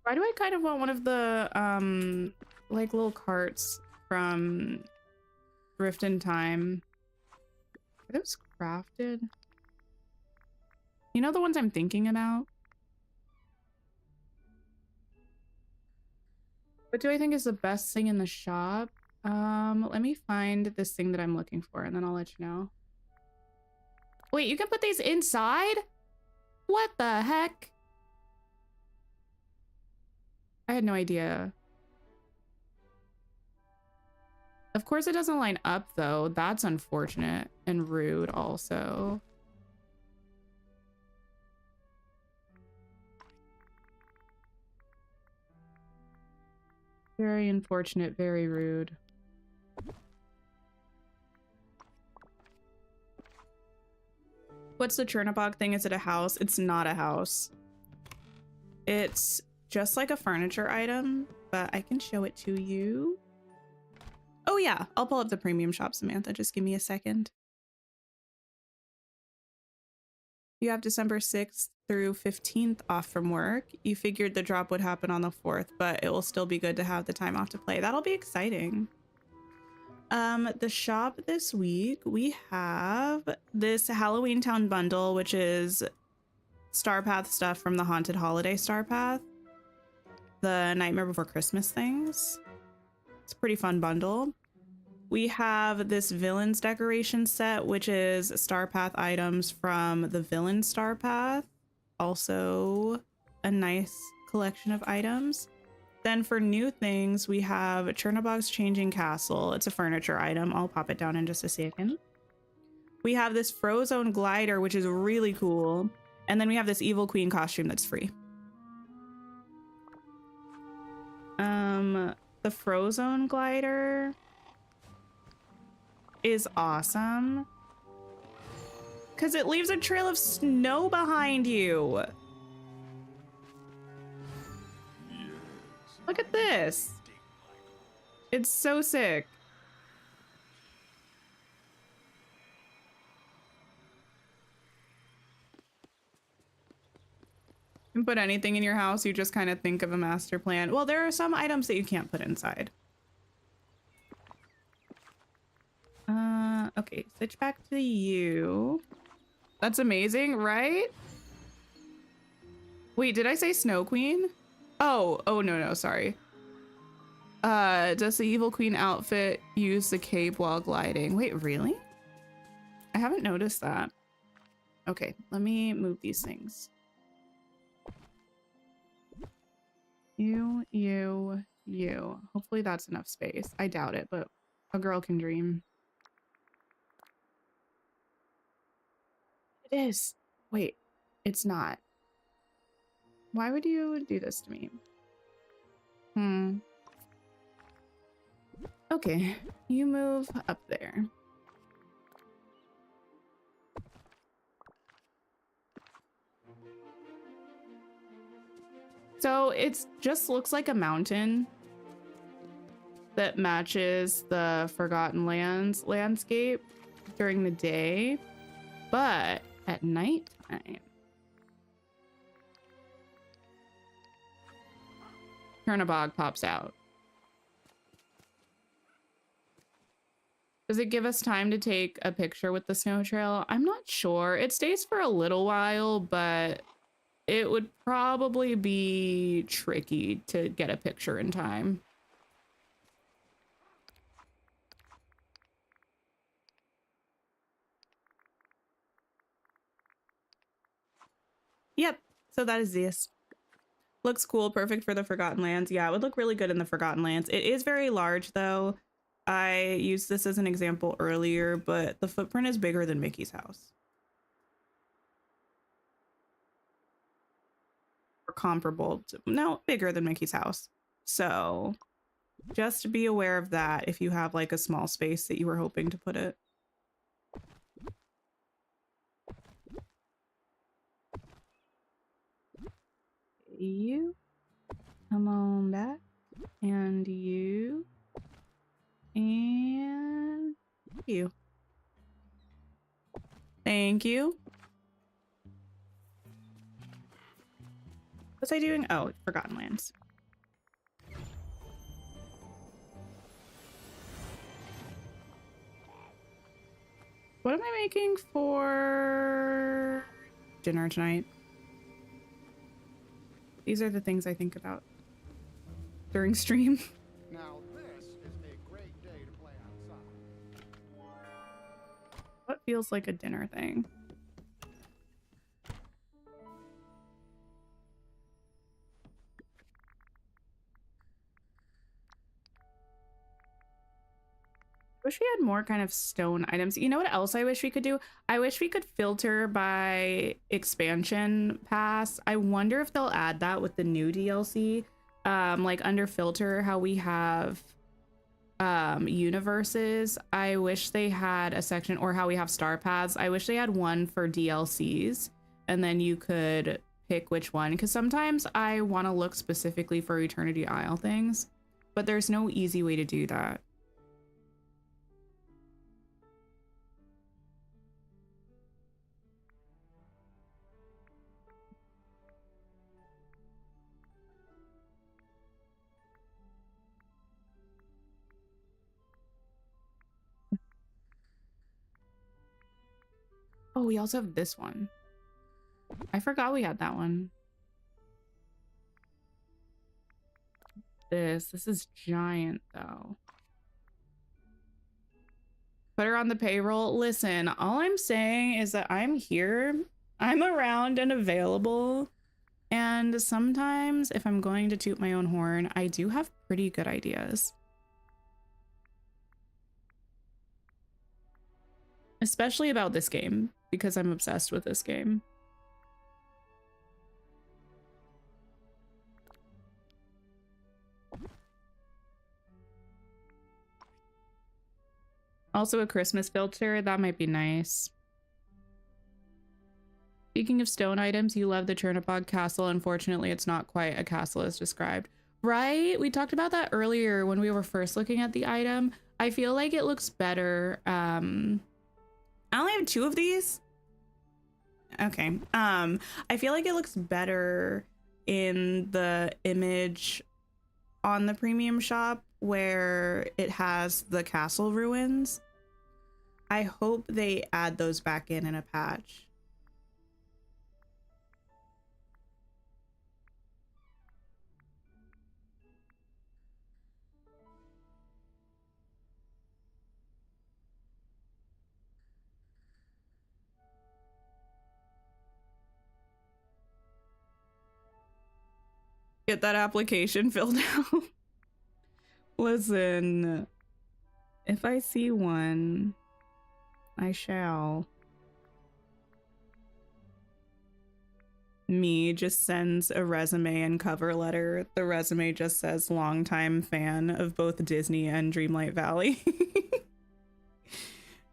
Why do I kind of want one of the like little carts from Rift in Time? Are those crafted? You know the ones I'm thinking about? What do I think is the best thing in the shop? Let me find this thing that I'm looking for and then I'll let you know. Wait, you can put these inside? What the heck? I had no idea. Of course it doesn't line up though. That's unfortunate and rude also. Very unfortunate, very rude. What's the Chernobog thing? Is it a house? It's not a house. It's just like a furniture item, but I can show it to you. Oh yeah, I'll pull up the premium shop, Samantha. Just give me a second. You have December 6th through 15th off from work. You figured the drop would happen on the 4th, but it will still be good to have the time off to play. That'll be exciting. The shop this week, we have this Halloween Town bundle, which is Star Path stuff from the Haunted Holiday Star Path. The Nightmare Before Christmas things. It's a pretty fun bundle. We have this Villains decoration set, which is Star Path items from the Villain Star Path. Also a nice collection of items. Then for new things, we have Chernobog's Changing Castle. It's a furniture item. I'll pop it down in just a second. We have this Frozone glider, which is really cool. And then we have this Evil Queen costume that's free. The Frozone glider is awesome because it leaves a trail of snow behind you. Look at this. It's so sick. You can put anything in your house. You just kind of think of a master plan. Well, there are some items that you can't put inside. Okay, switch back to you. That's amazing, right? Wait, did I say Snow Queen? Oh, no, sorry. Does the Evil Queen outfit use the cape while gliding? Wait, really? I haven't noticed that. Okay, let me move these things. You. Hopefully that's enough space. I doubt it, but a girl can dream. It is. Wait, it's not. Why would you do this to me? Okay, you move up there. So it just looks like a mountain that matches the Forgotten Lands landscape during the day, but at nighttime, Chernobog pops out. Does it give us time to take a picture with the snow trail? I'm not sure. It stays for a little while, but it would probably be tricky to get a picture in time. Yep, so that is this. Looks cool, perfect for the Forgotten Lands. Yeah, it would look really good in the Forgotten Lands. It is very large though. I used this as an example earlier, but the footprint is bigger than Mickey's house. Or comparable to, no, bigger than Mickey's house. So just be aware of that if you have like a small space that you were hoping to put it. You come on back, and you, and you. Thank you. What's I doing? Oh, Forgotten Lands. What am I making for dinner tonight? These are the things I think about during stream. Now this is a great day to play outside. What feels like a dinner thing? Wish we had more kind of stone items. You know what else I wish we could do? I wish we could filter by expansion pass. I wonder if they'll add that with the new DLC. Like under filter, how we have universes. I wish they had a section, or how we have star paths. I wish they had one for DLCs, and then you could pick which one, because sometimes I want to look specifically for Eternity Isle things, but there's no easy way to do that. Oh, we also have this one. I forgot we had that one. This is giant though. Put her on the payroll. Listen, all I'm saying is that I'm here, I'm around and available. And sometimes if I'm going to toot my own horn, I do have pretty good ideas. Especially about this game, because I'm obsessed with this game. Also a Christmas filter, that might be nice. Speaking of stone items, you love the Chernobog castle. Unfortunately, it's not quite a castle as described. Right? We talked about that earlier when we were first looking at the item. I feel like it looks better. I only have 2 of these. Okay. I feel like it looks better in the image on the premium shop where it has the castle ruins. I hope they add those back in a patch. Get that application filled out. Listen, if I see one, I shall. Me just sends a resume and cover letter. The resume just says longtime fan of both Disney and Dreamlight Valley.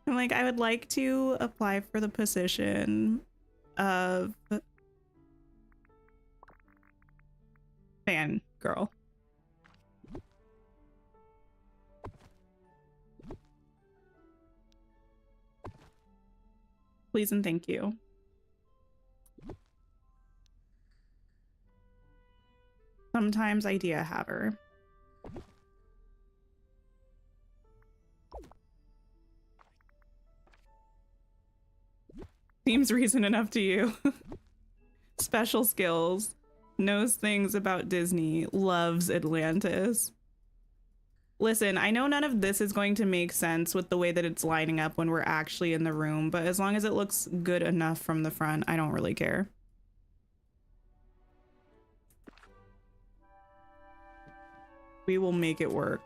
I'm like, I would like to apply for the position of fan girl. Please and thank you. Sometimes idea haver. Seems reason enough to you. Special skills. Knows things about Disney. Loves Atlantis. Listen, I know none of this is going to make sense with the way that it's lining up when we're actually in the room, but as long as it looks good enough from the front, I don't really care. We will make it work.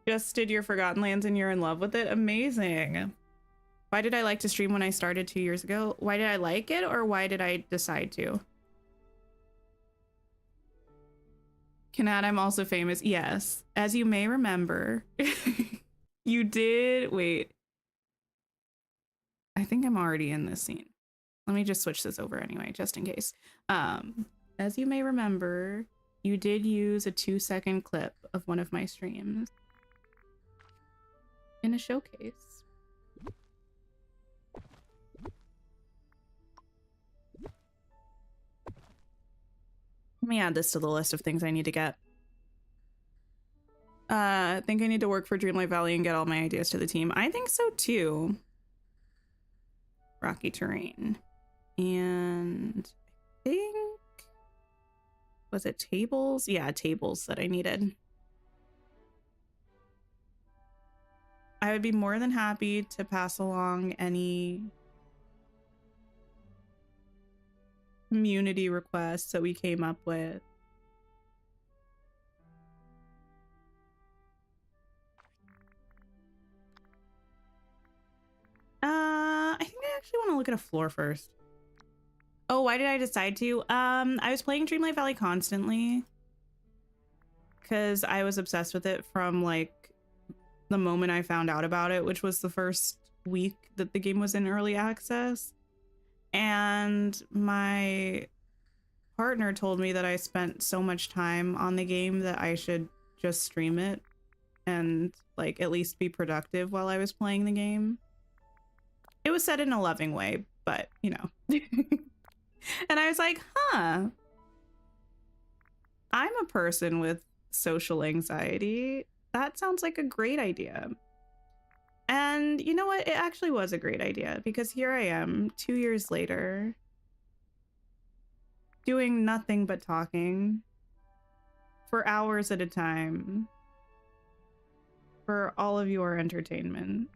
Just did your Forgotten Lands and you're in love with it? Amazing. Why did I like to stream when I started 2 years ago? Why did I like it, or why did I decide to? Canad, I'm also famous. Yes. As you may remember, you did... Wait. I think I'm already in this scene. Let me just switch this over anyway, just in case. As you may remember, you did use a 2-second clip of one of my streams in a showcase. Let me add this to the list of things I need to get. I think I need to work for Dreamlight Valley and get all my ideas to the team. I think so too. Rocky terrain. And I think... Was it tables? Yeah, tables that I needed. I would be more than happy to pass along any community requests that we came up with. I think I actually want to look at a floor first. Oh, why did I decide to? I was playing Dreamlight Valley constantly because I was obsessed with it from like the moment I found out about it, which was the first week that the game was in early access. And my partner told me that I spent so much time on the game that I should just stream it and like at least be productive while I was playing the game. It was said in a loving way, but you know. And I was like, huh, I'm a person with social anxiety. That sounds like a great idea. And you know what? It actually was a great idea because here I am 2 years later doing nothing but talking for hours at a time for all of your entertainment.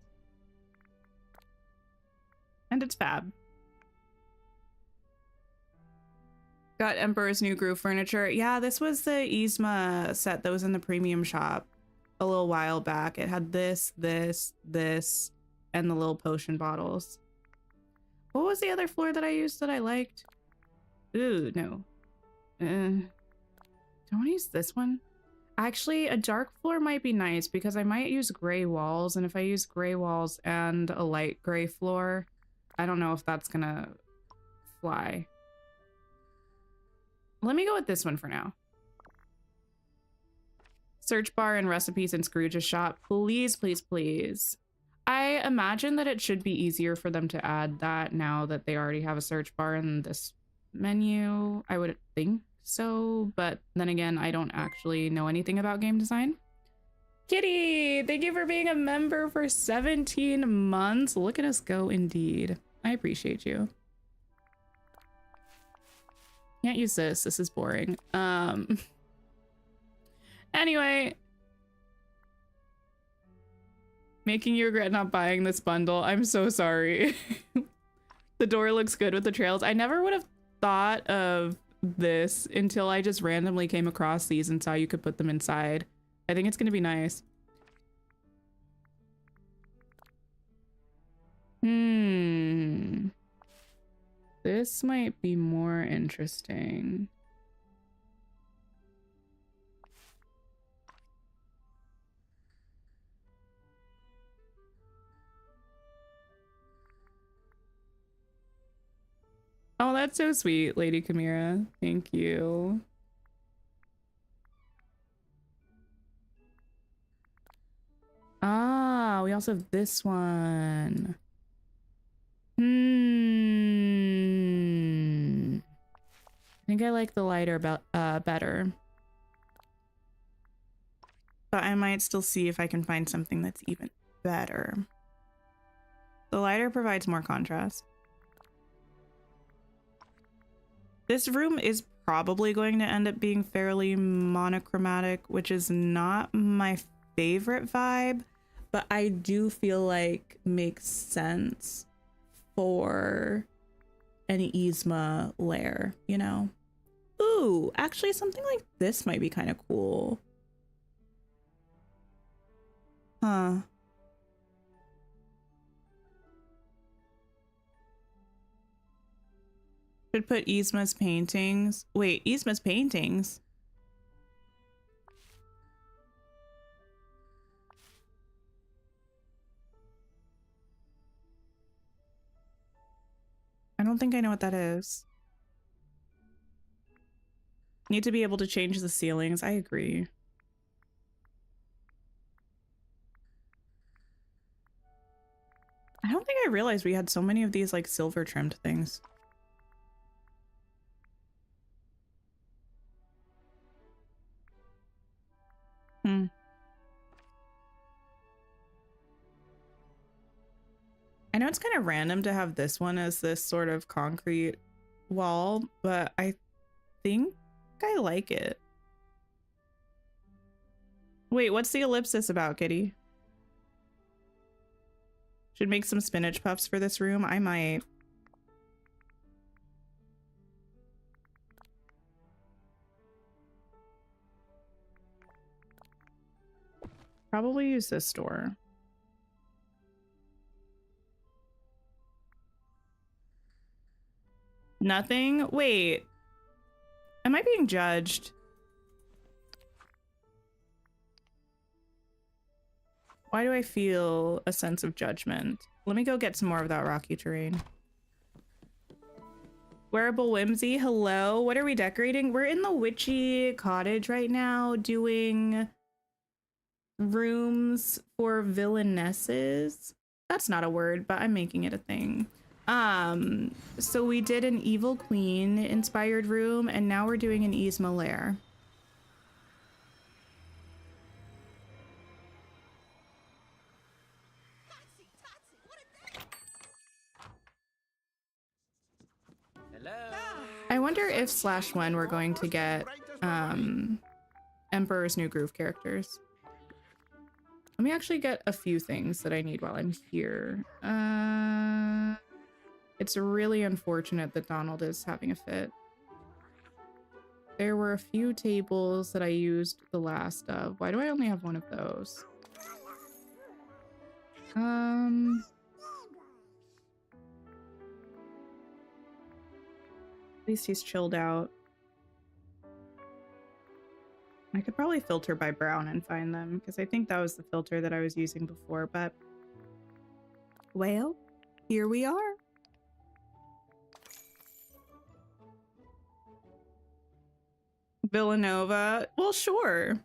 And it's fab. Got Emperor's New Groove furniture. Yeah, this was the Yzma set that was in the premium shop a little while back. It had this, and the little potion bottles. What was the other floor that I used that I liked? Ooh, no. Don't I use this one? Actually, a dark floor might be nice because I might use gray walls, and if I use gray walls and a light gray floor, I don't know if that's gonna fly. Let me go with this one for now. Search bar and recipes in Scrooge's shop. Please, please, please. I imagine that it should be easier for them to add that now that they already have a search bar in this menu. I would think so, but then again, I don't actually know anything about game design. Kitty, thank you for being a member for 17 months. Look at us go, indeed. I appreciate you. Can't use this. This is boring. Anyway. Making you regret not buying this bundle. I'm so sorry. The door looks good with the trails. I never would have thought of this until I just randomly came across these and saw you could put them inside. I think it's going to be nice. This might be more interesting. Oh, that's so sweet, Lady Chimera. Thank you. Ah, we also have this one. I think I like the lighter better. But I might still see if I can find something that's even better. The lighter provides more contrast. This room is probably going to end up being fairly monochromatic, which is not my favorite vibe, but I do feel like makes sense for an Yzma lair, you know? Ooh, actually something like this might be kind of cool. Huh. Should put Yzma's paintings. Wait, Yzma's paintings? I don't think I know what that is. Need to be able to change the ceilings. I agree. I don't think I realized we had so many of these like silver trimmed things. I know it's kind of random to have this one as this sort of concrete wall, but I think I like it. Wait, what's the ellipsis about, Kitty? Should make some spinach puffs for this room. I might. Probably use this door. Nothing? Wait. Am I being judged? Why do I feel a sense of judgment? Let me go get some more of that rocky terrain. Wearable Whimsy, hello. What are we decorating? We're in the witchy cottage right now doing rooms for villainesses. That's not a word, but I'm making it a thing. So we did an Evil Queen inspired room, and now we're doing an Yzma lair. I wonder if / when we're going to get Emperor's New Groove characters. Let me actually get a few things that I need while I'm here. It's really unfortunate that Donald is having a fit. There were a few tables that I used the last of. Why do I only have one of those? At least he's chilled out. I could probably filter by brown and find them, because I think that was the filter that I was using before, but... Well, here we are. Villanova. Well, sure.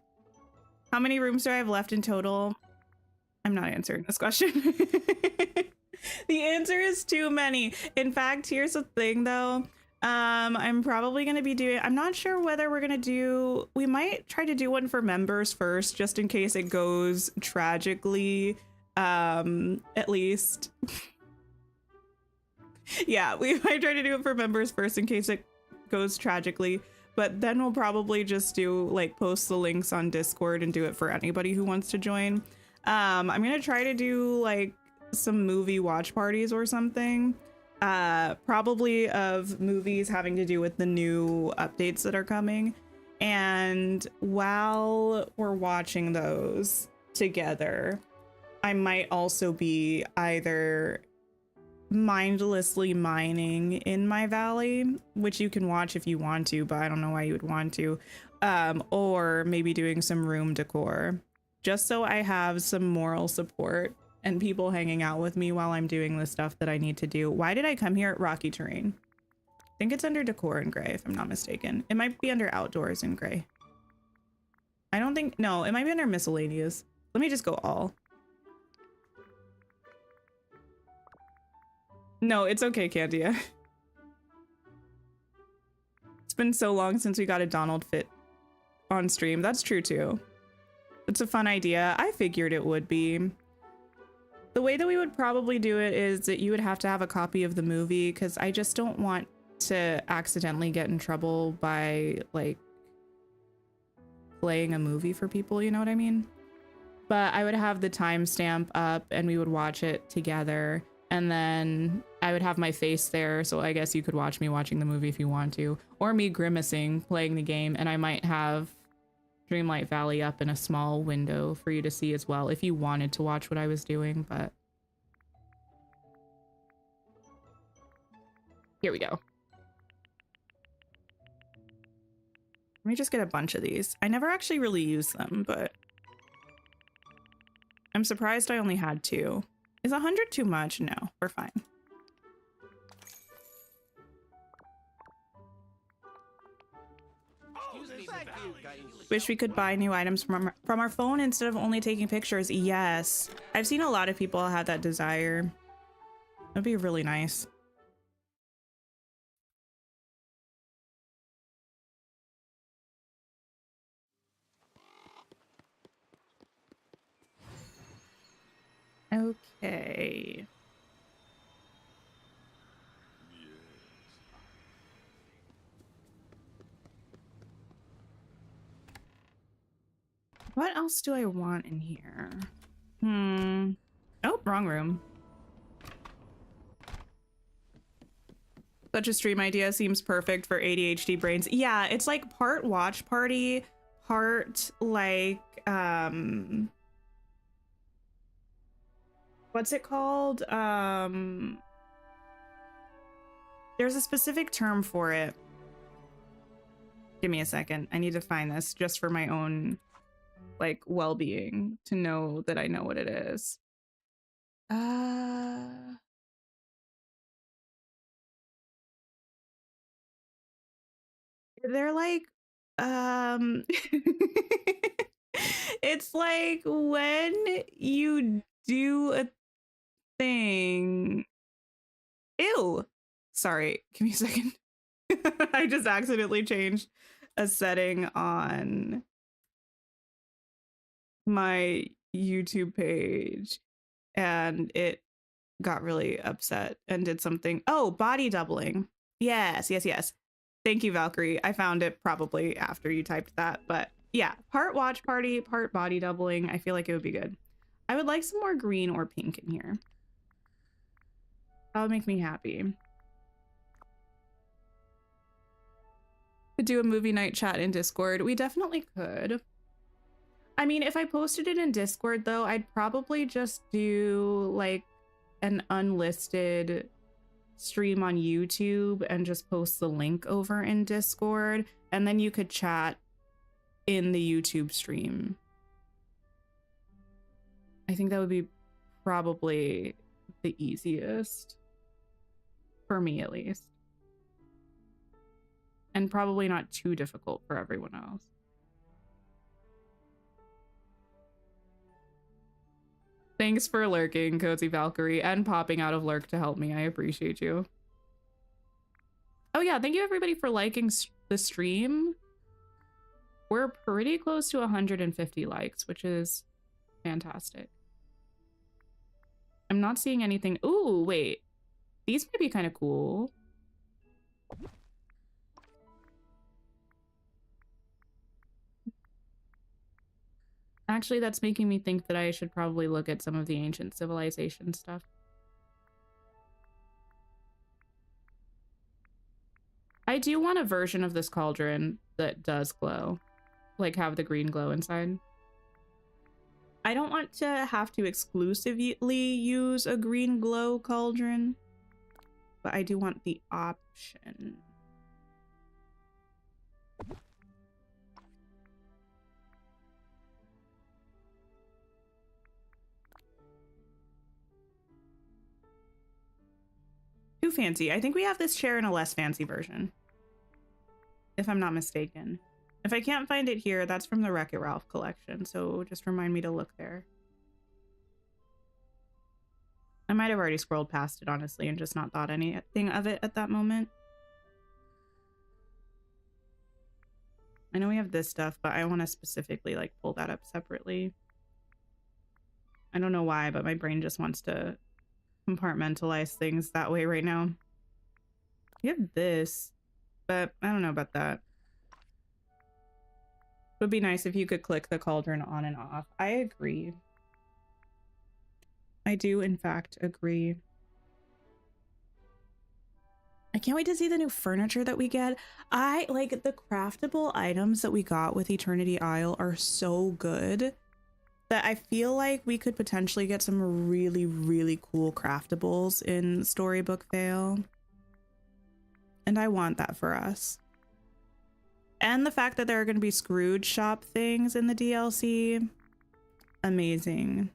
How many rooms do I have left in total? I'm not answering this question. The answer is too many. In fact, here's the thing though. I'm probably going to be doing, I'm not sure whether we're going to do, we might try to do one for members first, just in case it goes tragically, at least. Yeah, we might try to do it for members first in case it goes tragically, but then we'll probably just do like post the links on Discord and do it for anybody who wants to join. I'm going to try to do like some movie watch parties or something. Probably of movies having to do with the new updates that are coming. And while we're watching those together, I might also be either mindlessly mining in my valley, which you can watch if you want to, but I don't know why you would want to, or maybe doing some room decor, just so I have some moral support and people hanging out with me while I'm doing the stuff that I need to do. Why did I come here at rocky terrain? I think it's under decor in gray, if I'm not mistaken. It might be under outdoors in gray. I don't think, no, it might be under miscellaneous. Let me just go all. No, it's okay, Candia. It's been so long since we got a Donald fit on stream. That's true too. It's a fun idea. I figured it would be. The way that we would probably do it is that you would have to have a copy of the movie, because I just don't want to accidentally get in trouble by like playing a movie for people, you know what I mean? But I would have the timestamp up and we would watch it together, and then I would have my face there, so I guess you could watch me watching the movie if you want to, or me grimacing playing the game, and I might have Dreamlight Valley up in a small window for you to see as well if you wanted to watch what I was doing, but here we go. Let me just get a bunch of these. I never actually really use them, but I'm surprised I only had 2. Is 100 too much? No, we're fine. Wish we could buy new items from our phone instead of only taking pictures. Yes, I've seen a lot of people have that desire. That'd be really nice. Okay. What else do I want in here? Oh, wrong room. Such a stream idea seems perfect for ADHD brains. Yeah, it's like part watch party, part like what's it called? There's a specific term for it. Give me a second. I need to find this just for my own like well-being to know that I know what it is. They're like it's like when you do a thing. Ew. Sorry, give me a second. I just accidentally changed a setting on my YouTube page and it got really upset and did something. Oh, body doubling. Yes, yes, yes. Thank you, Valkyrie. I found it probably after you typed that, but yeah, part watch party, part body doubling. I feel like it would be good. I would like some more green or pink in here. That would make me happy. Could do a movie night chat in Discord. We definitely could. I mean, if I posted it in Discord though, I'd probably just do like an unlisted stream on YouTube and just post the link over in Discord, and then you could chat in the YouTube stream. I think that would be probably the easiest for me, at least, and probably not too difficult for everyone else. Thanks for lurking, Cozy Valkyrie, and popping out of lurk to help me. I appreciate you. Oh yeah, thank you everybody for liking the stream. We're pretty close to 150 likes, which is fantastic. I'm not seeing anything. Ooh, wait. These might be kind of cool. Actually, that's making me think that I should probably look at some of the ancient civilization stuff. I do want a version of this cauldron that does glow, like have the green glow inside. I don't want to have to exclusively use a green glow cauldron, but I do want the option. Too fancy. I think we have this chair in a less fancy version, if I'm not mistaken. If I can't find it here, that's from the Wreck-It Ralph collection, so just remind me to look there. I might have already scrolled past it, honestly, and just not thought anything of it at that moment. I know we have this stuff, but I want to specifically like pull that up separately. I don't know why, but my brain just wants to compartmentalize things that way right now. We have this, but I don't know about that. It would be nice if you could click the cauldron on and off. I agree. I do, in fact, agree. I can't wait to see the new furniture that we get. I like the craftable items that we got with Eternity Isle are so good that I feel like we could potentially get some really, really cool craftables in Storybook Vale. And I want that for us. And the fact that there are going to be Scrooge shop things in the DLC. Amazing.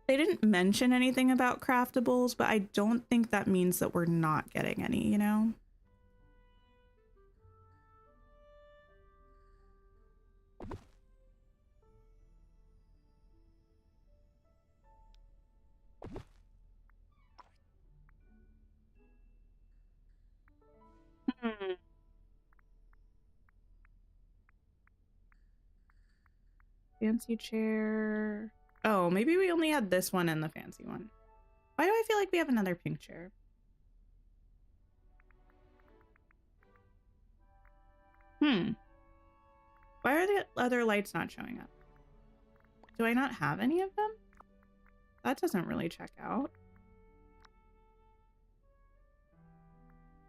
They didn't mention anything about craftables, but I don't think that means that we're not getting any, you know? Fancy chair. Oh, maybe we only had this one and the fancy one. Why do I feel like we have another pink chair? Why are the other lights not showing up? Do I not have any of them? That doesn't really check out.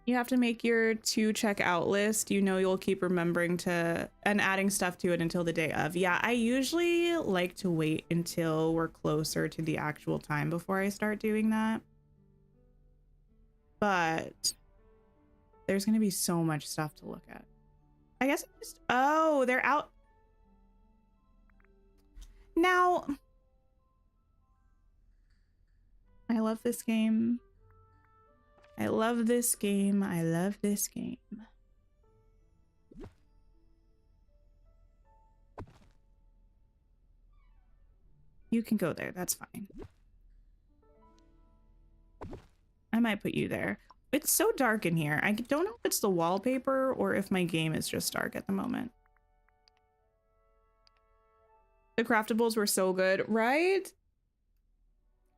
You have to make your 2 checkout list. You know you'll keep remembering to and adding stuff to it until the day of. Yeah, I usually like to wait until we're closer to the actual time before I start doing that. But there's going to be so much stuff to look at. I guess I just... Oh, they're out. Now, I love this game. I love this game. I love this game. You can go there. That's fine. I might put you there. It's so dark in here. I don't know if it's the wallpaper or if my game is just dark at the moment. The craftables were so good, right?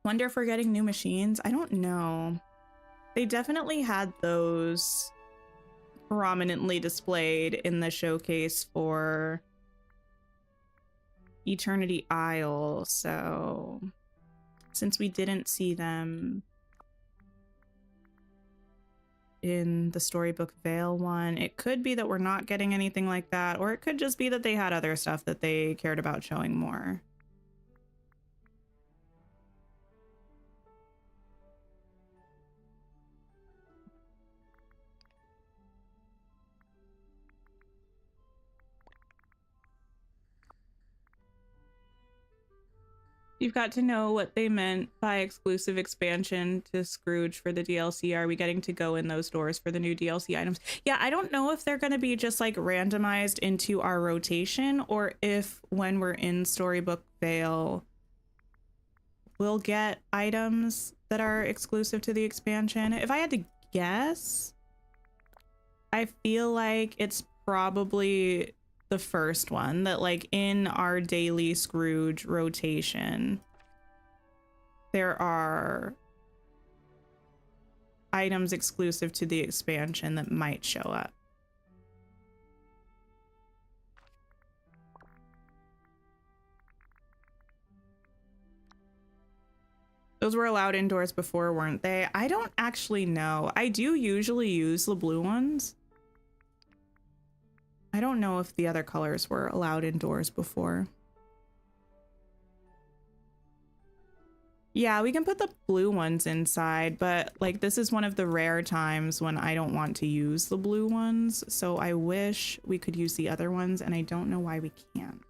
Wonder if we're getting new machines. I don't know. They definitely had those prominently displayed in the showcase for Eternity Isle, so since we didn't see them in the Storybook Vale one, it could be that we're not getting anything like that, or it could just be that they had other stuff that they cared about showing more. You've got to know what they meant by exclusive expansion to Scrooge for the DLC. Are we getting to go in those doors for the new DLC items? Yeah, I don't know if they're going to be just like randomized into our rotation, or if when we're in Storybook Vale, we'll get items that are exclusive to the expansion. If I had to guess, I feel like it's probably the first one, that like in our daily Scrooge rotation there are items exclusive to the expansion that might show up. Those were allowed indoors before, weren't they? I don't actually know. I do usually use the blue ones. I don't know if the other colors were allowed indoors before. Yeah, we can put the blue ones inside, but like this is one of the rare times when I don't want to use the blue ones, so I wish we could use the other ones, and I don't know why we can't.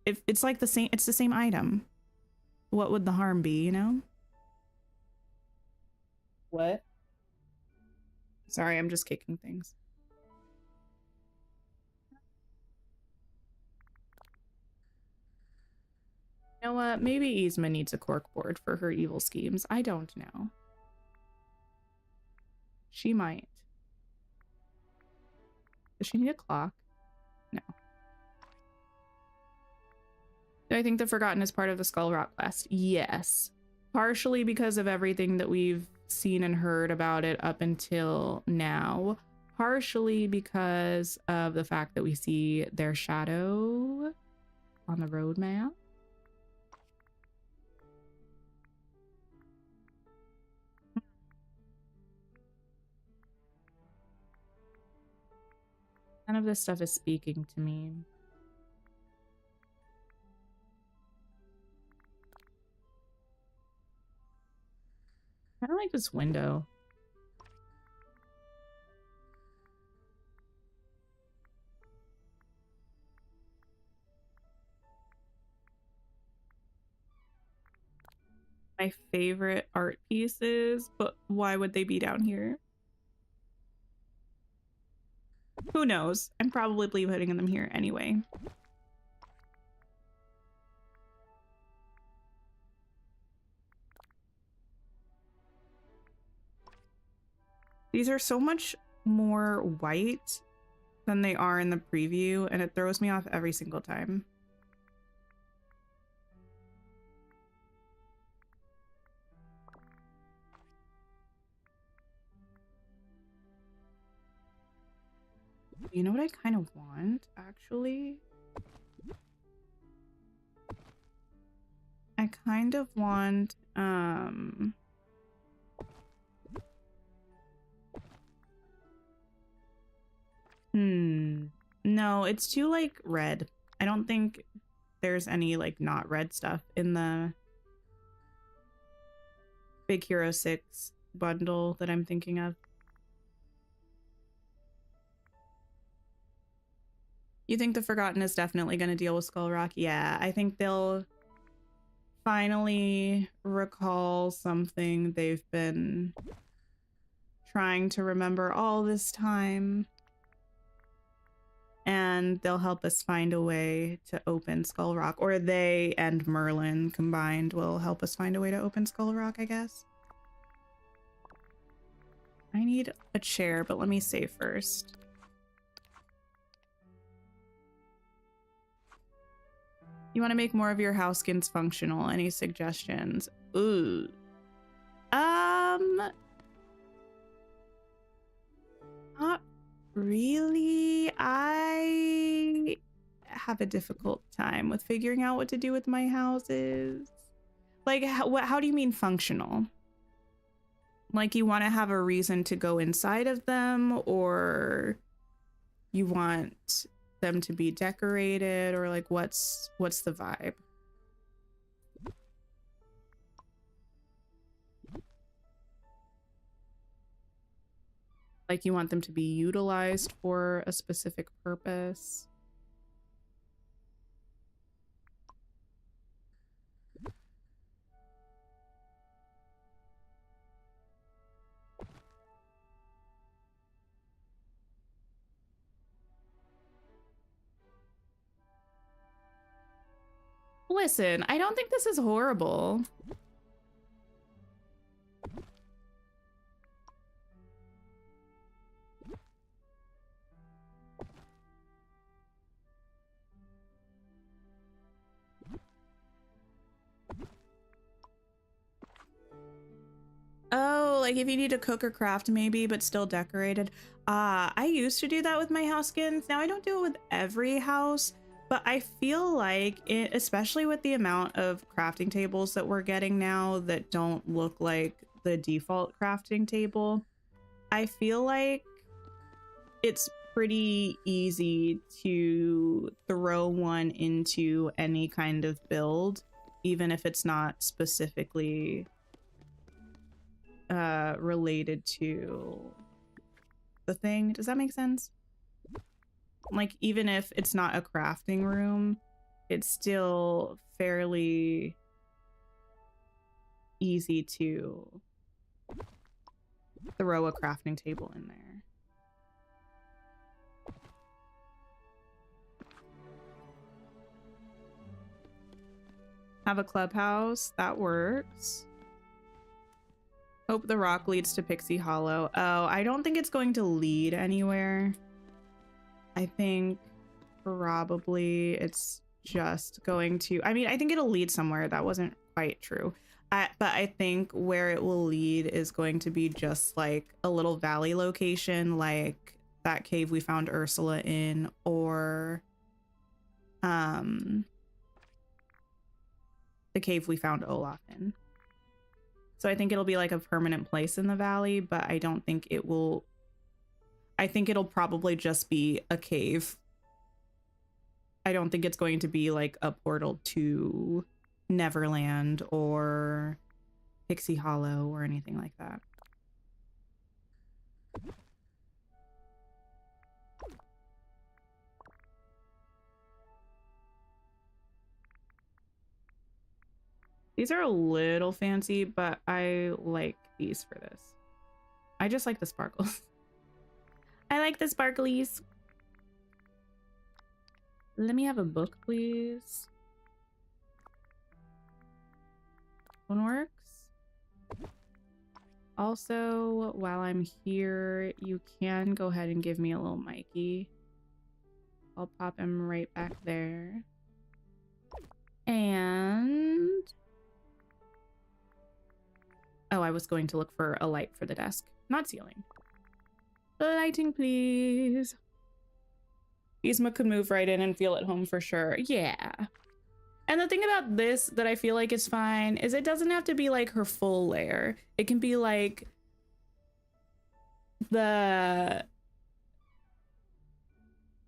If it's like the same, it's the same item. What would the harm be, you know? What? Sorry, I'm just kicking things. You know what? Maybe Yzma needs a corkboard for her evil schemes. I don't know. She might. Does she need a clock? No. Do I think the Forgotten is part of the Skull Rock quest? Yes. Partially because of everything that we've seen and heard about it up until now. Partially because of the fact that we see their shadow on the roadmap. None of this stuff is speaking to me. I don't like this window. My favorite art pieces, but why would they be down here? Who knows? I'm probably putting them here anyway. These are so much more white than they are in the preview, and it throws me off every single time. You know what I kind of want, actually? I kind of want, No, it's too like red. I don't think there's any like not red stuff in the Big Hero 6 bundle that I'm thinking of. You think the Forgotten is definitely going to deal with Skull Rock? Yeah, I think they'll finally recall something they've been trying to remember all this time. And they'll help us find a way to open Skull Rock. Or they and Merlin combined will help us find a way to open Skull Rock, I guess. I need a chair, but let me save first. You want to make more of your house skins functional? Any suggestions? Ooh. Not really. I have a difficult time with figuring out what to do with my houses. Like, how do you mean functional? Like, you want to have a reason to go inside of them, or you want them to be decorated, or like what's the vibe? Like, you want them to be utilized for a specific purpose? Listen, I don't think this is horrible. Oh, like if you need to cook or craft maybe, but still decorated. I used to do that with my house skins. Now I don't do it with every house, but I feel like it, especially with the amount of crafting tables that we're getting now that don't look like the default crafting table, I feel like it's pretty easy to throw one into any kind of build, even if it's not specifically related to the thing. Does that make sense? Like, even if it's not a crafting room, it's still fairly easy to throw a crafting table in there. Have a clubhouse, that works. Hope the rock leads to Pixie Hollow. Oh, I don't think it's going to lead anywhere. I think probably it's just going to, I mean, I think it'll lead somewhere. That wasn't quite true. But I think where it will lead is going to be just like a little valley location, like that cave we found Ursula in, or the cave we found Olaf in. So I think it'll be like a permanent place in the valley, but I don't think it will. I think it'll probably just be a cave. I don't think it's going to be like a portal to Neverland or Pixie Hollow or anything like that. These are a little fancy, but I like these for this. I just like the sparkles. I like the sparklies. Let me have a book, please. One works. Also, while I'm here, you can go ahead and give me a little Mikey. I'll pop him right back there. And... oh, I was going to look for a light for the desk, not ceiling. Lighting, please. Yzma could move right in and feel at home for sure. Yeah. And the thing about this that I feel like is fine is it doesn't have to be like her full lair. It can be like the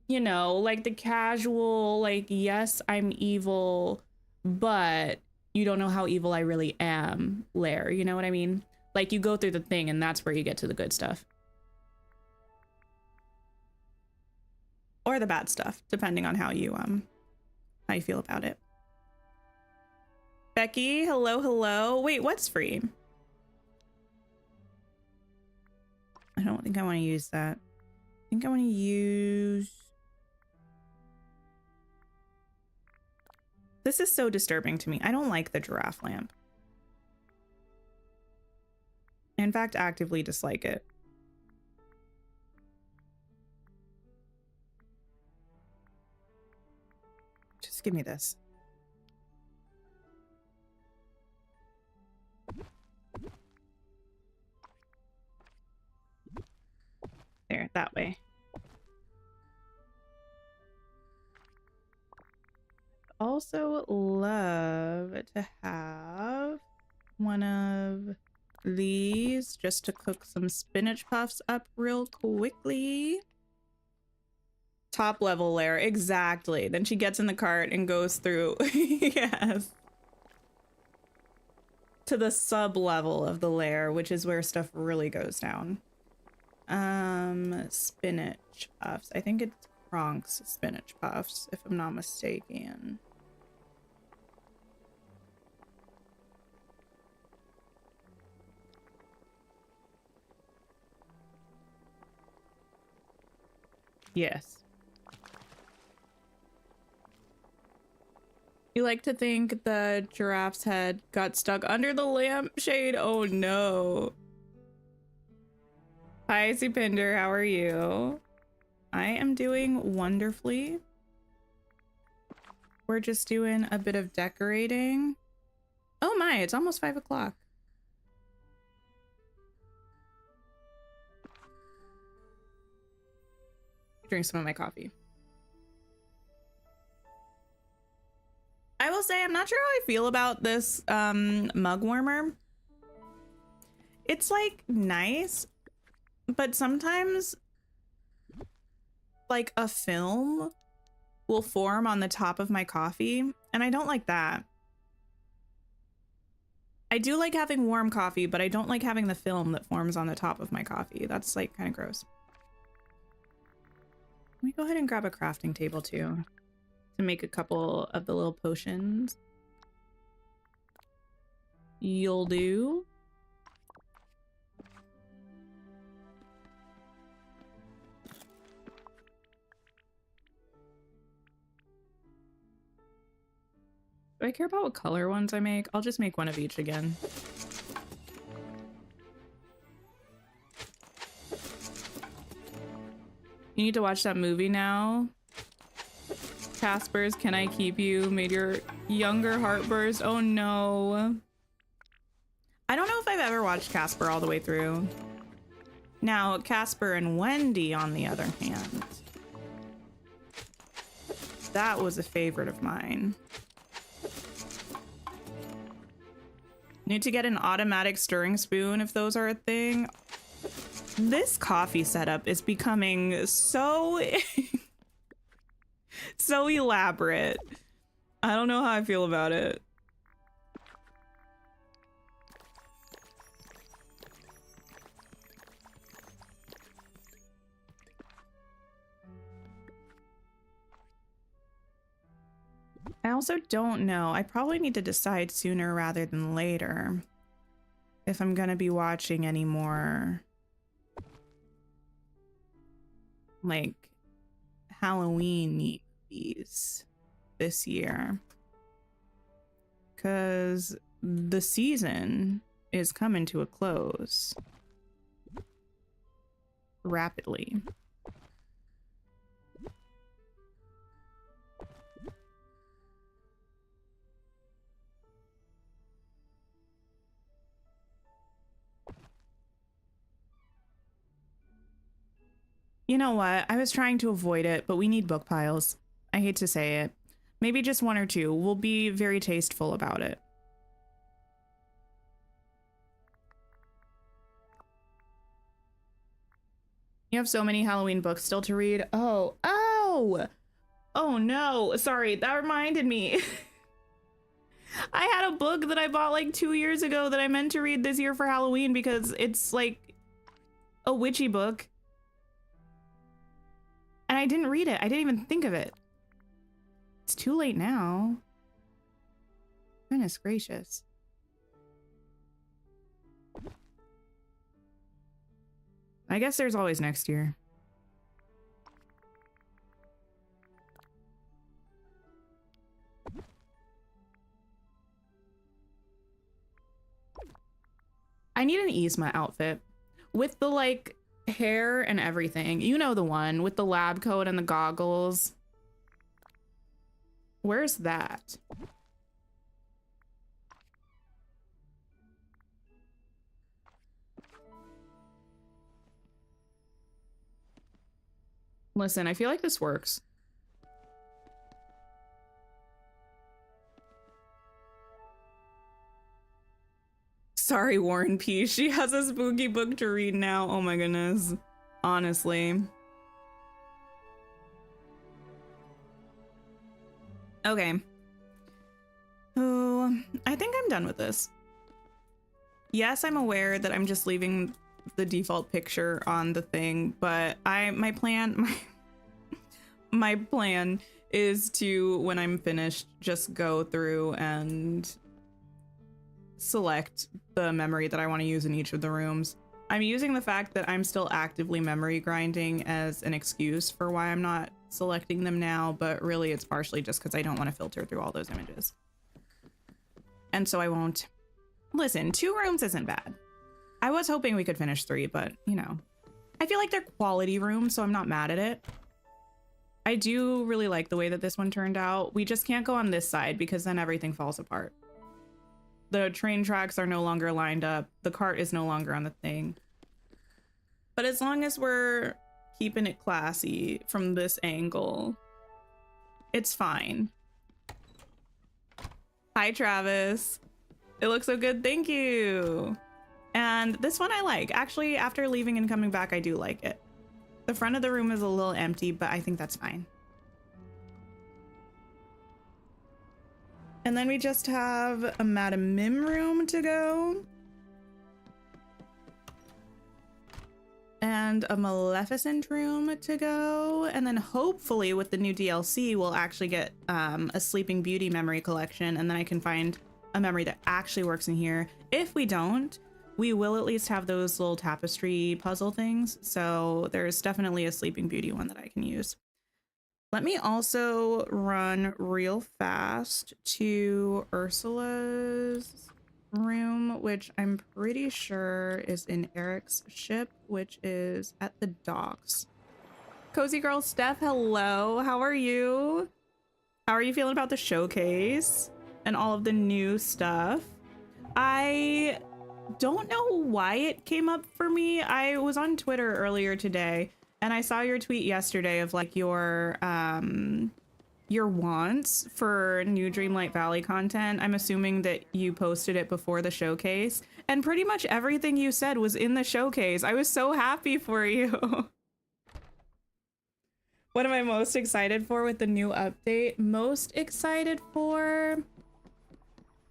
you know, like the casual, like, yes, I'm evil, but you don't know how evil I really am lair. You know what I mean? Like, you go through the thing and that's where you get to the good stuff. Or the bad stuff, depending on how you feel about it. Becky, hello, hello. Wait, what's free? I don't think I want to use that. I think I want to use... This is so disturbing to me. I don't like the giraffe lamp. In fact, actively dislike it. Just give me this. There, that way. Also love to have one of these just to cook some spinach puffs up real quickly. Top level layer, exactly. Then she gets in the cart and goes through, yes, to the sub level of the layer, which is where stuff really goes down. Spinach puffs. I think it's Kronk's spinach puffs, if I'm not mistaken. Yes. You like to think the giraffe's head got stuck under the lampshade? Oh no. Hi, Supinder, how are you? I am doing wonderfully. We're just doing a bit of decorating. Oh my, it's almost 5 o'clock. Drink some of my coffee. I will say I'm not sure how I feel about this mug warmer. It's like nice, but sometimes like a film will form on the top of my coffee, and I don't like that. I do like having warm coffee, but I don't like having the film that forms on the top of my coffee. That's like kind of gross. Let me go ahead and grab a crafting table too to make a couple of the little potions. You'll do. Do I care about what color ones I make? I'll just make one of each again. You need to watch that movie now. Casper's Can I Keep You made your younger heart burst. Oh no. I don't know if I've ever watched Casper all the way through. Now, Casper and Wendy, on the other hand, that was a favorite of mine. Need to get an automatic stirring spoon if those are a thing. This coffee setup is becoming so so elaborate. I don't know how I feel about it. I also don't know. I probably need to decide sooner rather than later if I'm gonna be watching any more like Halloween movies this year, because the season is coming to a close rapidly. You know what? I was trying to avoid it, but we need book piles. I hate to say it. Maybe just one or two. We'll be very tasteful about it. You have so many Halloween books still to read. Oh, no. Oh no, sorry, that reminded me. I had a book that I bought like 2 years ago that I meant to read this year for Halloween because it's like a witchy book. And I didn't read it. I didn't even think of it. It's too late now. Goodness gracious. I guess there's always next year. I need an Yzma outfit with the like hair and everything. You know, the one with the lab coat and the goggles. Where's that? Listen, I feel like this works. Sorry, Warren P. She has a spooky book to read now. Oh my goodness. Honestly. Okay. Oh, I think I'm done with this. Yes, I'm aware that I'm just leaving the default picture on the thing, but my plan is to, when I'm finished, just go through and select the memory that I want to use in each of the rooms. I'm using the fact that I'm still actively memory grinding as an excuse for why I'm not selecting them now, but really it's partially just because I don't want to filter through all those images. And so I won't. Listen, 2 rooms isn't bad. I was hoping we could finish 3, but you know, I feel like they're quality rooms, so I'm not mad at it. I do really like the way that this one turned out. We just can't go on this side because then everything falls apart. The train tracks are no longer lined up. The cart is no longer on the thing. But as long as we're keeping it classy from this angle, it's fine. Hi, Travis. It looks so good. Thank you. And this one I like. Actually, after leaving and coming back, I do like it. The front of the room is a little empty, but I think that's fine. And then we just have a Madame Mim room to go. And a Maleficent room to go. And then hopefully with the new DLC, we'll actually get a Sleeping Beauty memory collection. And then I can find a memory that actually works in here. If we don't, we will at least have those little tapestry puzzle things. So there's definitely a Sleeping Beauty one that I can use. Let me also run real fast to Ursula's room, which I'm pretty sure is in Eric's ship, which is at the docks. Cozy Girl Steph, hello. How are you? How are you feeling about the showcase and all of the new stuff? I don't know why it came up for me. I was on Twitter earlier today and I saw your tweet yesterday of like your wants for new Dreamlight Valley content. I'm assuming that you posted it before the showcase, and pretty much everything you said was in the showcase. I was so happy for you. What am I most excited for with the new update? Most excited for?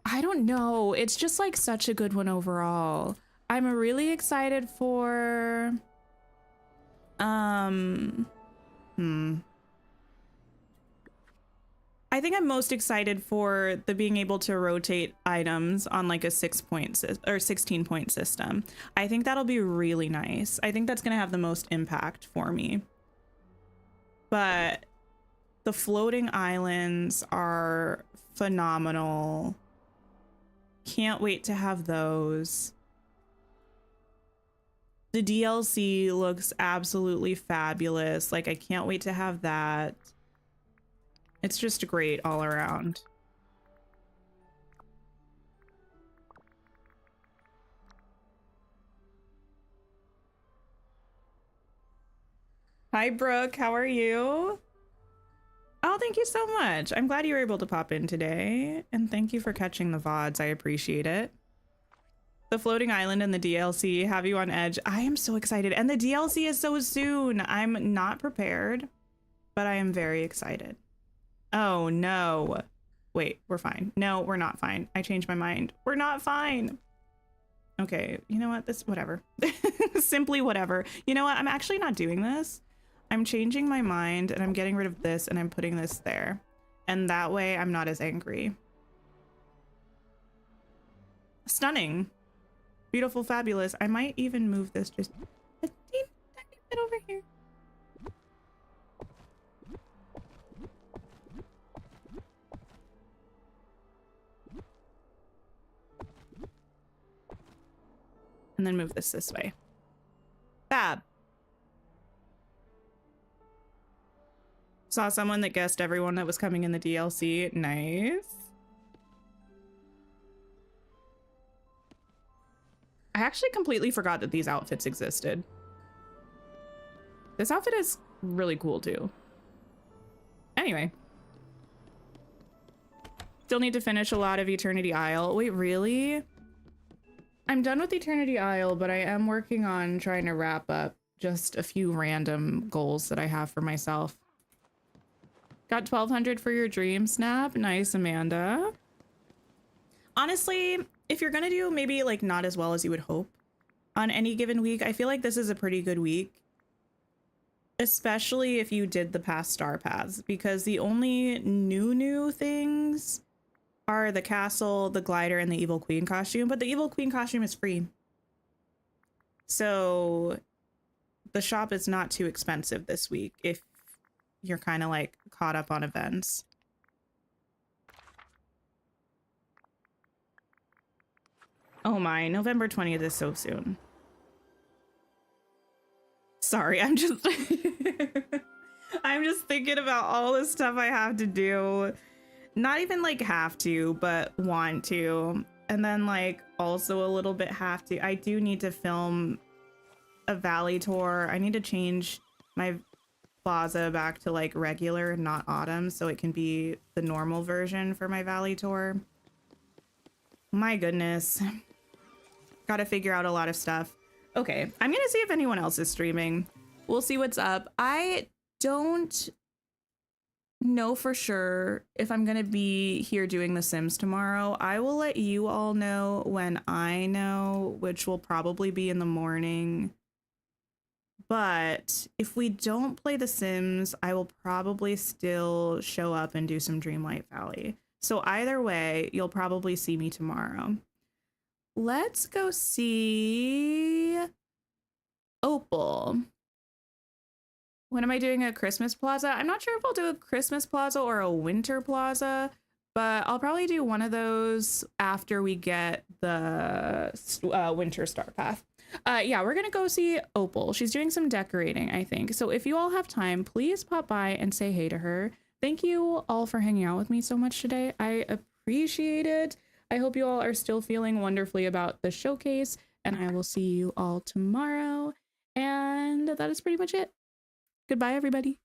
I don't know. It's just like such a good one overall. I'm really excited for I think I'm most excited for the being able to rotate items on like a 16-point system. I think that'll be really nice. I think that's going to have the most impact for me. But the floating islands are phenomenal. Can't wait to have those. The DLC looks absolutely fabulous. Like, I can't wait to have that. It's just great all around. Hi, Brooke. How are you? Oh, thank you so much. I'm glad you were able to pop in today. And thank you for catching the VODs. I appreciate it. The floating island and the DLC have you on edge. I am so excited. And the DLC is so soon. I'm not prepared, but I am very excited. Oh no. Wait, we're fine. No, we're not fine. I changed my mind. We're not fine. Okay, you know what? This, whatever. Simply whatever. You know what? I'm actually not doing this. I'm changing my mind and I'm getting rid of this and I'm putting this there. And that way I'm not as angry. Stunning. Beautiful, fabulous. I might even move this just a teeny tiny bit over here. And then move this way. Fab. Saw someone that guessed everyone that was coming in the DLC. Nice. I actually completely forgot that these outfits existed. This outfit is really cool too. Anyway. Still need to finish a lot of Eternity Isle. Wait, really? I'm done with Eternity Isle, but I am working on trying to wrap up just a few random goals that I have for myself. Got 1,200 for your dream snap. Nice, Amanda. Honestly, if you're gonna do maybe like not as well as you would hope on any given week, I feel like this is a pretty good week. Especially if you did the past star paths, because the only new things are the castle, the glider, and the evil queen costume, but the evil queen costume is free. So the shop is not too expensive this week if you're kind of like caught up on events. Oh my, November 20th is so soon. Sorry, I'm just I'm just thinking about all the stuff I have to do. Not even like have to, but want to. And then like also a little bit have to. I do need to film a valley tour. I need to change my plaza back to like regular, not autumn, so it can be the normal version for my valley tour. My goodness. Gotta figure out a lot of stuff. Okay, I'm gonna see if anyone else is streaming. We'll see what's up. I don't know for sure if I'm gonna be here doing The Sims tomorrow. I will let you all know when I know, which will probably be in the morning. But if we don't play The Sims, I will probably still show up and do some Dreamlight Valley. So either way, you'll probably see me tomorrow. Let's go see Opal. When am I doing a Christmas plaza? I'm not sure if I'll do a Christmas plaza or a winter plaza, but I'll probably do one of those after we get the winter star path. Yeah, we're gonna go see Opal. She's doing some decorating, I think. So if you all have time, please pop by and say hey to her. Thank you all for hanging out with me so much today. I appreciate it. I hope you all are still feeling wonderfully about the showcase, and I will see you all tomorrow. And that is pretty much it. Goodbye, everybody.